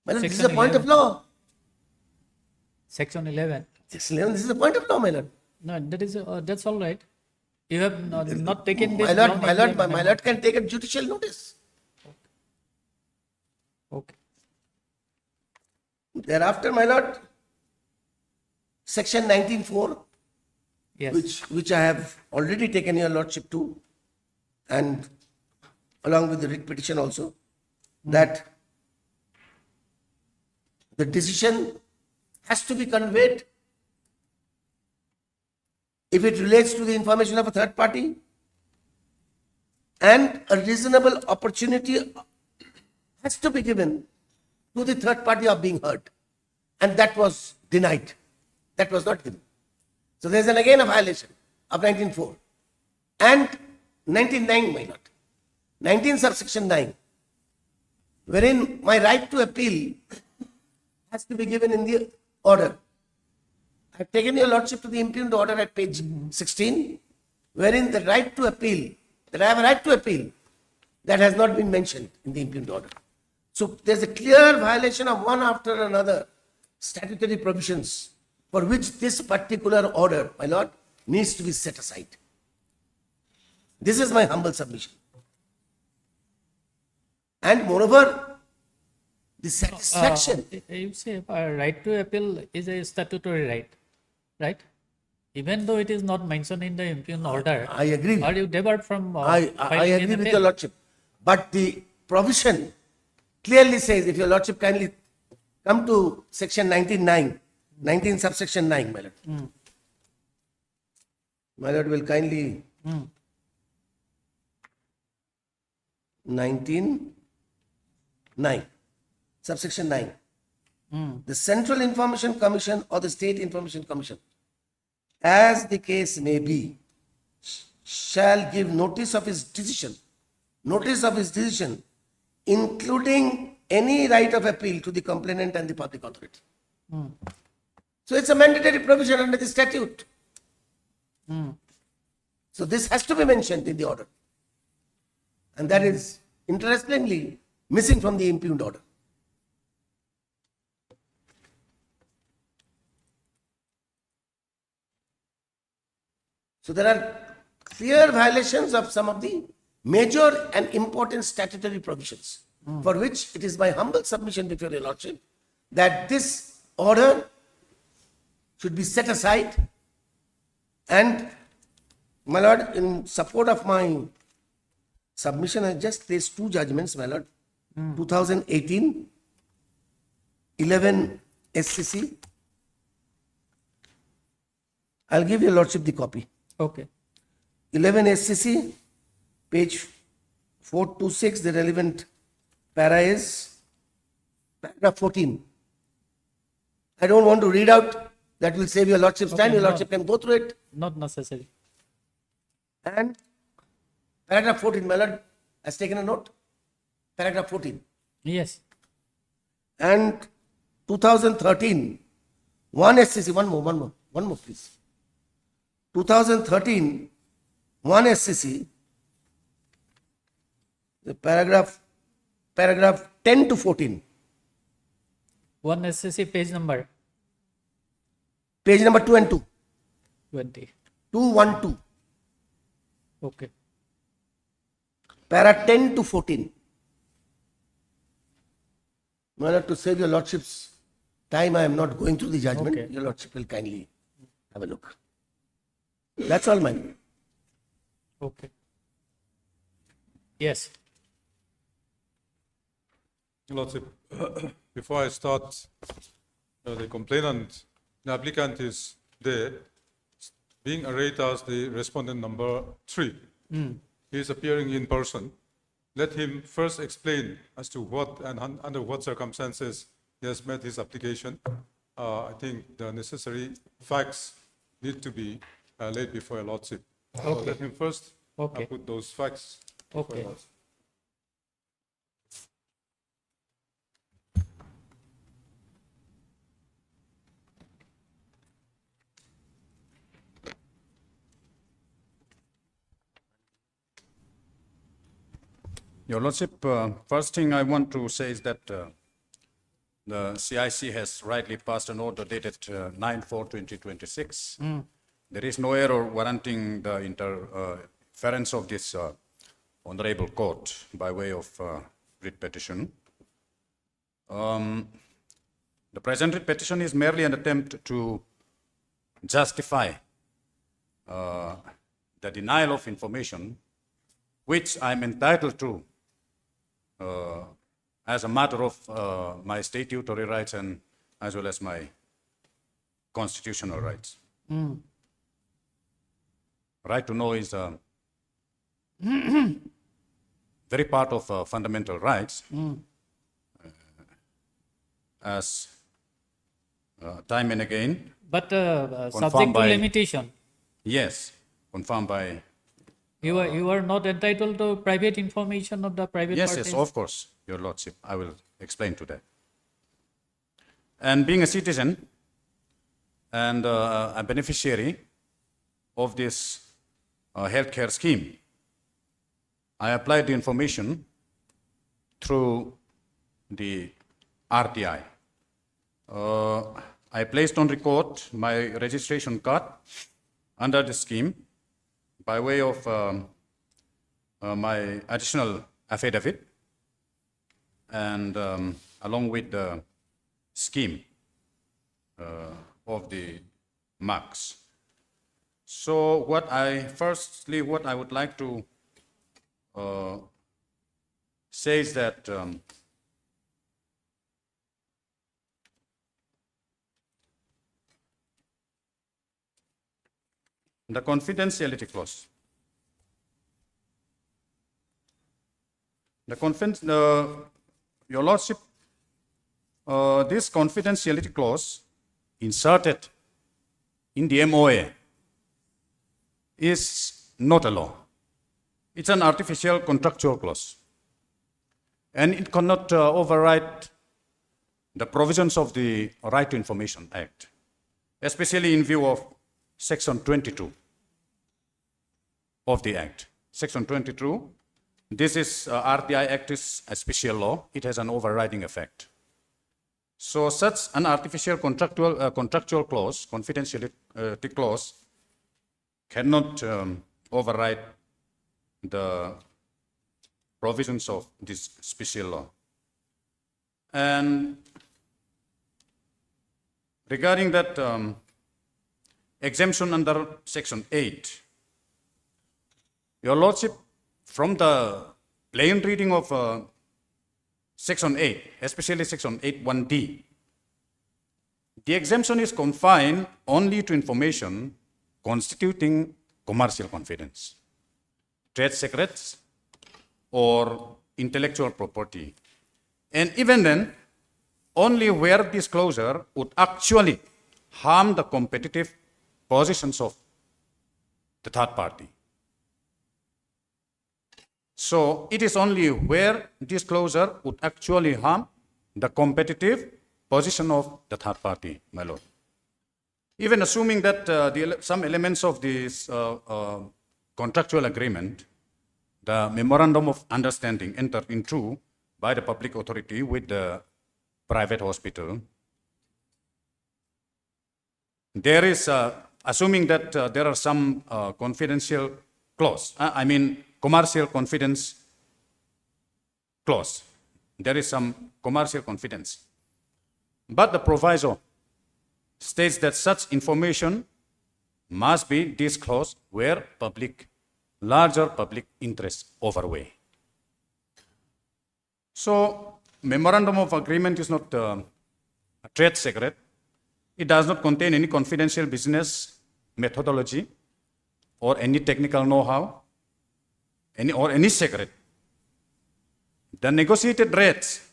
Well, this is Section a point of 11. law. Section 11. Section 11, this is a point of law, my lord. No, that is, that's all right. You have not taken this. My lord, ground my in lord, the my memo. lord can take a judicial notice. Okay. Thereafter, my lord, section 19(4), Yes. which I have already taken your lordship to, and along with the writ petition also, that the decision has to be conveyed if it relates to the information of a third party, and a reasonable opportunity has to be given to the third party of being heard. And that was denied. That was not given. So there is again a violation of 19(4) and 19(9), my lord. 19 subsection 9, wherein my right to appeal has to be given in the order. I have taken your lordship to the impugned order at page 16, wherein the right to appeal, that I have a right to appeal, that has not been mentioned in the impugned order. So there's a clear violation of one after another statutory provisions for which this particular order, my lord, needs to be set aside. This is my humble submission. And moreover, the satisfaction. You say right to appeal is a statutory right, right? Even though it is not mentioned in the impugned order. I agree. Are you debarred from I filing an agree with appeal? your lordship. But the provision clearly says, if your lordship kindly come to section 19(9), 19 subsection 9, my lord. My lord will kindly 19(9), subsection 9. The Central Information Commission or the State Information Commission, as the case may be, shall give notice of his decision, including any right of appeal to the complainant and the public authority. So it's a mandatory provision under the statute. So this has to be mentioned in the order. And that is interestingly missing from the impugned order. So there are clear violations of some of the major and important statutory provisions, for which it is my humble submission before your lordship that this order should be set aside. And my lord, in support of my submission, I just placed two judgments, my lord. 2018, 11 SCC. I'll give your lordship the copy. Okay. 11 SCC, page 426, the relevant para is paragraph 14. I don't want to read out, that will save your lordship's time, your no. lordship can go through it. Not necessary. And paragraph 14, my lord has taken a note. Paragraph 14. Yes. And 2013, 1 SCC, one more please. 2013, 1 SCC, the paragraph 10 to 14. 1 SCC page number Page number 2 and 2. 20. 212. Okay. Para 10 to 14. My lord, to save your lordship's time, I am not going through the judgment. Okay. Your lordship will kindly have a look. That's all, my lord. Okay. Yes. Your Lordship, before I start, the complainant, the applicant is there, being arrayed as the respondent number 3. He is appearing in person. Let him first explain as to what and under what circumstances he has made his application. I think the necessary facts need to be laid before your lordship. So Okay. let him first Okay. put those facts before your Okay. lordship. Your Lordship, first thing I want to say is that the CIC has rightly passed an order dated 9/4/2026. There is no error warranting the interference of this honorable court by way of writ petition. The present writ petition is merely an attempt to justify the denial of information which I am entitled to as a matter of my statutory rights and as well as my constitutional rights. Right to know is very part of fundamental rights, as time and again. But confirmed subject to by- limitation. Yes, confirmed by. You are not entitled to private information of the private Yes, parties? yes, of course, Your Lordship. I will explain to that. And being a citizen and a beneficiary of this healthcare scheme, I applied the information through the RTI. I placed on record my registration card under the scheme by way of my additional affidavit and along with the scheme of the marks. So what I would like to say is that the confidentiality clause. Your Lordship, this confidentiality clause inserted in the MOA is not a law. It's an artificial contractual clause. And it cannot override the provisions of the Right to Information Act, especially in view of Section 22 of the Act. Section 22, this is RTI Act is a special law. It has an overriding effect. So such an artificial contractual clause, confidentiality clause, cannot override the provisions of this special law. And regarding that exemption under Section 8, Your Lordship, from the plain reading of Section 8, especially Section 8(1)(d), the exemption is confined only to information constituting commercial confidence, trade secrets, or intellectual property. And even then, only where disclosure would actually harm the competitive positions of the third party. So it is only where disclosure would actually harm the competitive position of the third party, my lord. Even assuming that some elements of this contractual agreement, the memorandum of understanding entered into by the public authority with the private hospital, there is, assuming that there are some confidential clause, commercial confidence clause. There is some commercial confidence. But the proviso states that such information must be disclosed where larger public interests overweigh. So, memorandum of agreement is not a trade secret. It does not contain any confidential business methodology or any technical know-how, any secret. The negotiated rates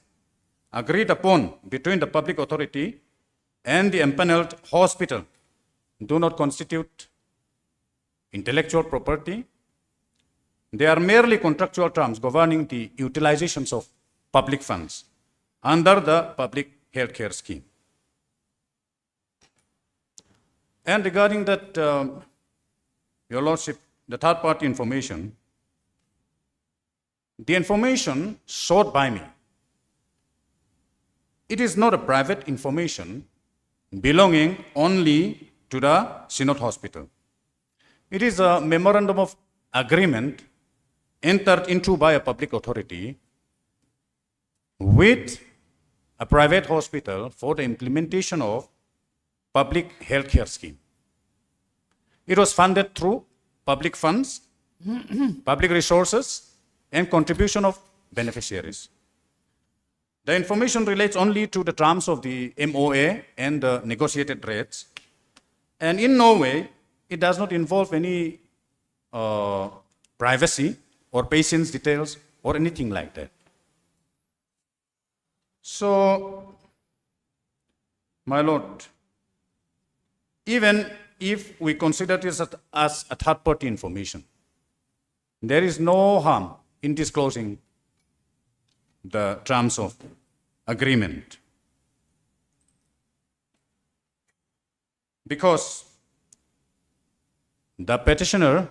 agreed upon between the public authority and the empaneled hospital do not constitute intellectual property. They are merely contractual terms governing the utilizations of public funds under the public healthcare scheme. And regarding that, Your Lordship, the third party information, the information sought by me, it is not a private information belonging only to the Synod Hospital. It is a memorandum of agreement entered into by a public authority with a private hospital for the implementation of public healthcare scheme. It was funded through public funds, public resources, and contribution of beneficiaries. The information relates only to the terms of the MOA and the negotiated rates, and in no way it does not involve any privacy or patient's details or anything like that. So, my Lord, even if we consider this as a third-party information, there is no harm in disclosing the terms of agreement, because the petitioner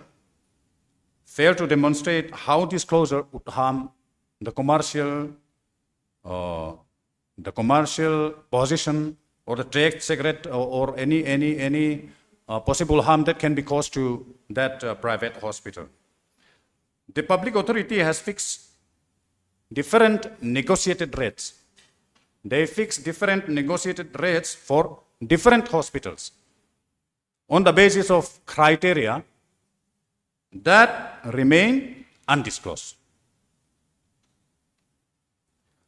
failed to demonstrate how disclosure would harm the commercial position or the trade secret or any possible harm that can be caused to that private hospital. The public authority has fixed different negotiated rates. They fix different negotiated rates for different hospitals on the basis of criteria that remain undisclosed.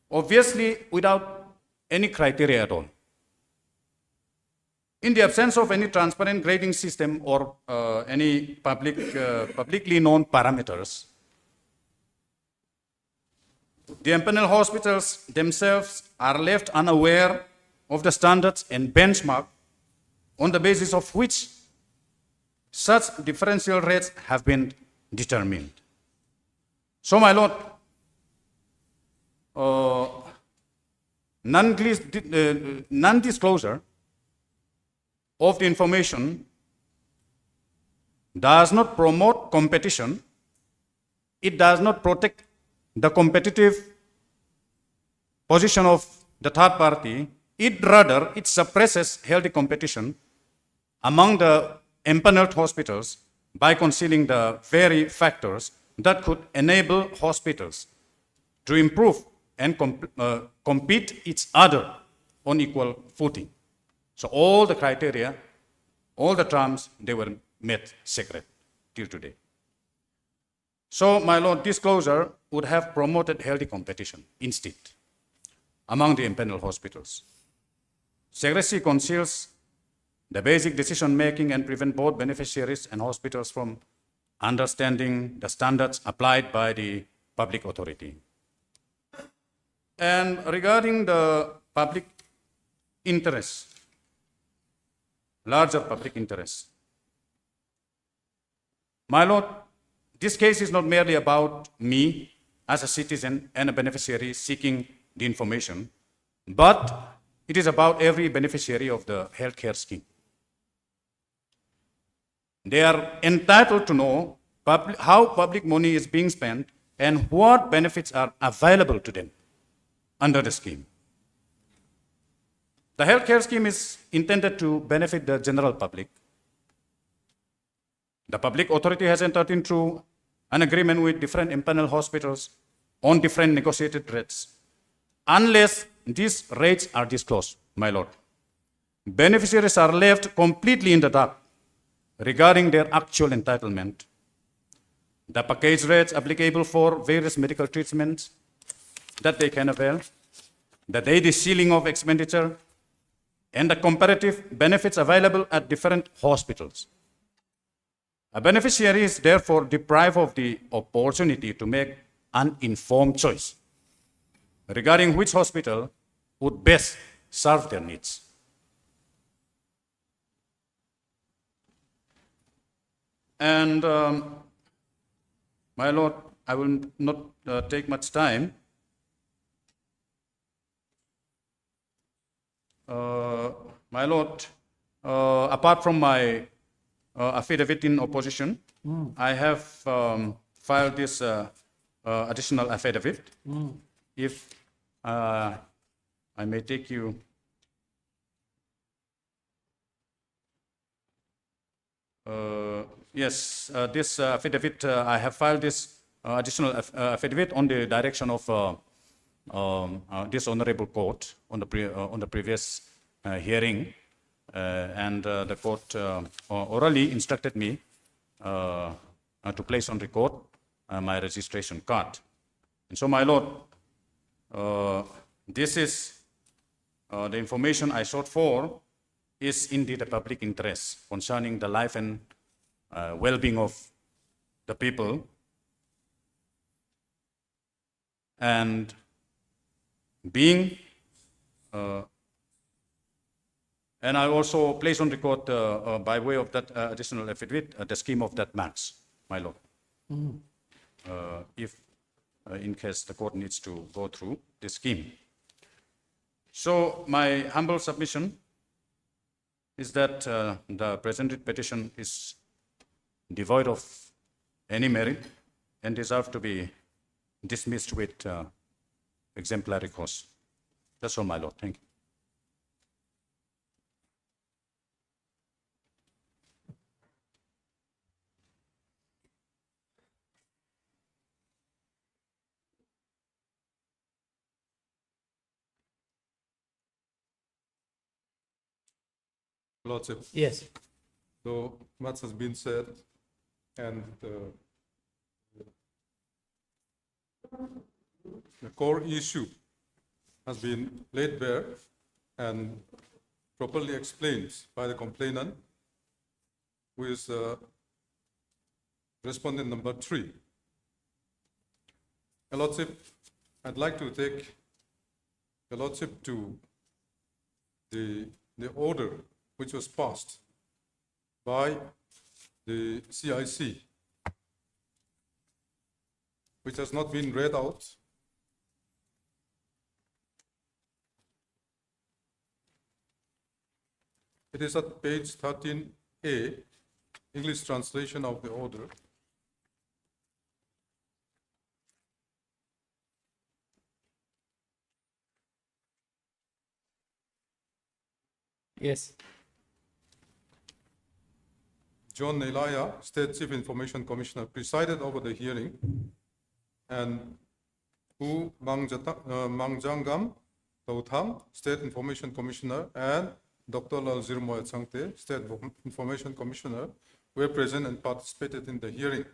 Obviously, without any criteria at all. In the absence of any transparent grading system or any publicly known parameters, the empaneled hospitals themselves are left unaware of the standards and benchmark on the basis of which such differential rates have been determined. So, my Lord, non-disclosure of the information does not promote competition. It does not protect the competitive position of the third party. It suppresses healthy competition among the empaneled hospitals by concealing the very factors that could enable hospitals to improve and compete each other on equal footing. So all the criteria, all the terms, they were made secret till today. So, my Lord, disclosure would have promoted healthy competition instead among the empaneled hospitals. Secrecy conceals the basic decision-making and prevent both beneficiaries and hospitals from understanding the standards applied by the public authority. And regarding the public interest, larger public interest, my Lord, this case is not merely about me as a citizen and a beneficiary seeking the information, but it is about every beneficiary of the healthcare scheme. They are entitled to know how public money is being spent and what benefits are available to them under the scheme. The healthcare scheme is intended to benefit the general public. The public authority has entered into an agreement with different empaneled hospitals on different negotiated rates. Unless these rates are disclosed, my Lord, beneficiaries are left completely in the dark regarding their actual entitlement. The package rates applicable for various medical treatments that they can avail, the daily ceiling of expenditure, and the comparative benefits available at different hospitals. A beneficiary is therefore deprived of the opportunity to make an informed choice regarding which hospital would best serve their needs. And my Lord, I will not take much time. My Lord, apart from my affidavit in opposition, I have filed this additional affidavit. If I may take you. Yes, this affidavit, I have filed this additional affidavit on the direction of this honorable court on the previous hearing, and the court orally instructed me to place on record my registration card. And so, my lord, this is the information I sought for is indeed a public interest concerning the life and well-being of the people, and being and I also place on record by way of that additional affidavit the scheme of that match, my lord. If in case the court needs to go through this scheme. So my humble submission is that the presented petition is devoid of any merit and deserve to be dismissed with exemplary cause. That's all, my lord. Thank you. Lordship. Yes. So much has been said, and the core issue has been laid bare and properly explained by the complainant, who is respondent number 3. Your Lordship, I'd like to take Your Lordship to the order which was passed by the CIC, which has not been read out. It is at page 13A, English translation of the order. Yes. John Elia, State Chief Information Commissioner, presided over the hearing, and Hu Mangjangam Tautham, State Information Commissioner, and Dr. Lalzirmoy Changte, State Information Commissioner, were present and participated in the hearing.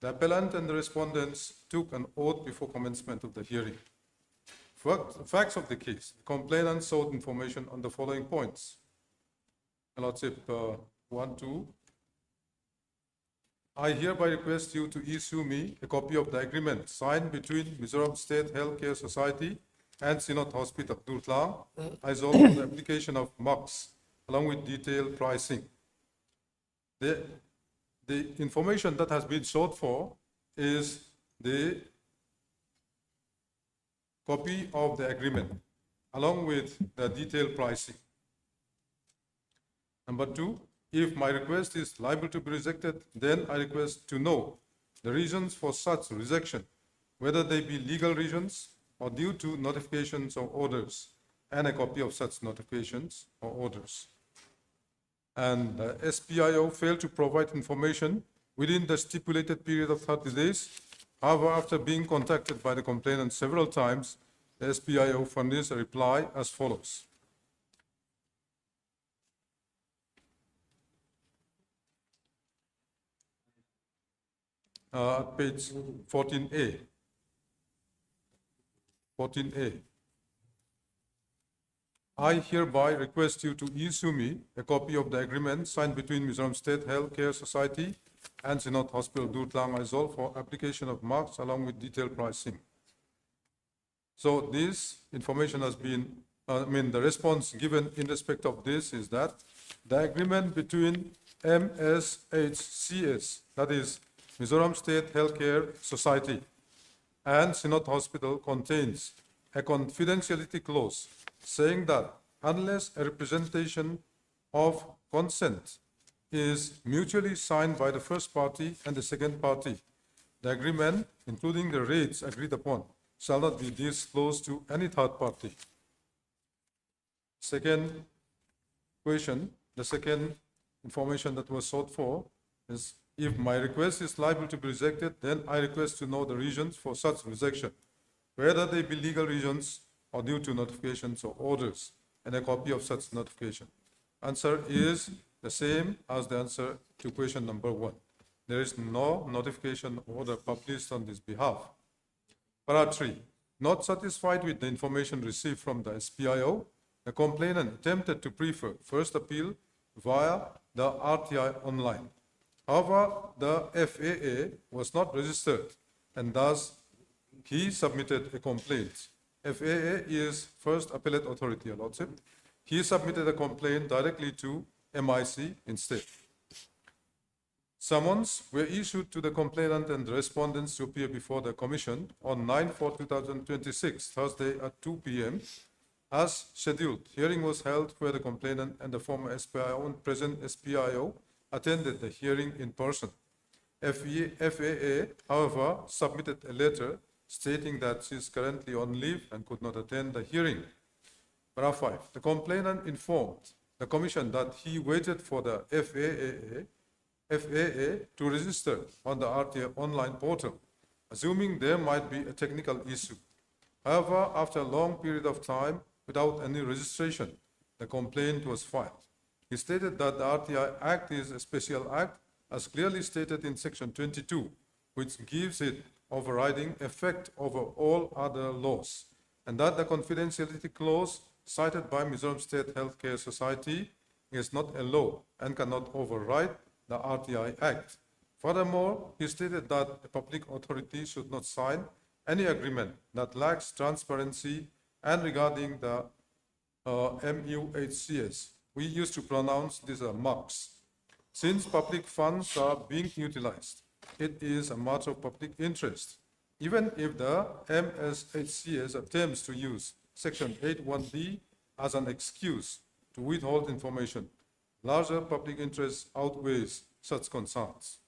The appellant and the respondents took an oath before commencement of the hearing. Facts of the case: the complainant sought information on the following points. Lordship, 1, 2. I hereby request you to issue me a copy of the agreement signed between Mizoram State Healthcare Society and Sinot Hospital, Durtlang, as well as the application of MUX, along with detailed pricing. The information that has been sought for is the copy of the agreement, along with the detailed pricing. Number 2, if my request is liable to be rejected, then I request to know the reasons for such rejection, whether they be legal reasons or due to notifications or orders, and a copy of such notifications or orders. And SPIO failed to provide information within the stipulated period of 30 days. However, after being contacted by the complainant several times, the SPIO furnished a reply as follows. Page 14A. 14A. I hereby request you to issue me a copy of the agreement signed between Mizoram State Healthcare Society and Sinot Hospital, Durtlang, Aizawl, for application of marks along with detailed pricing. So this information has been, the response given in respect of this is that the agreement between MSHCS, that is Mizoram State Healthcare Society, and Sinot Hospital contains a confidentiality clause saying that unless a representation of consent is mutually signed by the first party and the second party, The agreement, including the rates agreed upon, shall not be disclosed to any third party. Second question, the second information that was sought for is, if my request is liable to be rejected, then I request to know the reasons for such rejection, whether they be legal reasons or due to notifications or orders, and a copy of such notification. Answer is the same as the answer to question number 1. There is no notification order published on this behalf. Para 3. Not satisfied with the information received from the SPIO, the complainant attempted to prefer first appeal via the RTI online. However, the FAA was not registered, and thus he submitted a complaint. FAA is First Appellate Authority, Your Lordship. He submitted a complaint directly to MIC instead. Summons were issued to the complainant and the respondents to appear before the Commission on 9/4/2026, Thursday at 2 p.m. As scheduled, hearing was held where the complainant and the former SPIO and present SPIO attended the hearing in person. FAA, however, submitted a letter stating that she is currently on leave and could not attend the hearing. Para 5. The complainant informed the Commission that he waited for the FAA to register on the RTA online portal, assuming there might be a technical issue. However, after a long period of time without any registration, the complaint was filed. He stated that the RTI Act is a special act, as clearly stated in Section 22, which gives it overriding effect over all other laws, and that the confidentiality clause cited by Mizoram State Healthcare Society is not a law and cannot override the RTI Act. Furthermore, he stated that a public authority should not sign any agreement that lacks transparency, and regarding the MUHCS, we used to pronounce these as MUCs. Since public funds are being utilized, it is a matter of public interest. Even if the MSHCS attempts to use Section 8(1)D as an excuse to withhold information, larger public interest outweighs such concerns.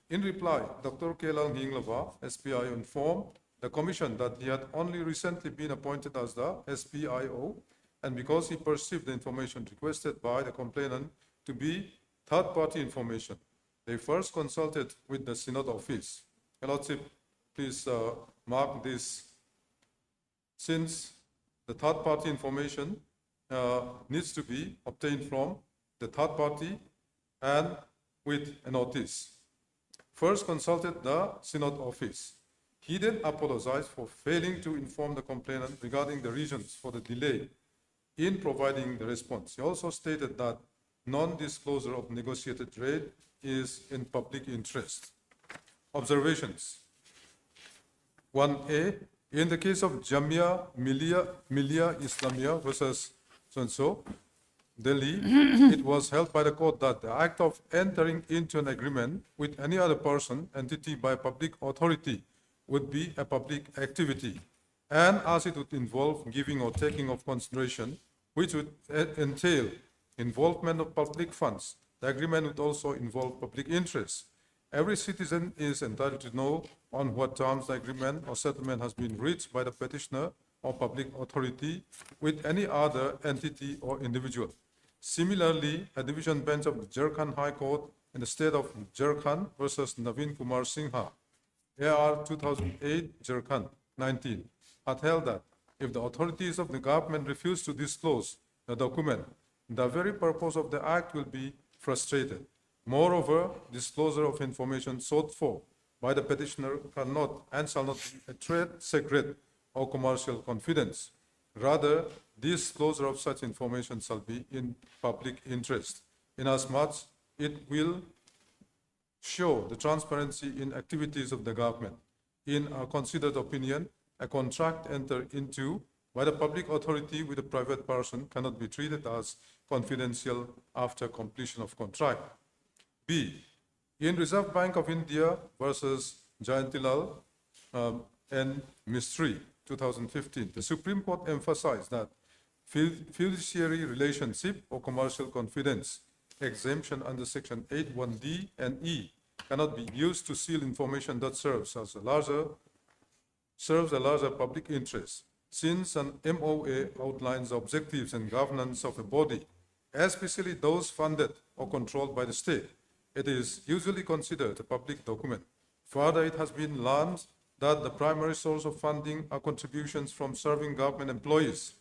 In reply, Dr. Kelang Hinglava, SPIO, informed the Commission that he had only recently been appointed as the SPIO, and because he perceived the information requested by the complainant to be third-party information, they first consulted with the Synod Office. Your Lordship, please mark this. Since the third-party information needs to be obtained from the third party and with a notice. First consulted the Synod Office. He then apologized for failing to inform the complainant regarding the reasons for the delay in providing the response. He also stated that non-disclosure of negotiated rate is in public interest. Observations. 1A, in the case of Jamia Millia Islamia versus so-and-so, Delhi, it was held by the court that the act of entering into an agreement with any other person, entity by a public authority would be a public activity, and as it would involve giving or taking of consideration, which would entail involvement of public funds, the agreement would also involve public interest. Every citizen is entitled to know on what terms the agreement or settlement has been reached by the petitioner or public authority with any other entity or individual. Similarly, a division bench of the Jharkhand High Court in the state of Jharkhand versus Naveen Kumar Singha, AR 2008, Jharkhand 19, had held that if the authorities of the government refuse to disclose the document, the very purpose of the act will be frustrated. Moreover, disclosure of information sought for by the petitioner cannot and shall not be a trade secret or commercial confidence. Rather, disclosure of such information shall be in public interest, inasmuch it will show the transparency in activities of the government. In a considered opinion, a contract entered into by the public authority with a private person cannot be treated as confidential after completion of contract. B, in Reserve Bank of India versus Jayantilal and Mistry, 2015, the Supreme Court emphasized that fiduciary relationship or commercial confidence exemption under Section 8(1)D and E cannot be used to seal information that serves a larger public interest. Since an MOA outlines objectives and governance of a body, especially those funded or controlled by the state, it is usually considered a public document. Further, it has been learned that the primary source of funding are contributions from serving government employees.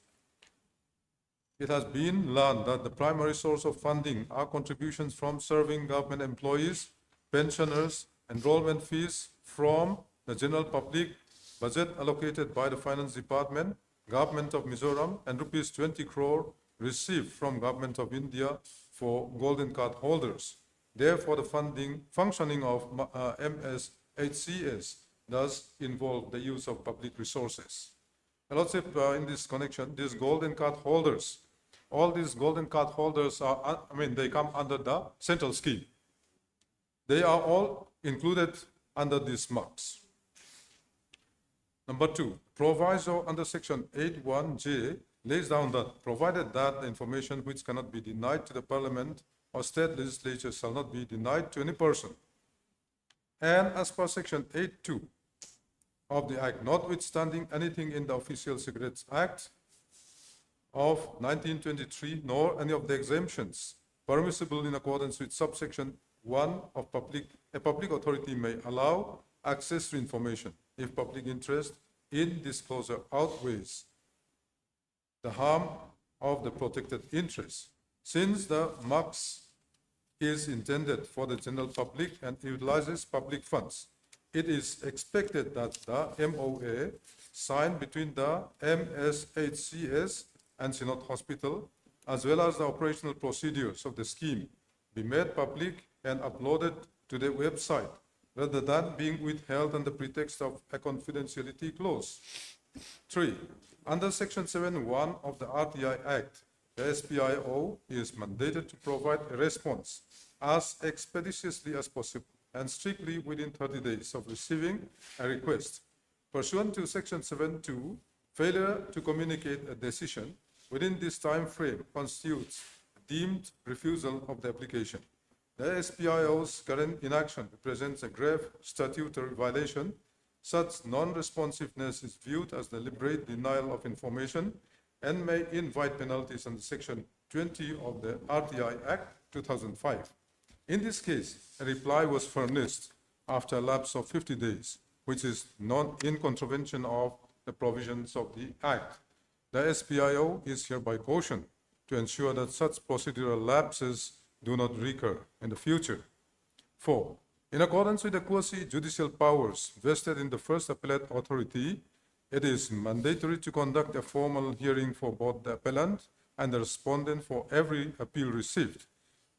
It has been learned that the primary source of funding are contributions from serving government employees, pensioners, enrollment fees from the general public, budget allocated by the Finance Department, Government of Mizoram, and rupees 20 crore received from Government of India for golden card holders. Therefore, the functioning of MSHCS does involve the use of public resources. And also, in this connection, these golden card holders, all these golden card holders are, they come under the central scheme. They are all included under these marks. Number 2, proviso under section 81J lays down that provided that the information which cannot be denied to the parliament or state legislature shall not be denied to any person. And as per section 8.2 of the Act, notwithstanding anything in the Official Secrets Act of 1923, nor any of the exemptions permissible in accordance with subsection 1 of a public authority may allow access to information if public interest in disclosure outweighs the harm of the protected interest. Since the marks is intended for the general public and utilizes public funds, it is expected that the MOA signed between the MSHCS and Synod Hospital, as well as the operational procedures of the scheme, be made public and uploaded to the website, rather than being withheld on the pretext of a confidentiality clause. 3. Under Section 7.1 of the RTI Act, the SPIO is mandated to provide a response as expeditiously as possible and strictly within 30 days of receiving a request. Pursuant to Section 7.2, failure to communicate a decision within this time frame constitutes deemed refusal of the application. The SPIO's current inaction represents a grave statutory violation. Such non-responsiveness is viewed as deliberate denial of information and may invite penalties under Section 20 of the RTI Act 2005. In this case, a reply was furnished after a lapse of 50 days, which is in contravention of the provisions of the Act. The SPIO is hereby cautioned to ensure that such procedural lapses do not recur in the future. 4. In accordance with the quasi-judicial powers vested in the first appellate authority, it is mandatory to conduct a formal hearing for both the appellant and the respondent for every appeal received.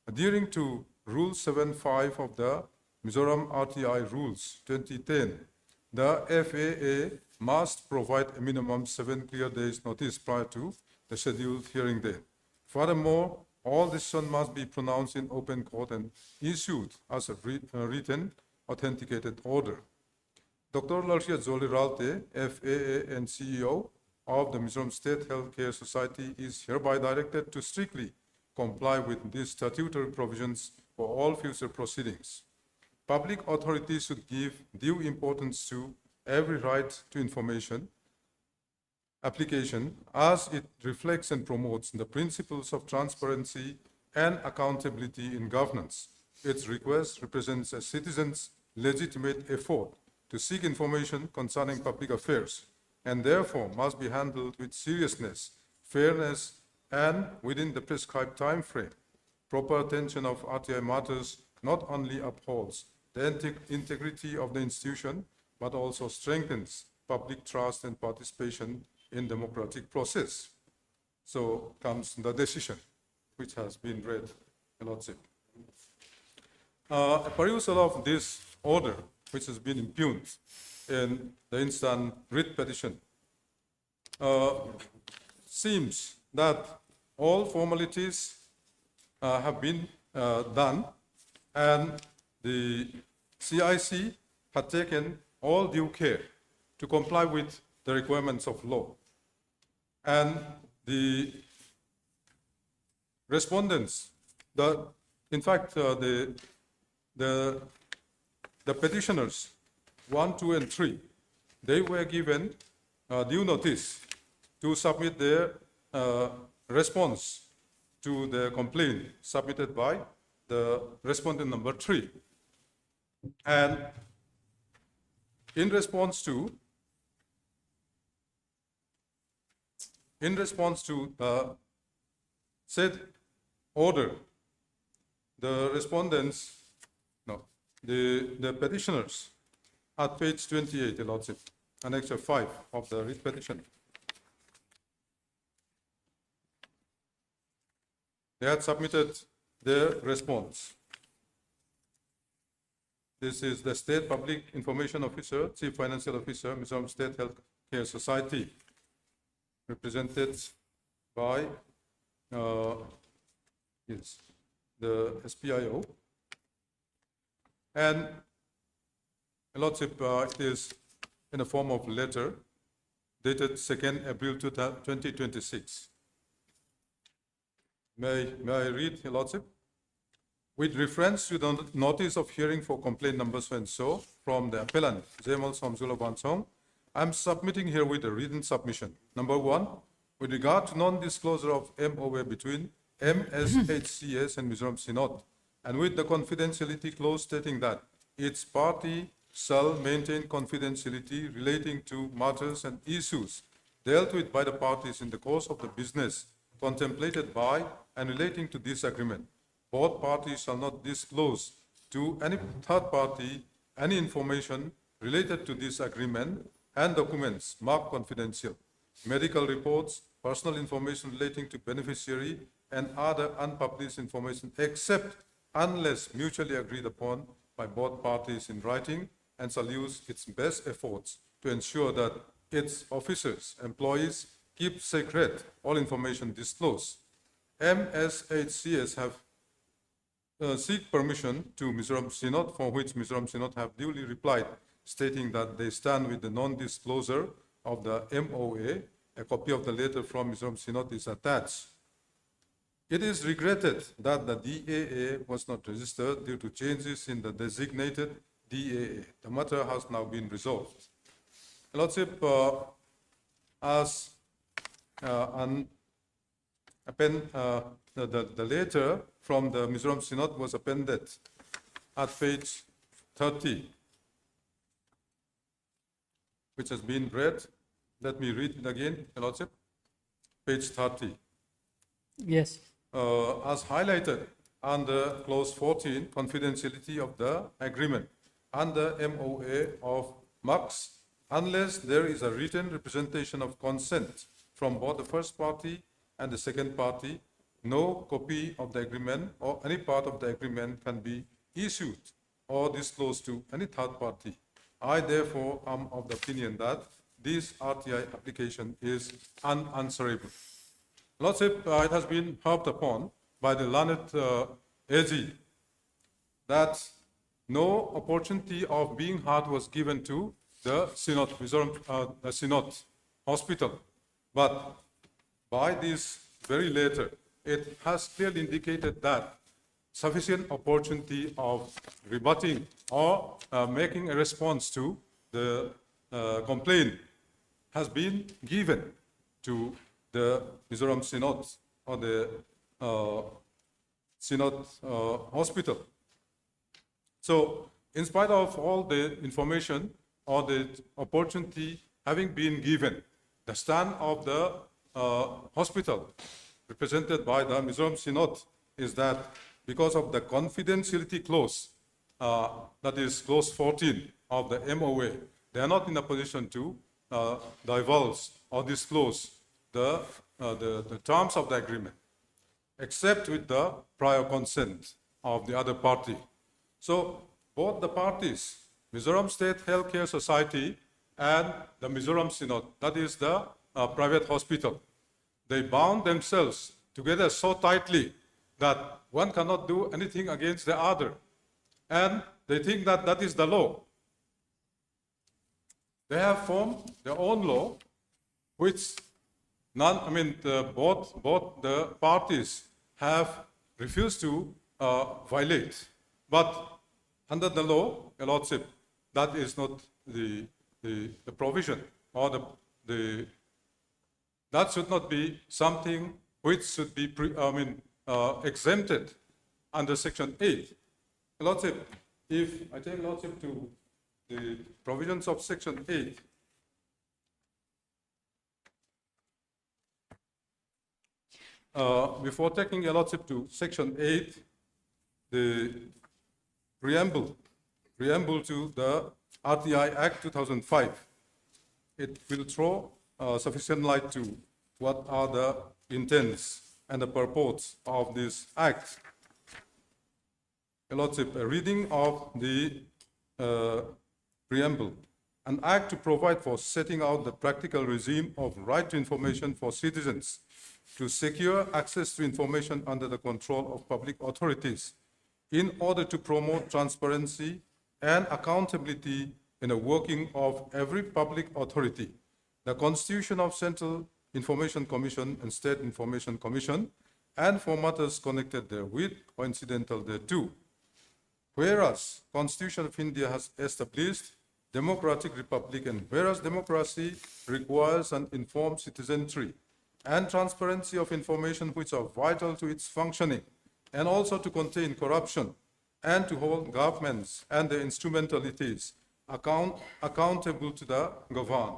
Adhering to Rule 7.5 of the Mizoram RTI Rules 2010, the FAA must provide a minimum 7 clear days notice prior to the scheduled hearing date. Furthermore, all decisions must be pronounced in open court and issued as a written, authenticated order. Dr. Larsia Zoliralte, FAA and CEO of the Mizoram State Healthcare Society, is hereby directed to strictly comply with these statutory provisions for all future proceedings. Public authorities should give due importance to every right to information application as it reflects and promotes the principles of transparency and accountability in governance. Its request represents a citizen's legitimate effort to seek information concerning public affairs and therefore must be handled with seriousness, fairness, and within the prescribed time frame. Proper attention of RTI matters not only upholds the integrity of the institution, but also strengthens public trust and participation in democratic process. So comes the decision, which has been read, Your Lordship. A perusal of this order, which has been impugned in the instant writ petition, seems that all formalities have been done, and the CIC had taken all due care to comply with the requirements of law. And the respondents, the the petitioners 1, 2, and 3, they were given due notice to submit their response to the complaint submitted by the respondent number 3. And in response to said order, the respondents, no, the petitioners at page 28, Your Lordship, Annexure 5 of the writ petition, they had submitted their response. This is the State Public Information Officer, Chief Financial Officer, Mizoram State Healthcare Society, represented by the SPIO. And, Your Lordship, it is in the form of letter dated 2nd April 2026. May I read, Your Lordship? With reference to the notice of hearing for complaint number so and so from the appellant, Jamal Somzula Bansong, I am submitting here with a written submission. Number 1, with regard to non-disclosure of MOA between MSHCS and Mizoram Synod, and with the confidentiality clause stating that its party shall maintain confidentiality relating to matters and issues dealt with by the parties in the course of the business contemplated by and relating to this agreement. Both parties shall not disclose to any third party any information related to this agreement and documents marked confidential, medical reports, personal information relating to beneficiary, and other unpublished information, except unless mutually agreed upon by both parties in writing, and shall use its best efforts to ensure that its officers, employees keep secret all information disclosed. MSHCS have seek permission to Mizoram Synod, for which Mizoram Synod have duly replied, stating that they stand with the non-disclosure of the MOA. A copy of the letter from Mizoram Synod is attached. It is regretted that the DAA was not registered due to changes in the designated DAA. The matter has now been resolved. Lordship, as the letter from the Mizoram Synod was appended at page 30, which has been read. Let me read it again, Your Lordship. Page 30. Yes. As highlighted under clause 14, confidentiality of the agreement, under MOA of MUX, unless there is a written representation of consent from both the first party and the second party, no copy of the agreement or any part of the agreement can be issued or disclosed to any third party. I therefore am of the opinion that this RTI application is unanswerable. Lordship, it has been harped upon by the learned AG that no opportunity of being heard was given to the Synod, Mizoram Synod Hospital. But by this very letter, it has clearly indicated that sufficient opportunity of rebutting or making a response to the complaint has been given to the Mizoram Synod or the Synod Hospital. So, in spite of all the information or the opportunity having been given, the stand of the hospital, represented by the Mizoram Synod, is that because of the confidentiality clause, that is clause 14 of the MOA, they are not in a position to divulge or disclose the terms of the agreement, except with the prior consent of the other party. So both the parties, Mizoram State Healthcare Society and the Mizoram Synod, that is the private hospital, they bound themselves together so tightly that one cannot do anything against the other. And they think that that is the law. They have formed their own law, which both the parties have refused to violate. But under the law, Your Lordship, that is not the provision or that should not be something which should be exempted under Section 8. Your Lordship, if I take Your Lordship to the provisions of Section 8, before taking Your Lordship to Section 8, the preamble to the RTI Act 2005, it will throw sufficient light to what are the intents and the purports of this act. Your Lordship, a reading of the preamble. An act to provide for setting out the practical regime of right to information for citizens to secure access to information under the control of public authorities in order to promote transparency and accountability in the working of every public authority. The Constitution of Central Information Commission and State Information Commission, and for matters connected therewith or incidental thereto. Whereas Constitution of India has established democratic republic, and whereas democracy requires an informed citizenry and transparency of information which are vital to its functioning, and also to contain corruption, and to hold governments and their instrumentalities accountable to the governed.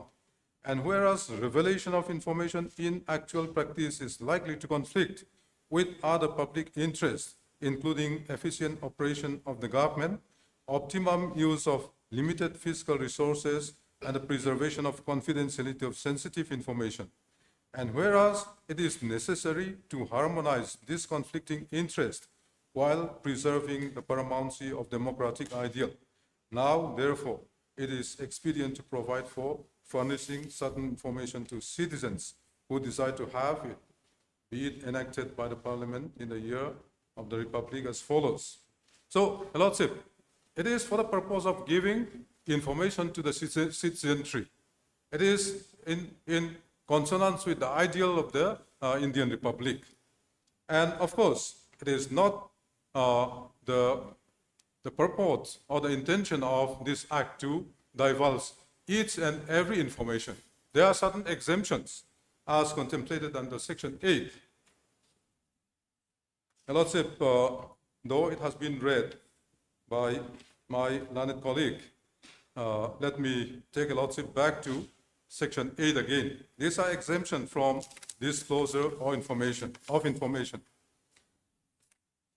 And whereas revelation of information in actual practice is likely to conflict with other public interests, including efficient operation of the government, optimum use of limited fiscal resources, and the preservation of confidentiality of sensitive information. And whereas it is necessary to harmonize this conflicting interest while preserving the paramountcy of democratic ideal, now, therefore, it is expedient to provide for furnishing certain information to citizens who desire to have it, be it enacted by the Parliament in the year of the Republic as follows. So, Your Lordship, it is for the purpose of giving information to the citizenry. It is in consonance with the ideal of the Indian Republic. And of course, it is not the purport or the intention of this act to divulge each and every information. There are certain exemptions as contemplated under Section 8. Your Lordship, though it has been read by my learned colleague, let me take Your Lordship back to Section 8 again. These are exemptions from disclosure or information.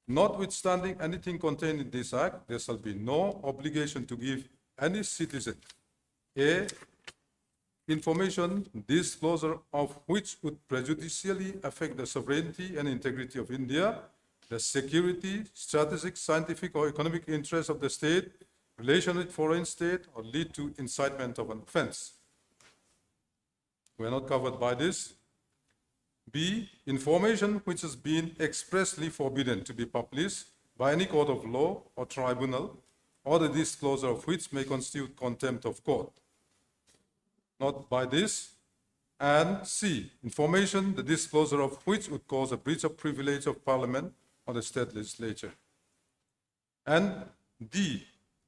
Notwithstanding anything contained in this act, there shall be no obligation to give any citizen a information disclosure of which would prejudicially affect the sovereignty and integrity of India, the security, strategic, scientific, or economic interests of the state, relation with foreign state, or lead to incitement of an offense. We are not covered by this. B, information which has been expressly forbidden to be published by any court of law or tribunal, or the disclosure of which may constitute contempt of court. Not by this. And C, information, the disclosure of which would cause a breach of privilege of Parliament or the state legislature. And D,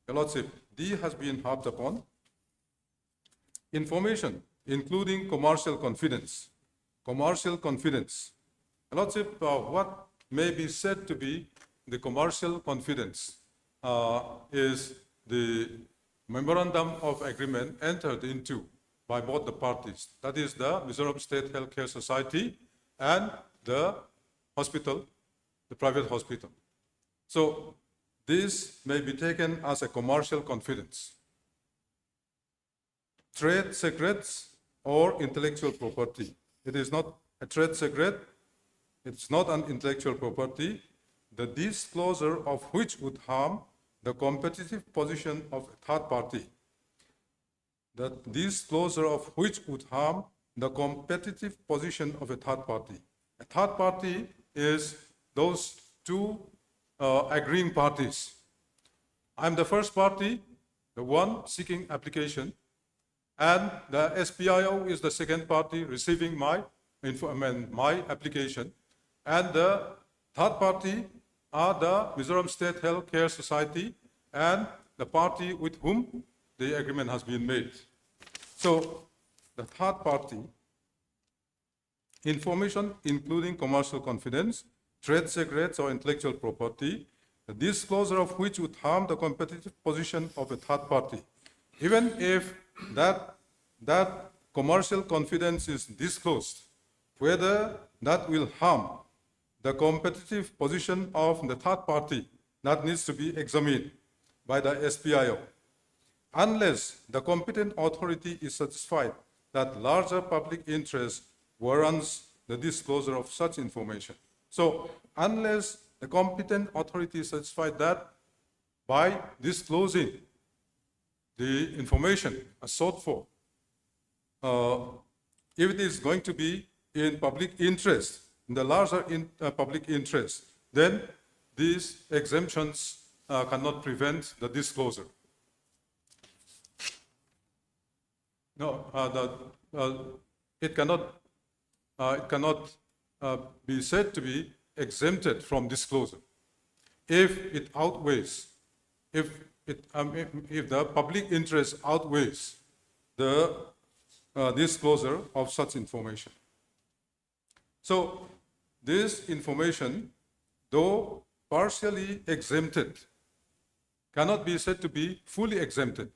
Your Lordship, D has been harped upon. Information, including commercial confidence. Commercial confidence. Your Lordship, what may be said to be the commercial confidence is the memorandum of agreement entered into by both the parties. That is the Mizoram State Healthcare Society and the hospital, the private hospital. So this may be taken as a commercial confidence. Trade secrets or intellectual property. It is not a trade secret, it's not an intellectual property, the disclosure of which would harm the competitive position of a third party. The disclosure of which would harm the competitive position of a third party. A third party is those two agreeing parties. I'm the first party, the one seeking application, and the SPIO is the second party receiving my application, and the third party are the Mizoram State Health Care Society and the party with whom the agreement has been made. So the third party, information including commercial confidence, trade secrets or intellectual property, the disclosure of which would harm the competitive position of a third party. Even if that commercial confidence is disclosed, whether that will harm the competitive position of the third party, that needs to be examined by the SPIO. Unless the competent authority is satisfied that larger public interest warrants the disclosure of such information. So, unless the competent authority is satisfied that by disclosing the information sought for, if it is going to be in public interest, in the larger public interest, then these exemptions cannot prevent the disclosure. No, it cannot be said to be exempted from disclosure if it outweighs, if the public interest outweighs the disclosure of such information. So this information, though partially exempted, cannot be said to be fully exempted.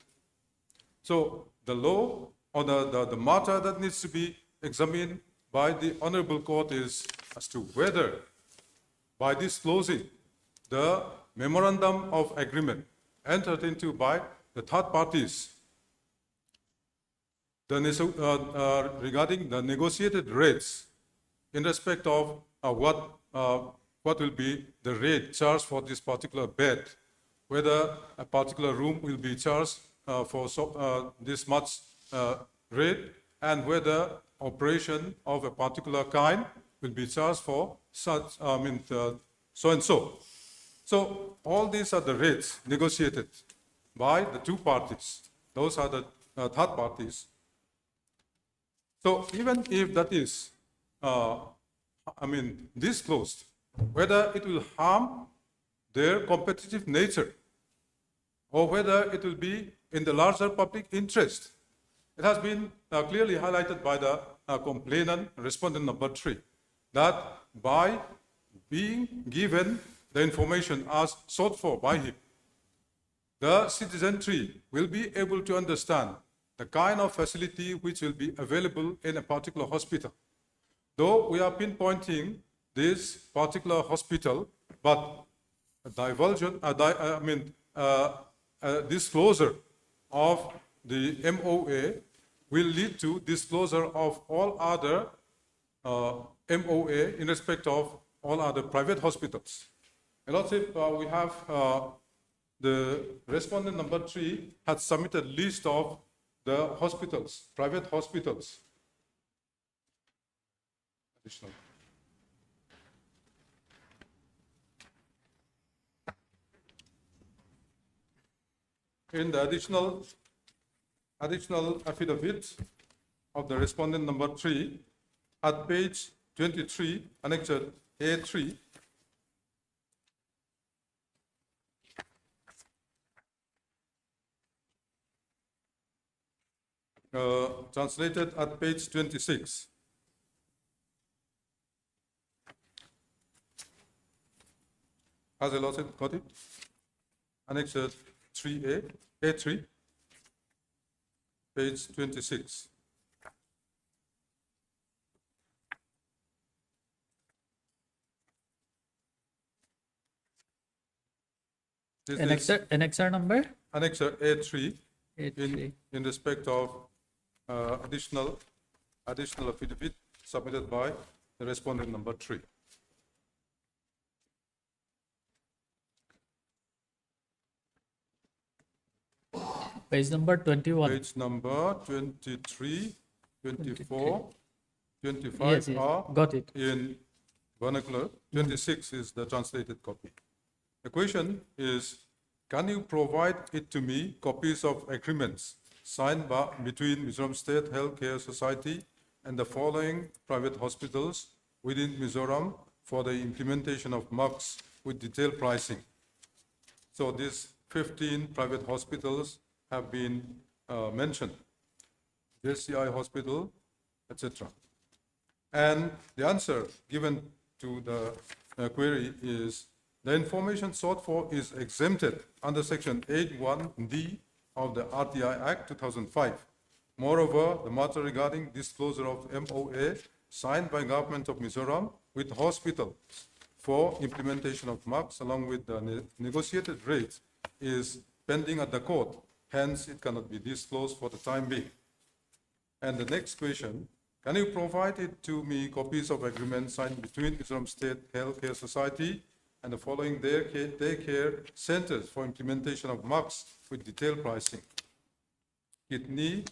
So the law or the matter that needs to be examined by the Honorable Court is as to whether by disclosing the memorandum of agreement entered into by the third parties regarding the negotiated rates in respect of what will be the rate charged for this particular bed, whether a particular room will be charged for this much rate, and whether operation of a particular kind will be charged for such, so and so. So all these are the rates negotiated by the two parties. Those are the third parties. So even if that is, disclosed, whether it will harm their competitive nature or whether it will be in the larger public interest, it has been clearly highlighted by the complainant, respondent number 3, that by being given the information as sought for by him, the citizenry will be able to understand the kind of facility which will be available in a particular hospital. Though we are pinpointing this particular hospital, but disclosure of the MOA will lead to disclosure of all other MOA in respect of all other private hospitals. And also, we have the respondent number 3 has submitted list of the hospitals, private hospitals. Additional. In the additional affidavit of the respondent number 3, at page 23, annexure A3, translated at page 26. Has the lawsuit got it? Annexure 3A, A3, page 26. This is Annexure number? Annexure A3, A3. in respect of additional affidavit submitted by the respondent number 3. Page number 21. Page number 23, 24, 25 Yes, yes, are got it. in vernacular. 26 is the translated copy. The question is, can you provide it to me copies of agreements signed between Mizoram State Healthcare Society and the following private hospitals within Mizoram for the implementation of MUCs with detailed pricing? So this 15 private hospitals have been mentioned, JCI Hospital, etc. And the answer given to the query is the information sought for is exempted under Section 8(1)(d) of the RTI Act 2005. Moreover, the matter regarding disclosure of MOA signed by Government of Mizoram with hospitals for implementation of MACs along with the negotiated rates is pending at the court. Hence, it cannot be disclosed for the time being. And the next question, can you provide it to me copies of agreements signed between Mizoram State Healthcare Society and the following daycare centers for implementation of MACs with detailed pricing? Kidney,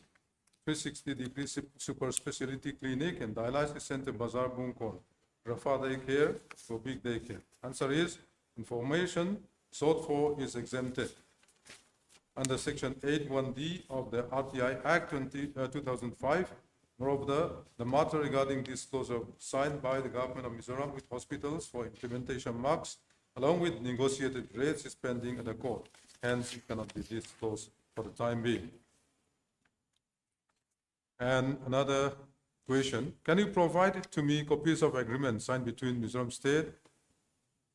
360-degree super specialty clinic and dialysis center Bazar Bungkol, Rafa Daycare, Big Daycare. Answer is, information sought for is exempted under Section 8(1)(d) of the RTI Act 2005. Moreover, the matter regarding disclosure signed by the Government of Mizoram with hospitals for implementation marks along with negotiated rates is pending at the court. Hence, it cannot be disclosed for the time being. And another question, can you provide to me copies of agreements signed between Mizoram State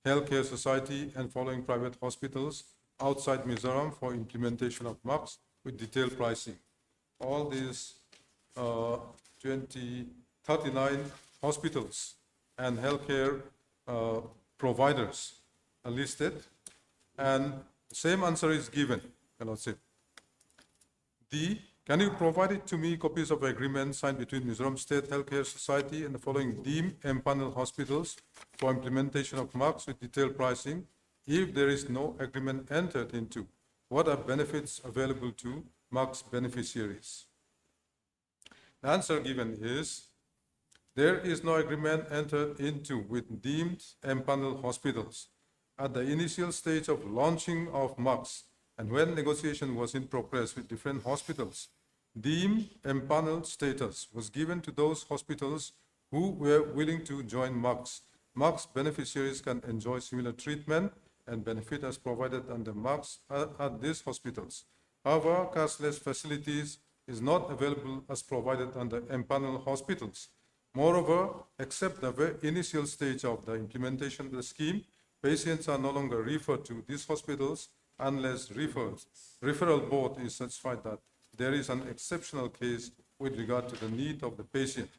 Healthcare Society and following private hospitals outside Mizoram for implementation of MACs with detailed pricing? All these 39 hospitals and healthcare providers are listed, and the same answer is given. D, can you provide it to me copies of agreements signed between Mizoram State Healthcare Society and the following deemed empaneled hospitals for implementation of MACs with detailed pricing? If there is no agreement entered into, what are benefits available to MACs beneficiaries? The answer given is, there is no agreement entered into with deemed empaneled hospitals at the initial stage of launching of MACs and when negotiation was in progress with different hospitals. Deemed empaneled status was given to those hospitals who were willing to join MACs. MACs beneficiaries can enjoy similar treatment and benefit as provided under MACs at these hospitals. However, cashless facilities is not available as provided under empaneled hospitals. Moreover, except the very initial stage of the implementation of the scheme, patients are no longer referred to these hospitals unless referral board is satisfied that there is an exceptional case with regard to the need of the patient.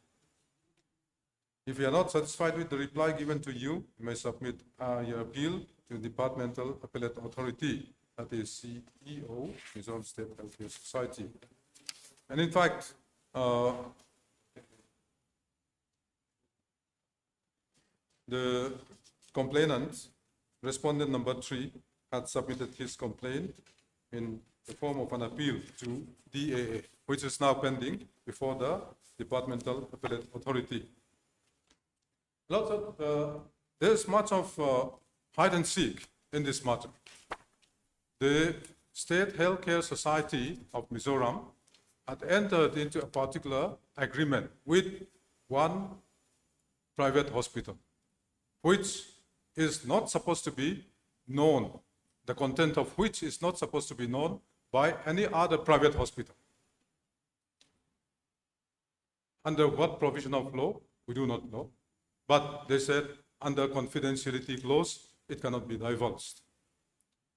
If you are not satisfied with the reply given to you, you may submit your appeal to Departmental Appellate Authority, that is CEO, Mizoram State Healthcare Society. And in fact, the complainant, respondent number 3, had submitted his complaint in the form of an appeal to DAA, which is now pending before the Departmental Appellate Authority. There's much of hide and seek in this matter. The State Healthcare Society of Mizoram had entered into a particular agreement with one private hospital, which is not supposed to be known, the content of which is not supposed to be known by any other private hospital. Under what provision of law, we do not know. But they said under confidentiality clause, it cannot be divulged.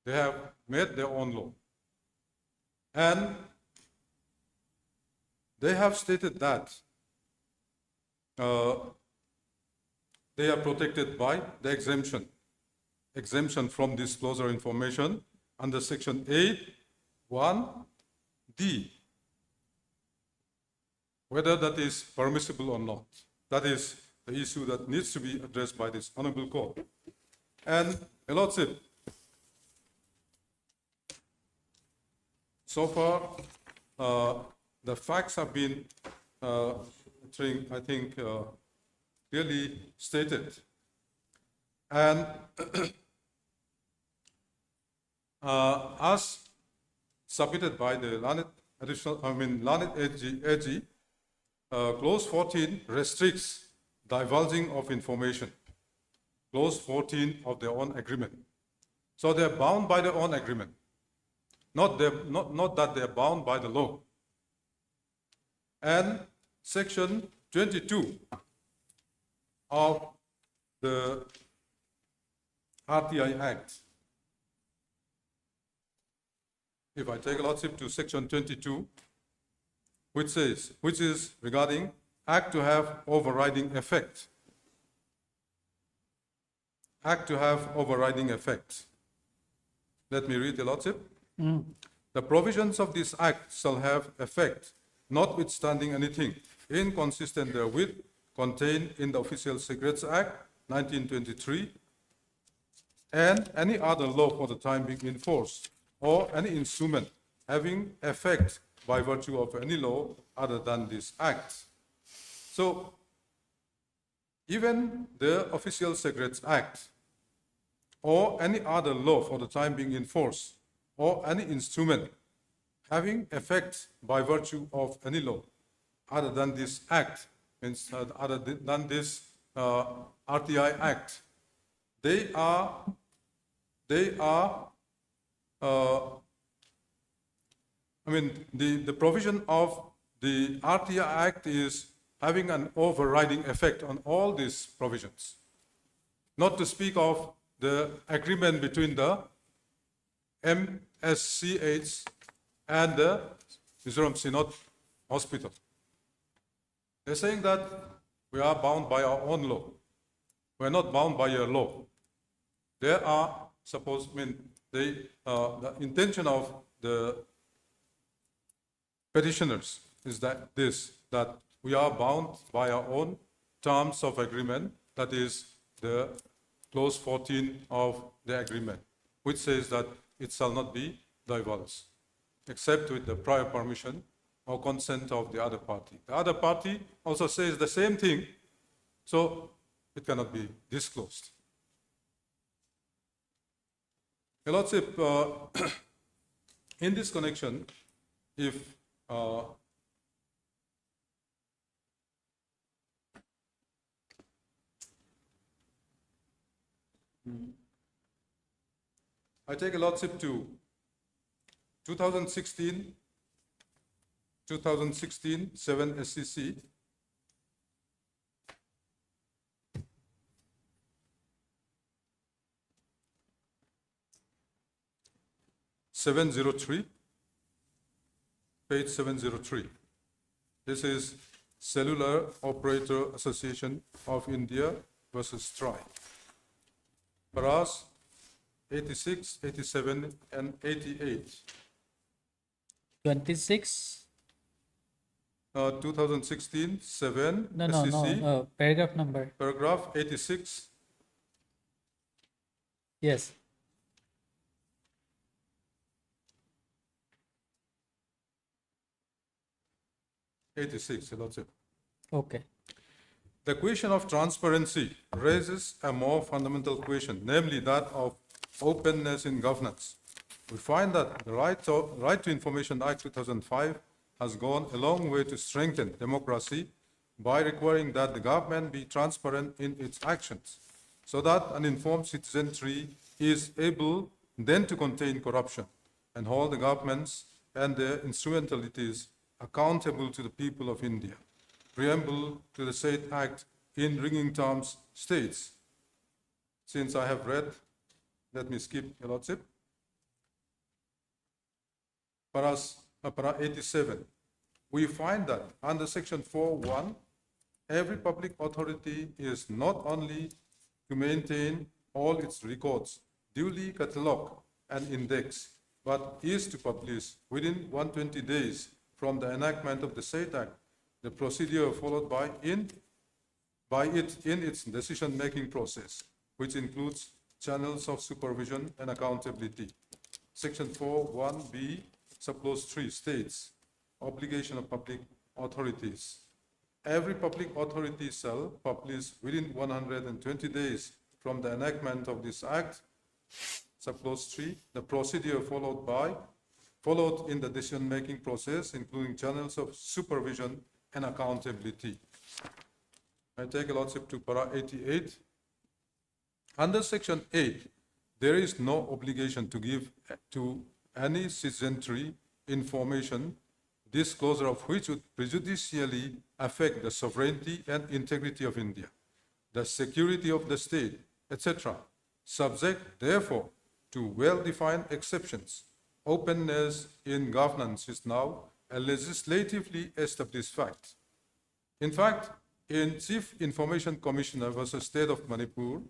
They have made their own law. And they have stated that they are protected by the exemption from disclosure information under Section 8(1)(d), whether that is permissible or not. That is the issue that needs to be addressed by this Honorable Court. And a lot said. So far, the facts have been, I think, clearly stated. And as submitted by the Learned AG, Clause 14 restricts divulging of information. Clause 14 of their own agreement. So they are bound by their own agreement. not that they are bound by the law. And Section 22 of the RTI Act. If I take a lordship to Section 22, which is regarding act to have overriding effect. Act to have overriding effect. Let me read the lordship. The provisions of this act shall have effect, notwithstanding anything inconsistent therewith contained in the Official Secrets Act 1923 and any other law for the time being in force, or any instrument having effect by virtue of any law other than this act. So, even the Official Secrets Act or any other law for the time being in force, or any instrument having effect by virtue of any law other than this act, means other than this RTI Act, they are the provision of the RTI Act is having an overriding effect on all these provisions. Not to speak of the agreement between the MSCH and the Mizoram Synod Hospital. They're saying that we are bound by our own law. We're not bound by your law. There are, the intention of the petitioners is that we are bound by our own terms of agreement, that is the clause 14 of the agreement, which says that it shall not be divulged, except with the prior permission or consent of the other party. The other party also says the same thing, so it cannot be disclosed. Your Lordship, in this connection, if I take a lordship to 2016 7 SCC, page 703. This is Cellular Operator Association of India versus TRI. Paras 86, 87, and 88. 26. 2016 7 No, SCC. no, paragraph number. Paragraph 86. Yes. Your Lordship. Okay. The question of transparency raises a more fundamental question, namely that of openness in governance. We find that the Right to Information Act 2005 has gone a long way to strengthen democracy by requiring that the government be transparent in its actions, so that an informed citizenry is able then to contain corruption and hold the governments and their instrumentalities accountable to the people of India. Preamble to the said act in ringing terms states, since I have read, let me skip, Your Lordship. Para 87, we find that under section 4.1, every public authority is not only to maintain all its records duly catalogued and indexed, but is to publish within 120 days from the enactment of the said act the procedure followed by it in its decision-making process, which includes channels of supervision and accountability. Section 4.1b, subclause 3 states, obligation of public authorities. Every public authority shall publish within 120 days from the enactment of this act, subclause 3, the procedure followed in the decision-making process, including channels of supervision and accountability. I take a lordship to para 88. Under section 8, there is no obligation to give to any citizenry information, disclosure of which would prejudicially affect the sovereignty and integrity of India, the security of the state, etc., subject, therefore, to well-defined exceptions. Openness in governance is now a legislatively established fact. In fact, in Chief Information Commissioner versus State of Manipur,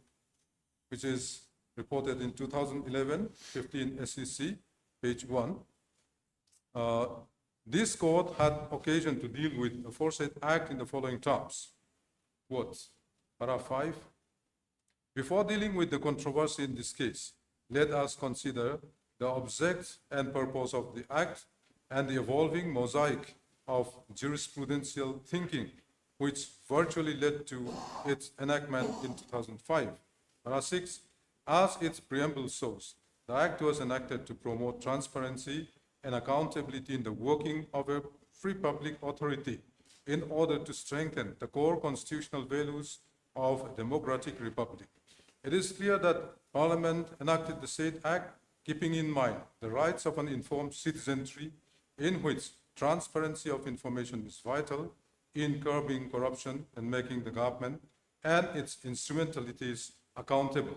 which is reported in 2011, 15 SEC, page 1, this court had occasion to deal with the Aforesaid Act in the following terms. What? Para 5. Before dealing with the controversy in this case, let us consider the object and purpose of the Act and the evolving mosaic of jurisprudential thinking, which virtually led to its enactment in 2005. Para 6. As its preamble shows, the Act was enacted to promote transparency and accountability in the working of a free public authority in order to strengthen the core constitutional values of a democratic republic. It is clear that Parliament enacted the said Act keeping in mind the rights of an informed citizenry, in which transparency of information is vital in curbing corruption and making the government and its instrumentalities accountable.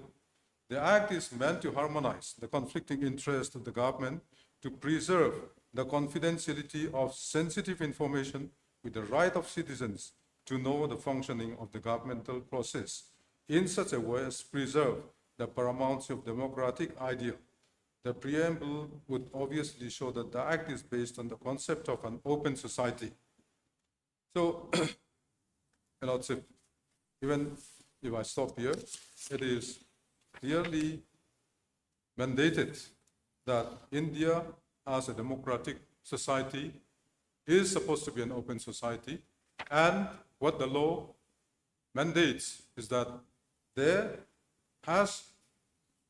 The Act is meant to harmonize the conflicting interests of the government to preserve the confidentiality of sensitive information with the right of citizens to know the functioning of the governmental process in such a way as preserve the paramountcy of democratic ideal. The preamble would obviously show that the Act is based on the concept of an open society. So, even if I stop here, it is clearly mandated that India, as a democratic society, is supposed to be an open society, and what the law mandates is that there has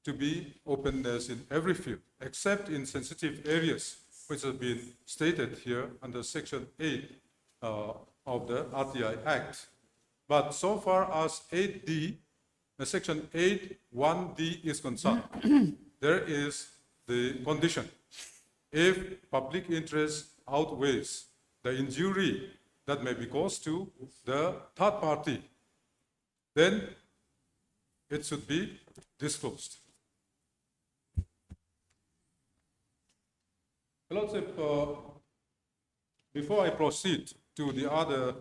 to be openness in every field, except in sensitive areas, which have been stated here under Section 8 of the RTI Act. But so far as 8D, Section 8(1)D is concerned, there is the condition. If public interest outweighs the injury that may be caused to the third party, then it should be disclosed. Lordship, before I proceed to the other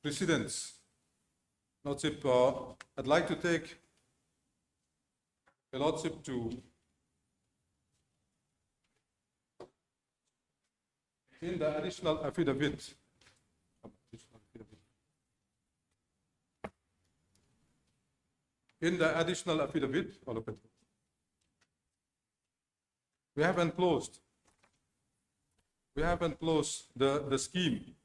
precedents, Lordship, I'd like to take Lordship to in the additional affidavit. In the additional affidavit, we have enclosed the scheme,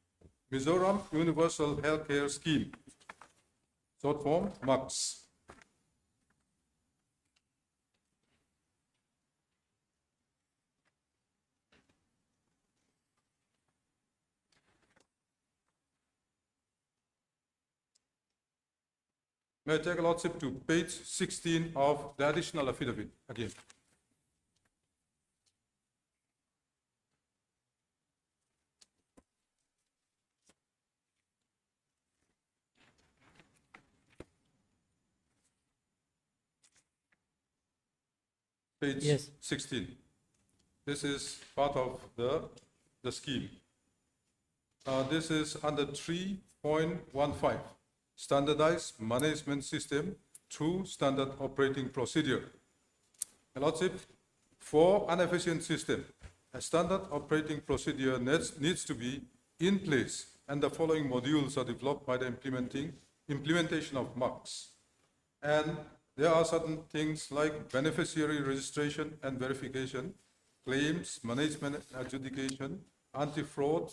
Mizoram Universal Healthcare Scheme, short form MUX. May I take a Lordship to page 16 of the additional affidavit again. Page Yes. 16. This is part of the scheme. This is under 3.15, standardized management system through standard operating procedure. Lordship, for an efficient system, a standard operating procedure needs to be in place, and the following modules are developed by the implementation of MUX. And there are certain things like beneficiary registration and verification, claims, management adjudication, anti-fraud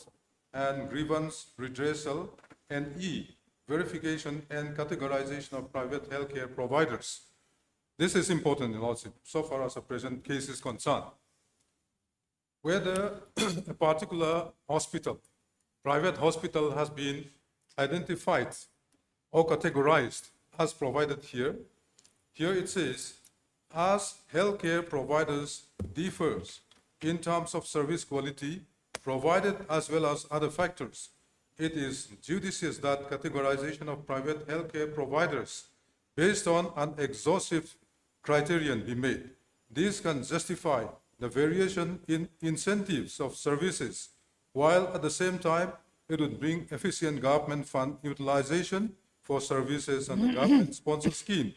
and grievance redressal, and E, verification and categorization of private healthcare providers. This is important in Lordship, so far as the present case is concerned. Whether a particular hospital, private hospital, has been identified or categorized as provided here, here it says as healthcare providers differs in terms of service quality provided as well as other factors, it is judicious that categorization of private healthcare providers based on an exhaustive criterion be made. This can justify the variation in incentives of services, while at the same time it would bring efficient government fund utilization for services and government-sponsored schemes.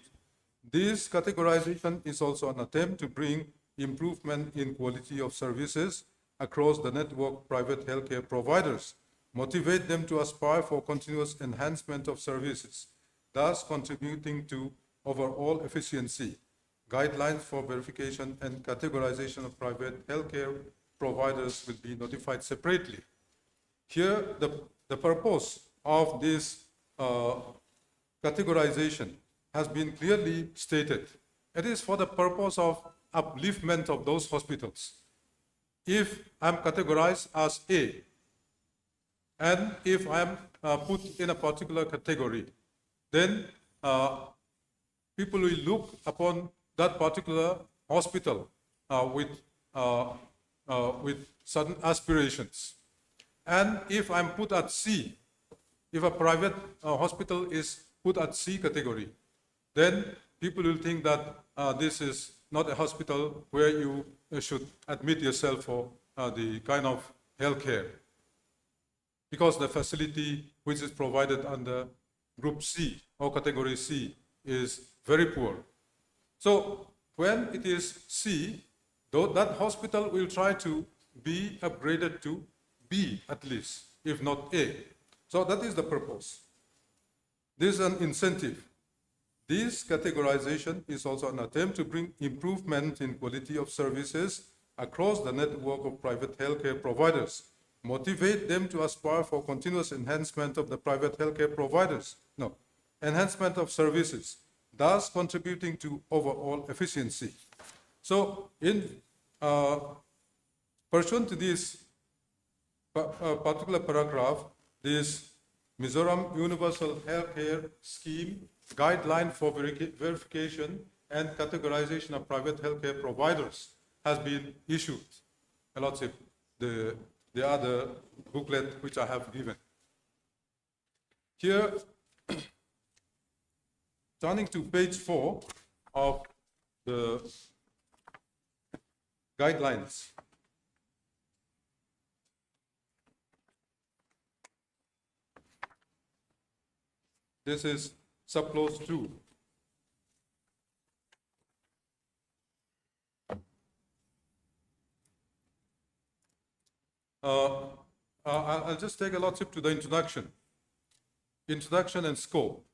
This categorization is also an attempt to bring improvement in quality of services across the network of private healthcare providers, motivate them to aspire for continuous enhancement of services, thus contributing to overall efficiency. Guidelines for verification and categorization of private healthcare providers will be notified separately. Here, the purpose of this categorization has been clearly stated. It is for the purpose of upliftment of those hospitals. If I'm categorized as A, and if I'm put in a particular category, then people will look upon that particular hospital with certain aspirations. And if I'm put at C, if a private hospital is put at C category, then people will think that this is not a hospital where you should admit yourself for the kind of health care, because the facility which is provided under Group C or Category C is very poor. So when it is C, though that hospital will try to be upgraded to B at least, if not A. So that is the purpose. This is an incentive. This categorization is also an attempt to bring improvement in quality of services across the network of private healthcare providers, motivate them to aspire for continuous enhancement of the private healthcare providers. No, enhancement of services, thus contributing to overall efficiency. So, in pursuant to this particular paragraph, this Mizoram Universal Healthcare Scheme Guideline for Verification and Categorization of Private Healthcare Providers has been issued, along with the other booklet which I have given. Here, turning to page 4 of the guidelines. This is subclause 2. I'll just take a lordship to the introduction. Introduction and scope.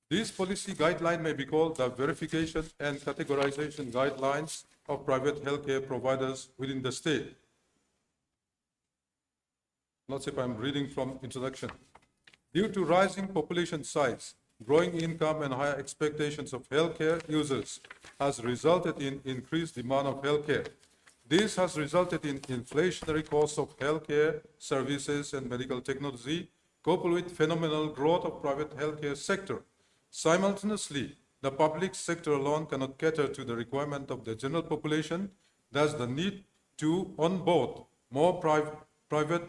This policy guideline may be called the verification and categorization guidelines of private healthcare providers within the state. Lordship, I'm reading from introduction. Due to rising population size, growing income and higher expectations of healthcare users has resulted in increased demand of healthcare. This has resulted in inflationary costs of healthcare services and medical technology, coupled with phenomenal growth of private healthcare sector. Simultaneously, the public sector alone cannot cater to the requirement of the general population. Thus, the need to onboard more private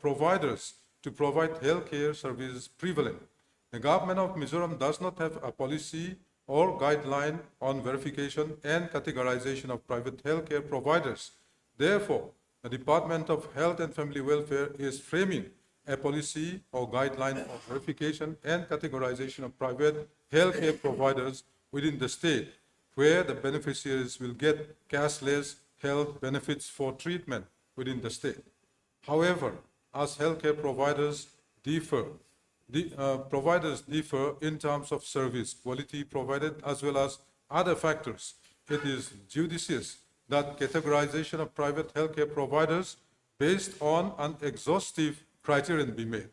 providers to provide healthcare services prevalent. The government of Mizoram does not have a policy or guideline on verification and categorization of private healthcare providers. Therefore, the Department of Health and Family Welfare is framing a policy or guideline of verification and categorization of private healthcare providers within the state, where the beneficiaries will get cashless health benefits for treatment within the state. However, as healthcare providers differ in terms of service quality provided as well as other factors, it is judicious that categorization of private healthcare providers based on an exhaustive criterion be made.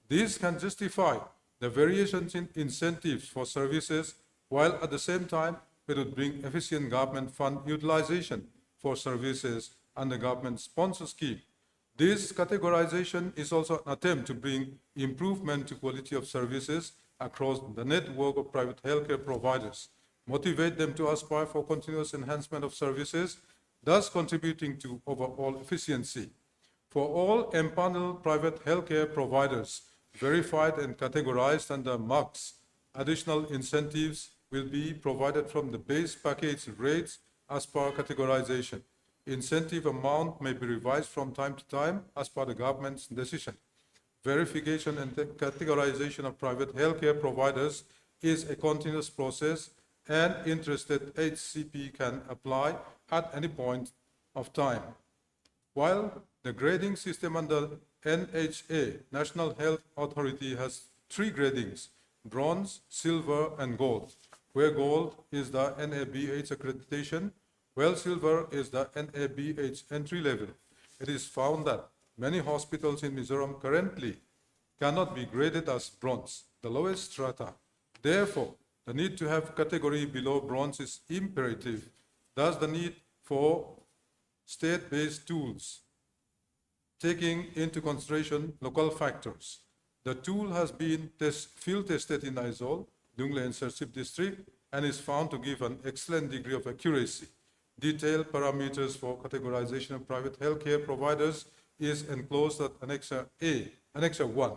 This can justify the variations in incentives for services, while at the same time it would bring efficient government fund utilization for services under government sponsor scheme. This categorization is also an attempt to bring improvement to quality of services across the network of private healthcare providers, motivate them to aspire for continuous enhancement of services, thus contributing to overall efficiency. For all empaneled private healthcare providers verified and categorized under MUCs, additional incentives will be provided from the base package rates as per categorization. Incentive amount may be revised from time to time as per the government's decision. Verification and categorization of private healthcare providers is a continuous process, and interested HCP can apply at any point of time. While the grading system under NHA, National Health Authority, has 3 gradings: bronze, silver, and gold, where gold is the NABH accreditation, while silver is the NABH entry level. It is found that many hospitals in Mizoram currently cannot be graded as bronze, the lowest strata. Therefore, the need to have category below bronze is imperative. Thus, the need for state-based tools, taking into consideration local factors. The tool has been field tested in Aizawl, Dungle and Sarsip district, and is found to give an excellent degree of accuracy. Detailed parameters for categorization of private healthcare providers is enclosed at Annexure A, Annexure 1.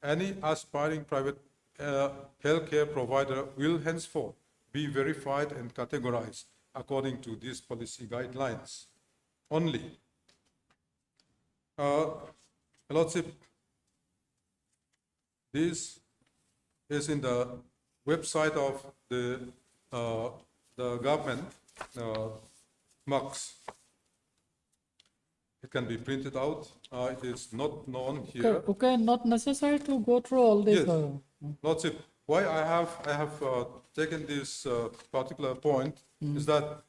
Any aspiring private healthcare provider will henceforth be verified and categorized according to these policy guidelines only. Lordship, this is in the website of the government, MUCs. It can be printed out. It is not known here. Okay, not necessary to go through all this. Yes. Lordship, why I have taken this particular point is that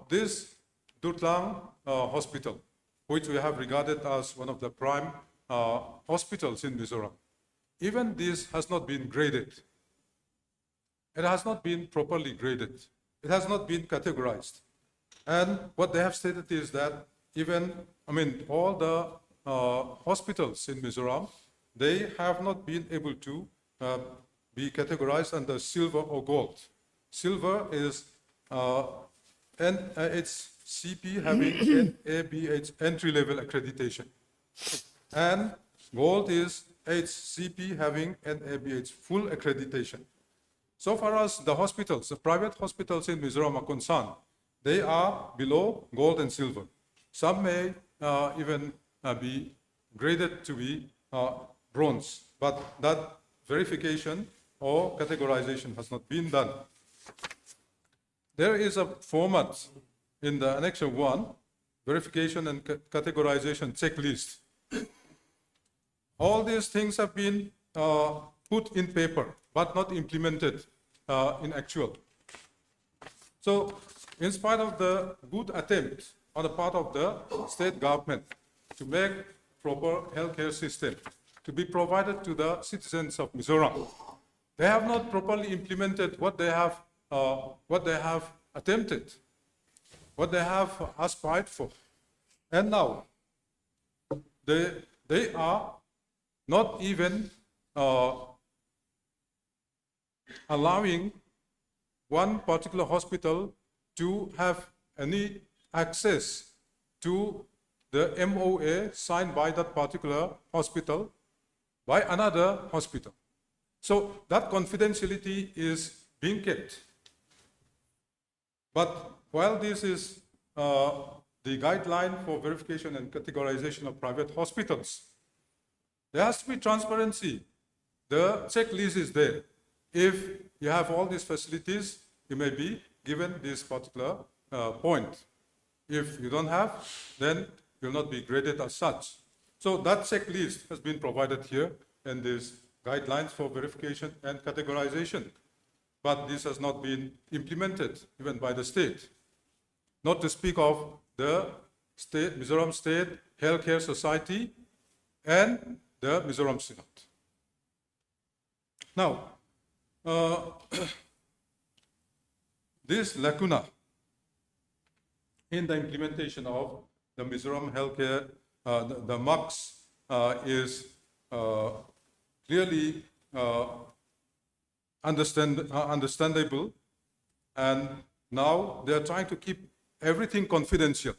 this Dutlang hospital, which we have regarded as one of the prime hospitals in Mizoram, even this has not been graded. It has not been properly graded. It has not been categorized. And what they have stated is that even, all the hospitals in Mizoram, they have not been able to be categorized under silver or gold. Silver is NHCP having NABH entry-level accreditation. And gold is HCP having NABH full accreditation. So far as the hospitals, the private hospitals in Mizoram are concerned, they are below gold and silver. Some may even be graded to be bronze, but that verification or categorization has not been done. There is a format in the Annexure 1, verification and categorization checklist. All these things have been put in paper, but not implemented in actual. So, in spite of the good attempt on the part of the state government to make proper healthcare system to be provided to the citizens of Mizoram, they have not properly implemented what they have attempted, what they have aspired for. And now, they are not even allowing one particular hospital to have any access to the MOA signed by that particular hospital by another hospital. So that confidentiality is being kept. But while this is the guideline for verification and categorization of private hospitals, there has to be transparency. The checklist is there. If you have all these facilities, you may be given this particular point. If you don't have, then you will not be graded as such. So that checklist has been provided here in these guidelines for verification and categorization. But this has not been implemented even by the state. Not to speak of the Mizoram State Healthcare Society and the Mizoram Synod. Now, this lacuna in the implementation of the Mizoram healthcare, the MUCs, is clearly understandable And now they are trying to keep everything confidential.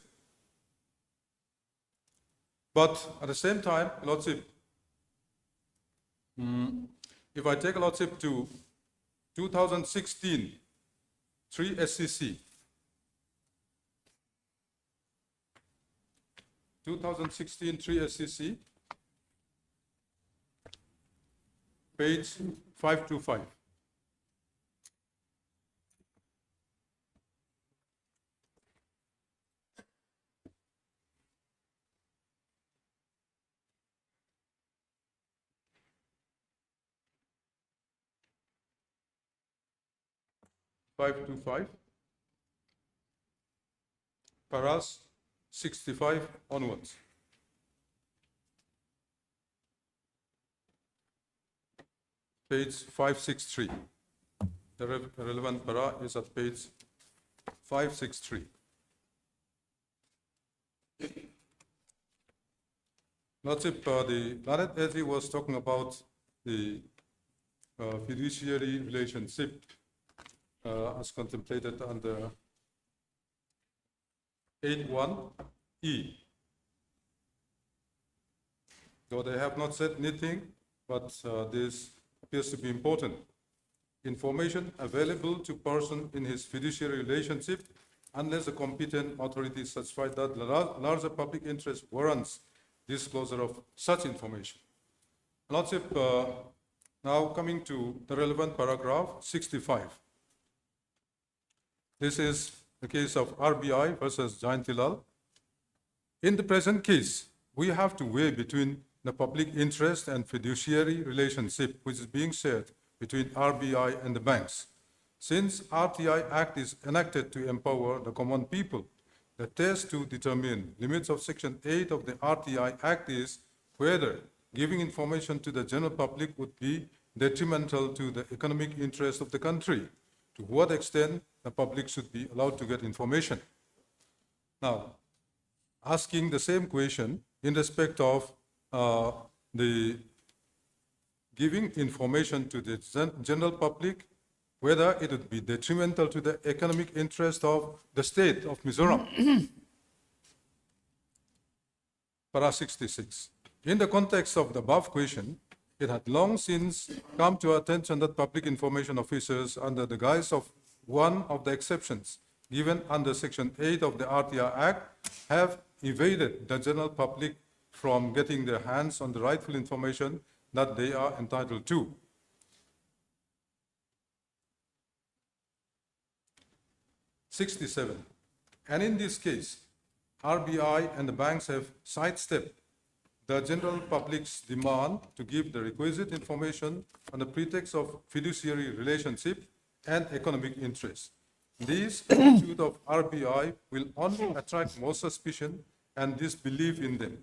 But at the same time, Lordship, if I take Lordship to 2016, 3 SCC, 2016, 3 SCC, page 525. Paras 65 onwards. Page 563. The relevant para is at page 563. Lordship, the Lanet Ezi was talking about the fiduciary relationship as contemplated under 8.1e. Though they have not said anything, but this appears to be important. Information available to person in his fiduciary relationship unless the competent authority is satisfied that larger public interest warrants disclosure of such information. Lordship, now coming to the relevant paragraph 65. This is the case of RBI versus Jayantilal. In the present case, we have to weigh between the public interest and fiduciary relationship which is being shared between RBI and the banks. Since RTI Act is enacted to empower the common people, the test to determine limits of Section 8 of the RTI Act is whether giving information to the general public would be detrimental to the economic interest of the country. To what extent the public should be allowed to get information. Now, asking the same question in respect of the giving information to the general public, whether it would be detrimental to the economic interest of the state of Mizoram. Para 66. In the context of the above question, it had long since come to our attention that public information officers, under the guise of one of the exceptions given under Section 8 of the RTI Act, have evaded the general public from getting their hands on the rightful information that they are entitled to. '67. And in this case, RBI and the banks have sidestepped the general public's demand to give the requisite information on the pretext of fiduciary relationship and economic interest. This attitude of RBI will only attract more suspicion and disbelief in them.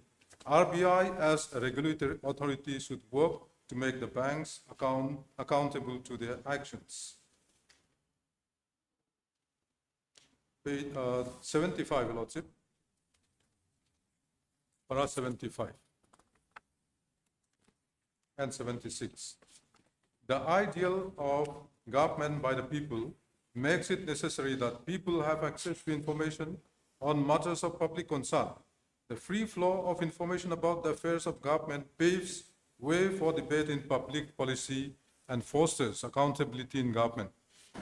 RBI as a regulatory authority should work to make the banks accountable to their actions. Page 75, Lordship. Para 75 and 76. The ideal of government by the people makes it necessary that people have access to information on matters of public concern. The free flow of information about the affairs of government paves way for debate in public policy and fosters accountability in government.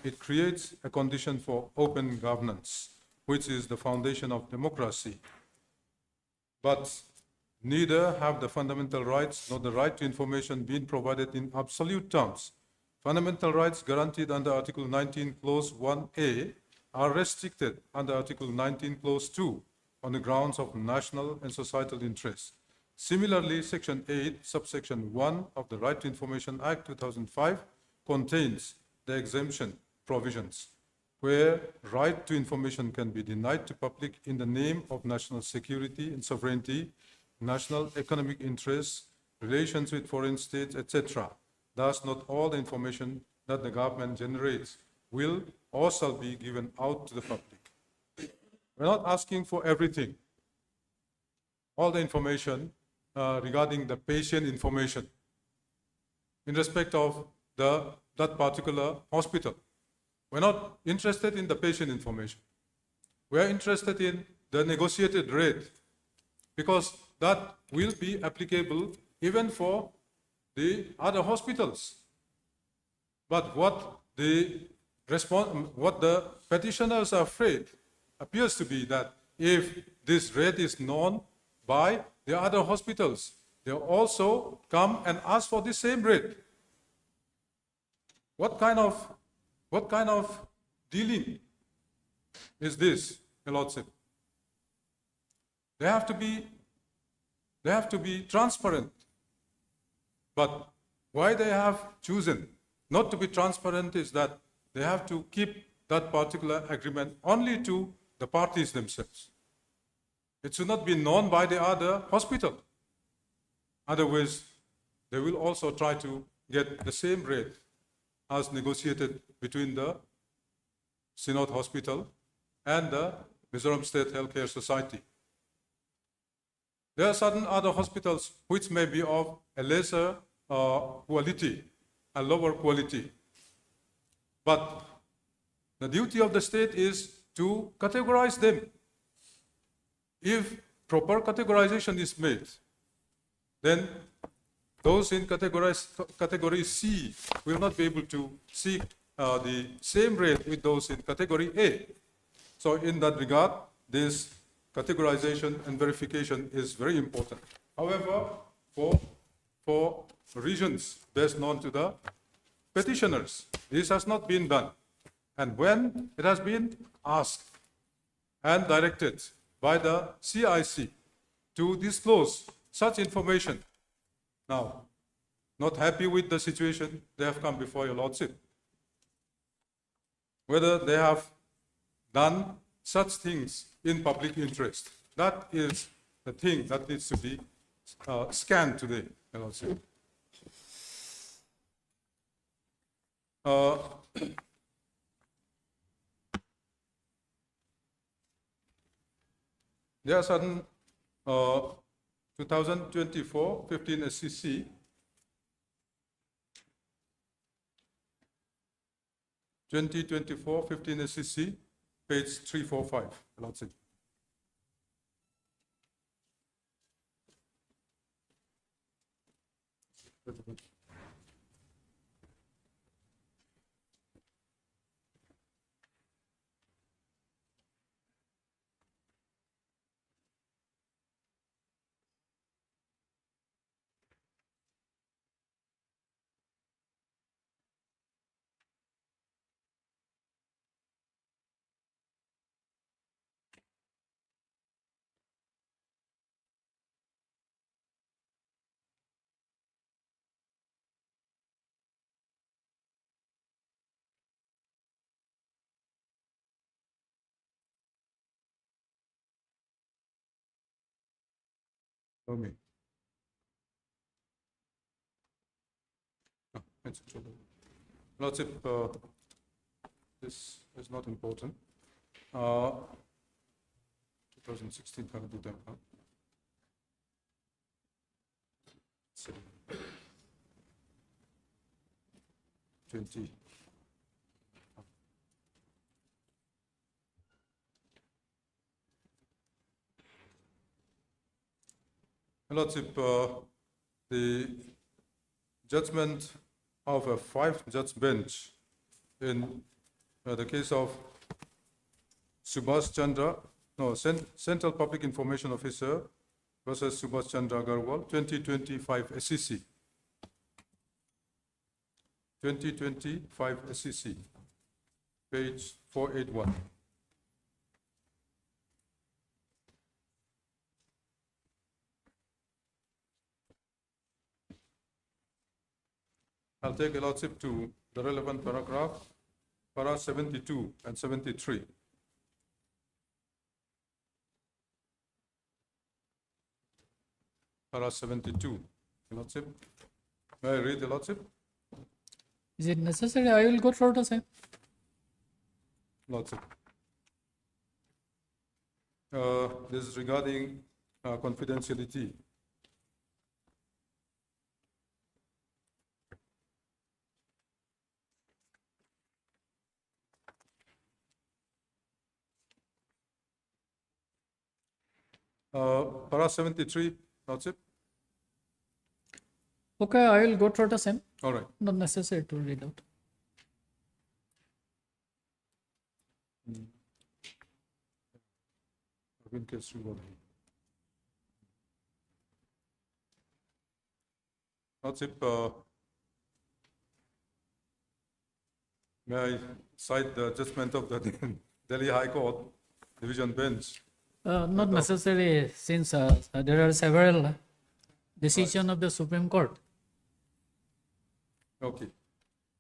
It creates a condition for open governance, which is the foundation of democracy. But neither have the fundamental rights nor the right to information been provided in absolute terms. Fundamental rights guaranteed under Article 19, Clause 1A are restricted under Article 19, Clause 2 on the grounds of national and societal interests. Similarly, Section 8, subsection 1 of the Right to Information Act 2005 contains the exemption provisions where right to information can be denied to public in the name of national security and sovereignty, national economic interests, relations with foreign states, etc. Thus, not all the information that the government generates will or shall be given out to the public. We're not asking for everything. All the information regarding the patient information in respect of that particular hospital. We're not interested in the patient information. We are interested in the negotiated rate, because that will be applicable even for the other hospitals. But what the petitioners are afraid appears to be that if this rate is known by the other hospitals, they'll also come and ask for the same rate. What kind of dealing is this, Your Lordship? They have to be transparent. But why they have chosen not to be transparent is that they have to keep that particular agreement only to the parties themselves. It should not be known by the other hospital. Otherwise, they will also try to get the same rate as negotiated between the Synod Hospital and the Mizoram State Healthcare Society. There are certain other hospitals which may be of a lesser quality, a lower quality. But the duty of the state is to categorize them. If proper categorization is made, then those in category C will not be able to seek the same rate with those in category A. So in that regard, this categorization and verification is very important. However, for reasons best known to the petitioners, this has not been done. And when it has been asked and directed by the CIC to disclose such information, now, not happy with the situation, they have come before Your Lordship. Whether they have done such things in public interest, that is the thing that needs to be scanned today, Your Lordship. There are certain 2024-15 SCC (2024-15 SCC), page 345. Lordship. Okay. Lordship, this is not important. 2016 can do them. 20. Lordship, the judgment of a 5-judge bench in the case of Subhash Chandra, Central Public Information Officer versus Subhash Chandra Agarwal, 2025 SCC. 2025 SCC, page 481. I'll take a Lordship to the relevant paragraph, para 72 and 73. Para 72, Lordship. May I read the Lordship? Is it necessary? I will go through the same. Lordship. This is regarding confidentiality. Para 73, Lordship. Okay, I will go through the same. All right. Not necessary to read out. Arvind Kejriwal. Lordship, may I cite the judgment of the Delhi High Court Division Bench? Not necessary, since there are several decisions of the Supreme Court. Okay.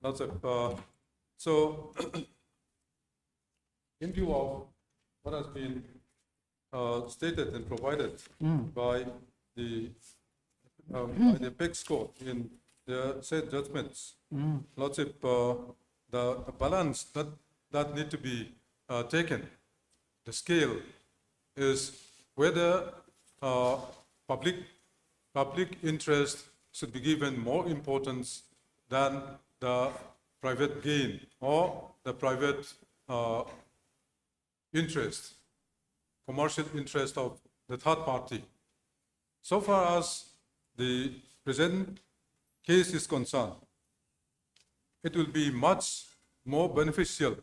Lordship, so in view of what has been stated and provided by the Apex Court in their said judgments, Lordship, the balance that need to be taken, the scale, is whether public interest should be given more importance than the private gain or the private interest, commercial interest of the third party. So far as the present case is concerned, it will be much more beneficial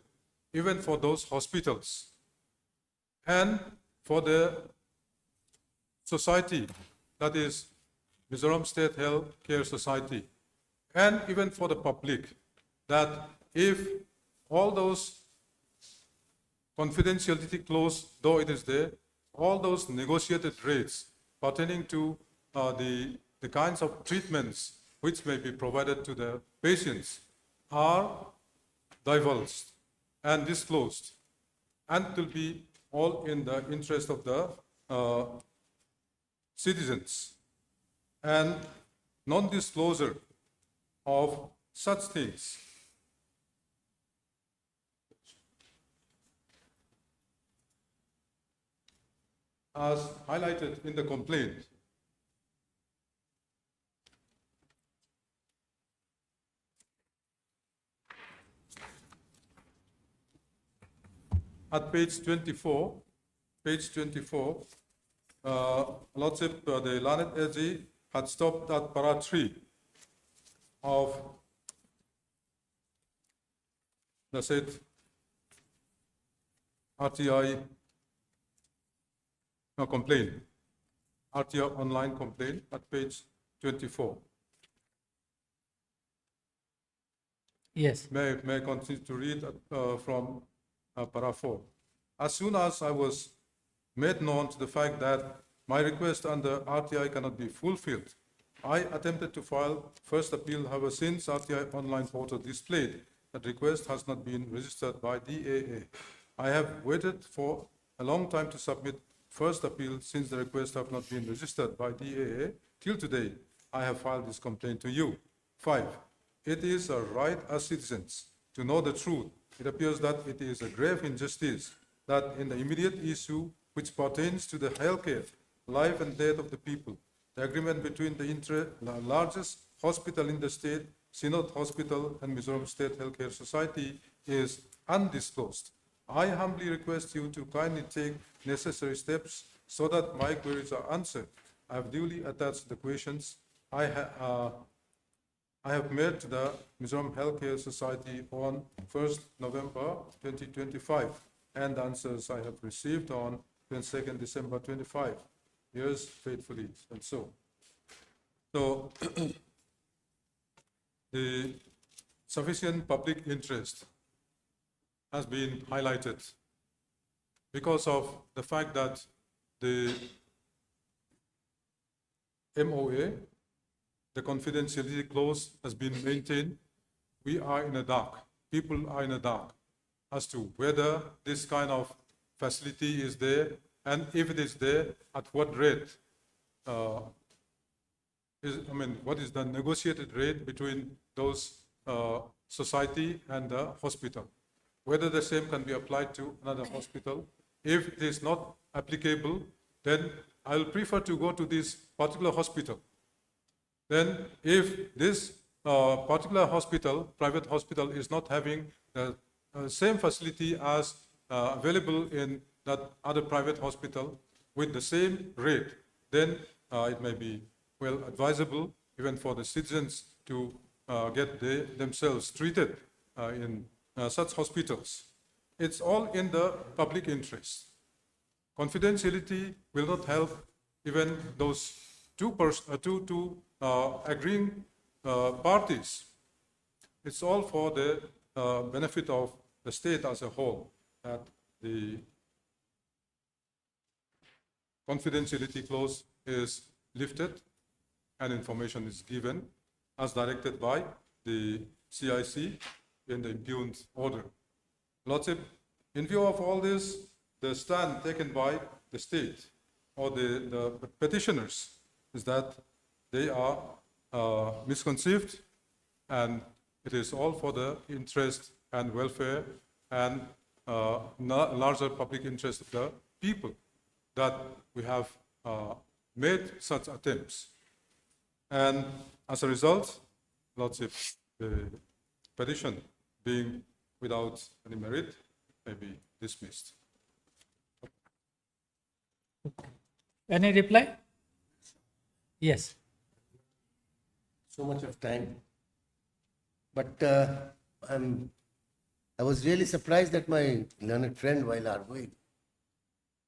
even for those hospitals and for the society, that is Mizoram State Health Care Society, and even for the public, that if all those confidentiality clause, though it is there, all those negotiated rates pertaining to the kinds of treatments which may be provided to the patients are divulged and disclosed, and it will be all in the interest of the citizens. And non-disclosure of such things as highlighted in the complaint at page 24, Lordship, the learned AG had stopped at para 3 of the said RTI complaint, RTI online complaint at page 24. Yes. May I continue to read from para 4. As soon as I was made known to the fact that my request under RTI cannot be fulfilled, I attempted to file first appeal. However, since RTI online portal displayed that request has not been registered by DAA, I have waited for a long time to submit first appeal since the request have not been registered by DAA. Till today, I have filed this complaint to you. 5. It is a right as citizens to know the truth. It appears that it is a grave injustice that in the immediate issue which pertains to the healthcare, life and death of the people, the agreement between the largest hospital in the state, Synod Hospital, and Mizoram State Healthcare Society is undisclosed. I humbly request you to kindly take necessary steps so that my queries are answered. I have duly attached the questions I have made to the Mizoram Healthcare Society on 1st November 2025, and the answers I have received on 22nd December 25. Yours faithfully, and so. So, the sufficient public interest has been highlighted because of the fact that the MOA, the confidentiality clause, has been maintained. We are in the dark. People are in the dark as to whether this kind of facility is there, and if it is there, at what rate? What is the negotiated rate between those society and the hospital? Whether the same can be applied to another hospital. If it is not applicable, then I will prefer to go to this particular hospital. Then if this particular hospital, private hospital, is not having the same facility as available in that other private hospital, with the same rate, then it may be well advisable even for the citizens to get themselves treated in such hospitals. It's all in the public interest. Confidentiality will not help even those two agreeing parties. It's all for the benefit of the state as a whole, that the confidentiality clause is lifted and information is given as directed by the CIC in the impugned order. Lordship, in view of all this, the stand taken by the state or the petitioners is that they are misconceived, and it is all for the interest and welfare and larger public interest of the people that we have made such attempts. And as a result, Lordship, the petition being without any merit may be dismissed. Any reply? Yes. So much of time. But I was really surprised that my learned friend, while arguing,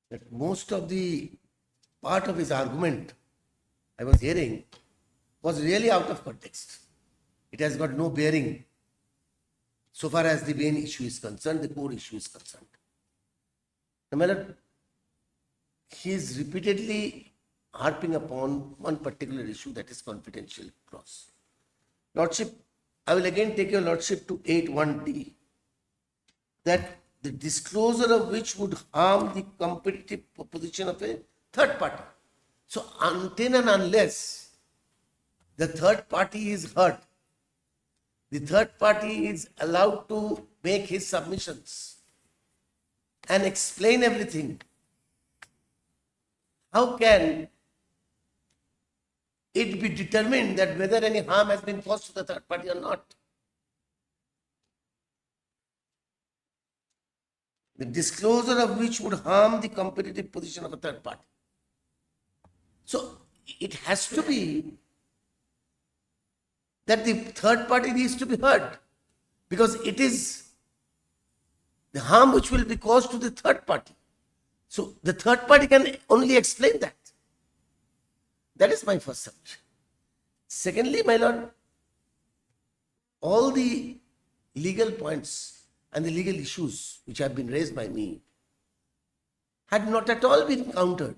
that most of the part of his argument I was hearing was really out of context. It has got no bearing so far as the main issue is concerned, the core issue is concerned. No matter, he is repeatedly harping upon one particular issue, that is confidential clause. Lordship, I will again take your Lordship to 8.1d, that the disclosure of which would harm the competitive position of a third party. So until and unless the third party is heard, the third party is allowed to make his submissions and explain everything, how can it be determined that whether any harm has been caused to the third party or not? The disclosure of which would harm the competitive position of a third party. So it has to be that the third party needs to be heard, because it is the harm which will be caused to the third party. So the third party can only explain that. That is my first submission. Secondly, my lord, all the legal points and the legal issues which have been raised by me had not at all been countered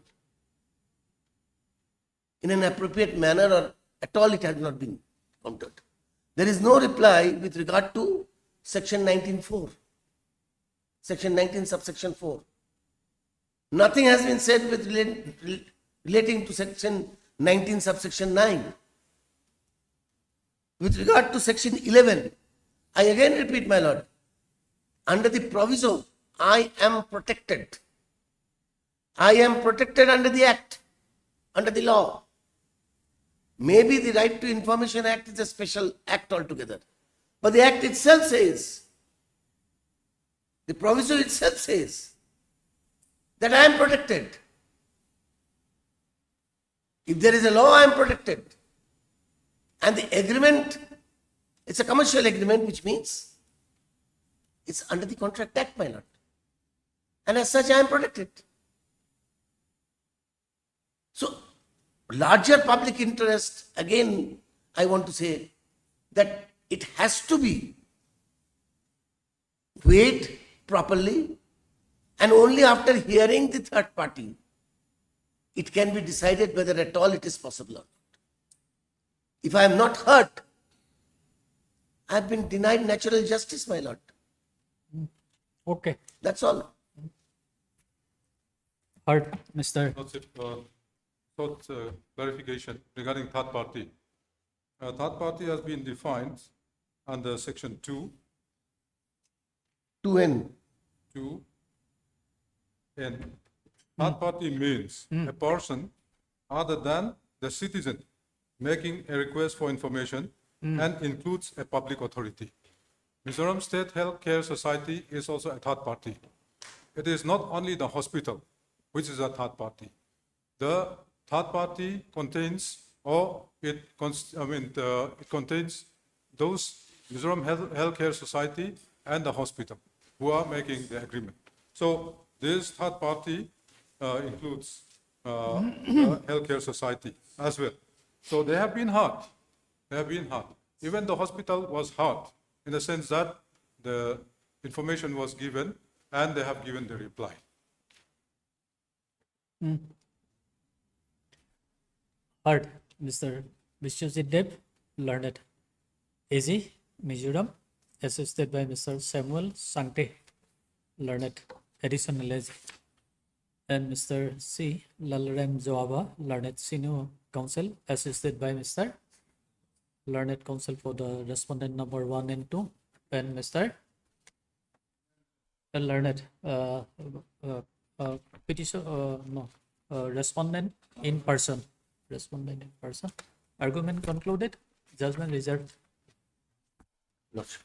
in an appropriate manner, or at all it had not been countered. There is no reply with regard to section 19.4, section 19 subsection 4. Nothing has been said with relating to section 19 subsection 9. With regard to section 11, I again repeat, my lord, under the proviso, I am protected. I am protected under the act, under the law. Maybe the Right to Information Act is a special act altogether. But the act itself says, the proviso itself says, that I am protected. If there is a law, I am protected. And the agreement, it's a commercial agreement, which means it's under the Contract Act, my lord. And as such, I am protected. So, larger public interest, again, I want to say that it has to be weighed properly, and only after hearing the third party, it can be decided whether at all it is possible or not. If I am not heard, I have been denied natural justice, my lord. Okay. That's all. Heard, Mr. Thought clarification regarding third party. Third party has been defined under section 2. 2N. 2N. Third party means a person other than the citizen making a request for information and includes a public authority. Mizoram State Health Care Society is also a third party. It is not only the hospital which is a third party. the third party contains, or it contains those Mizoram Healthcare Society and the hospital who are making the agreement. So this third party includes the healthcare society as well. So they have been hurt. They have been hurt. Even the hospital was hurt in the sense that the information was given and they have given the reply. Heard, Mr. Vishwajit Dev, learned. AG, Mizoram, assisted by Mr. Samuel Sangte, learned, additional AG. And Mr. C. Lalram Joaba, learned senior counsel, assisted by Mr. learned counsel for the respondent number 1 and 2, and Mr. learned respondent in person. Respondent in person. Argument concluded. Judgment reserved. Lordship.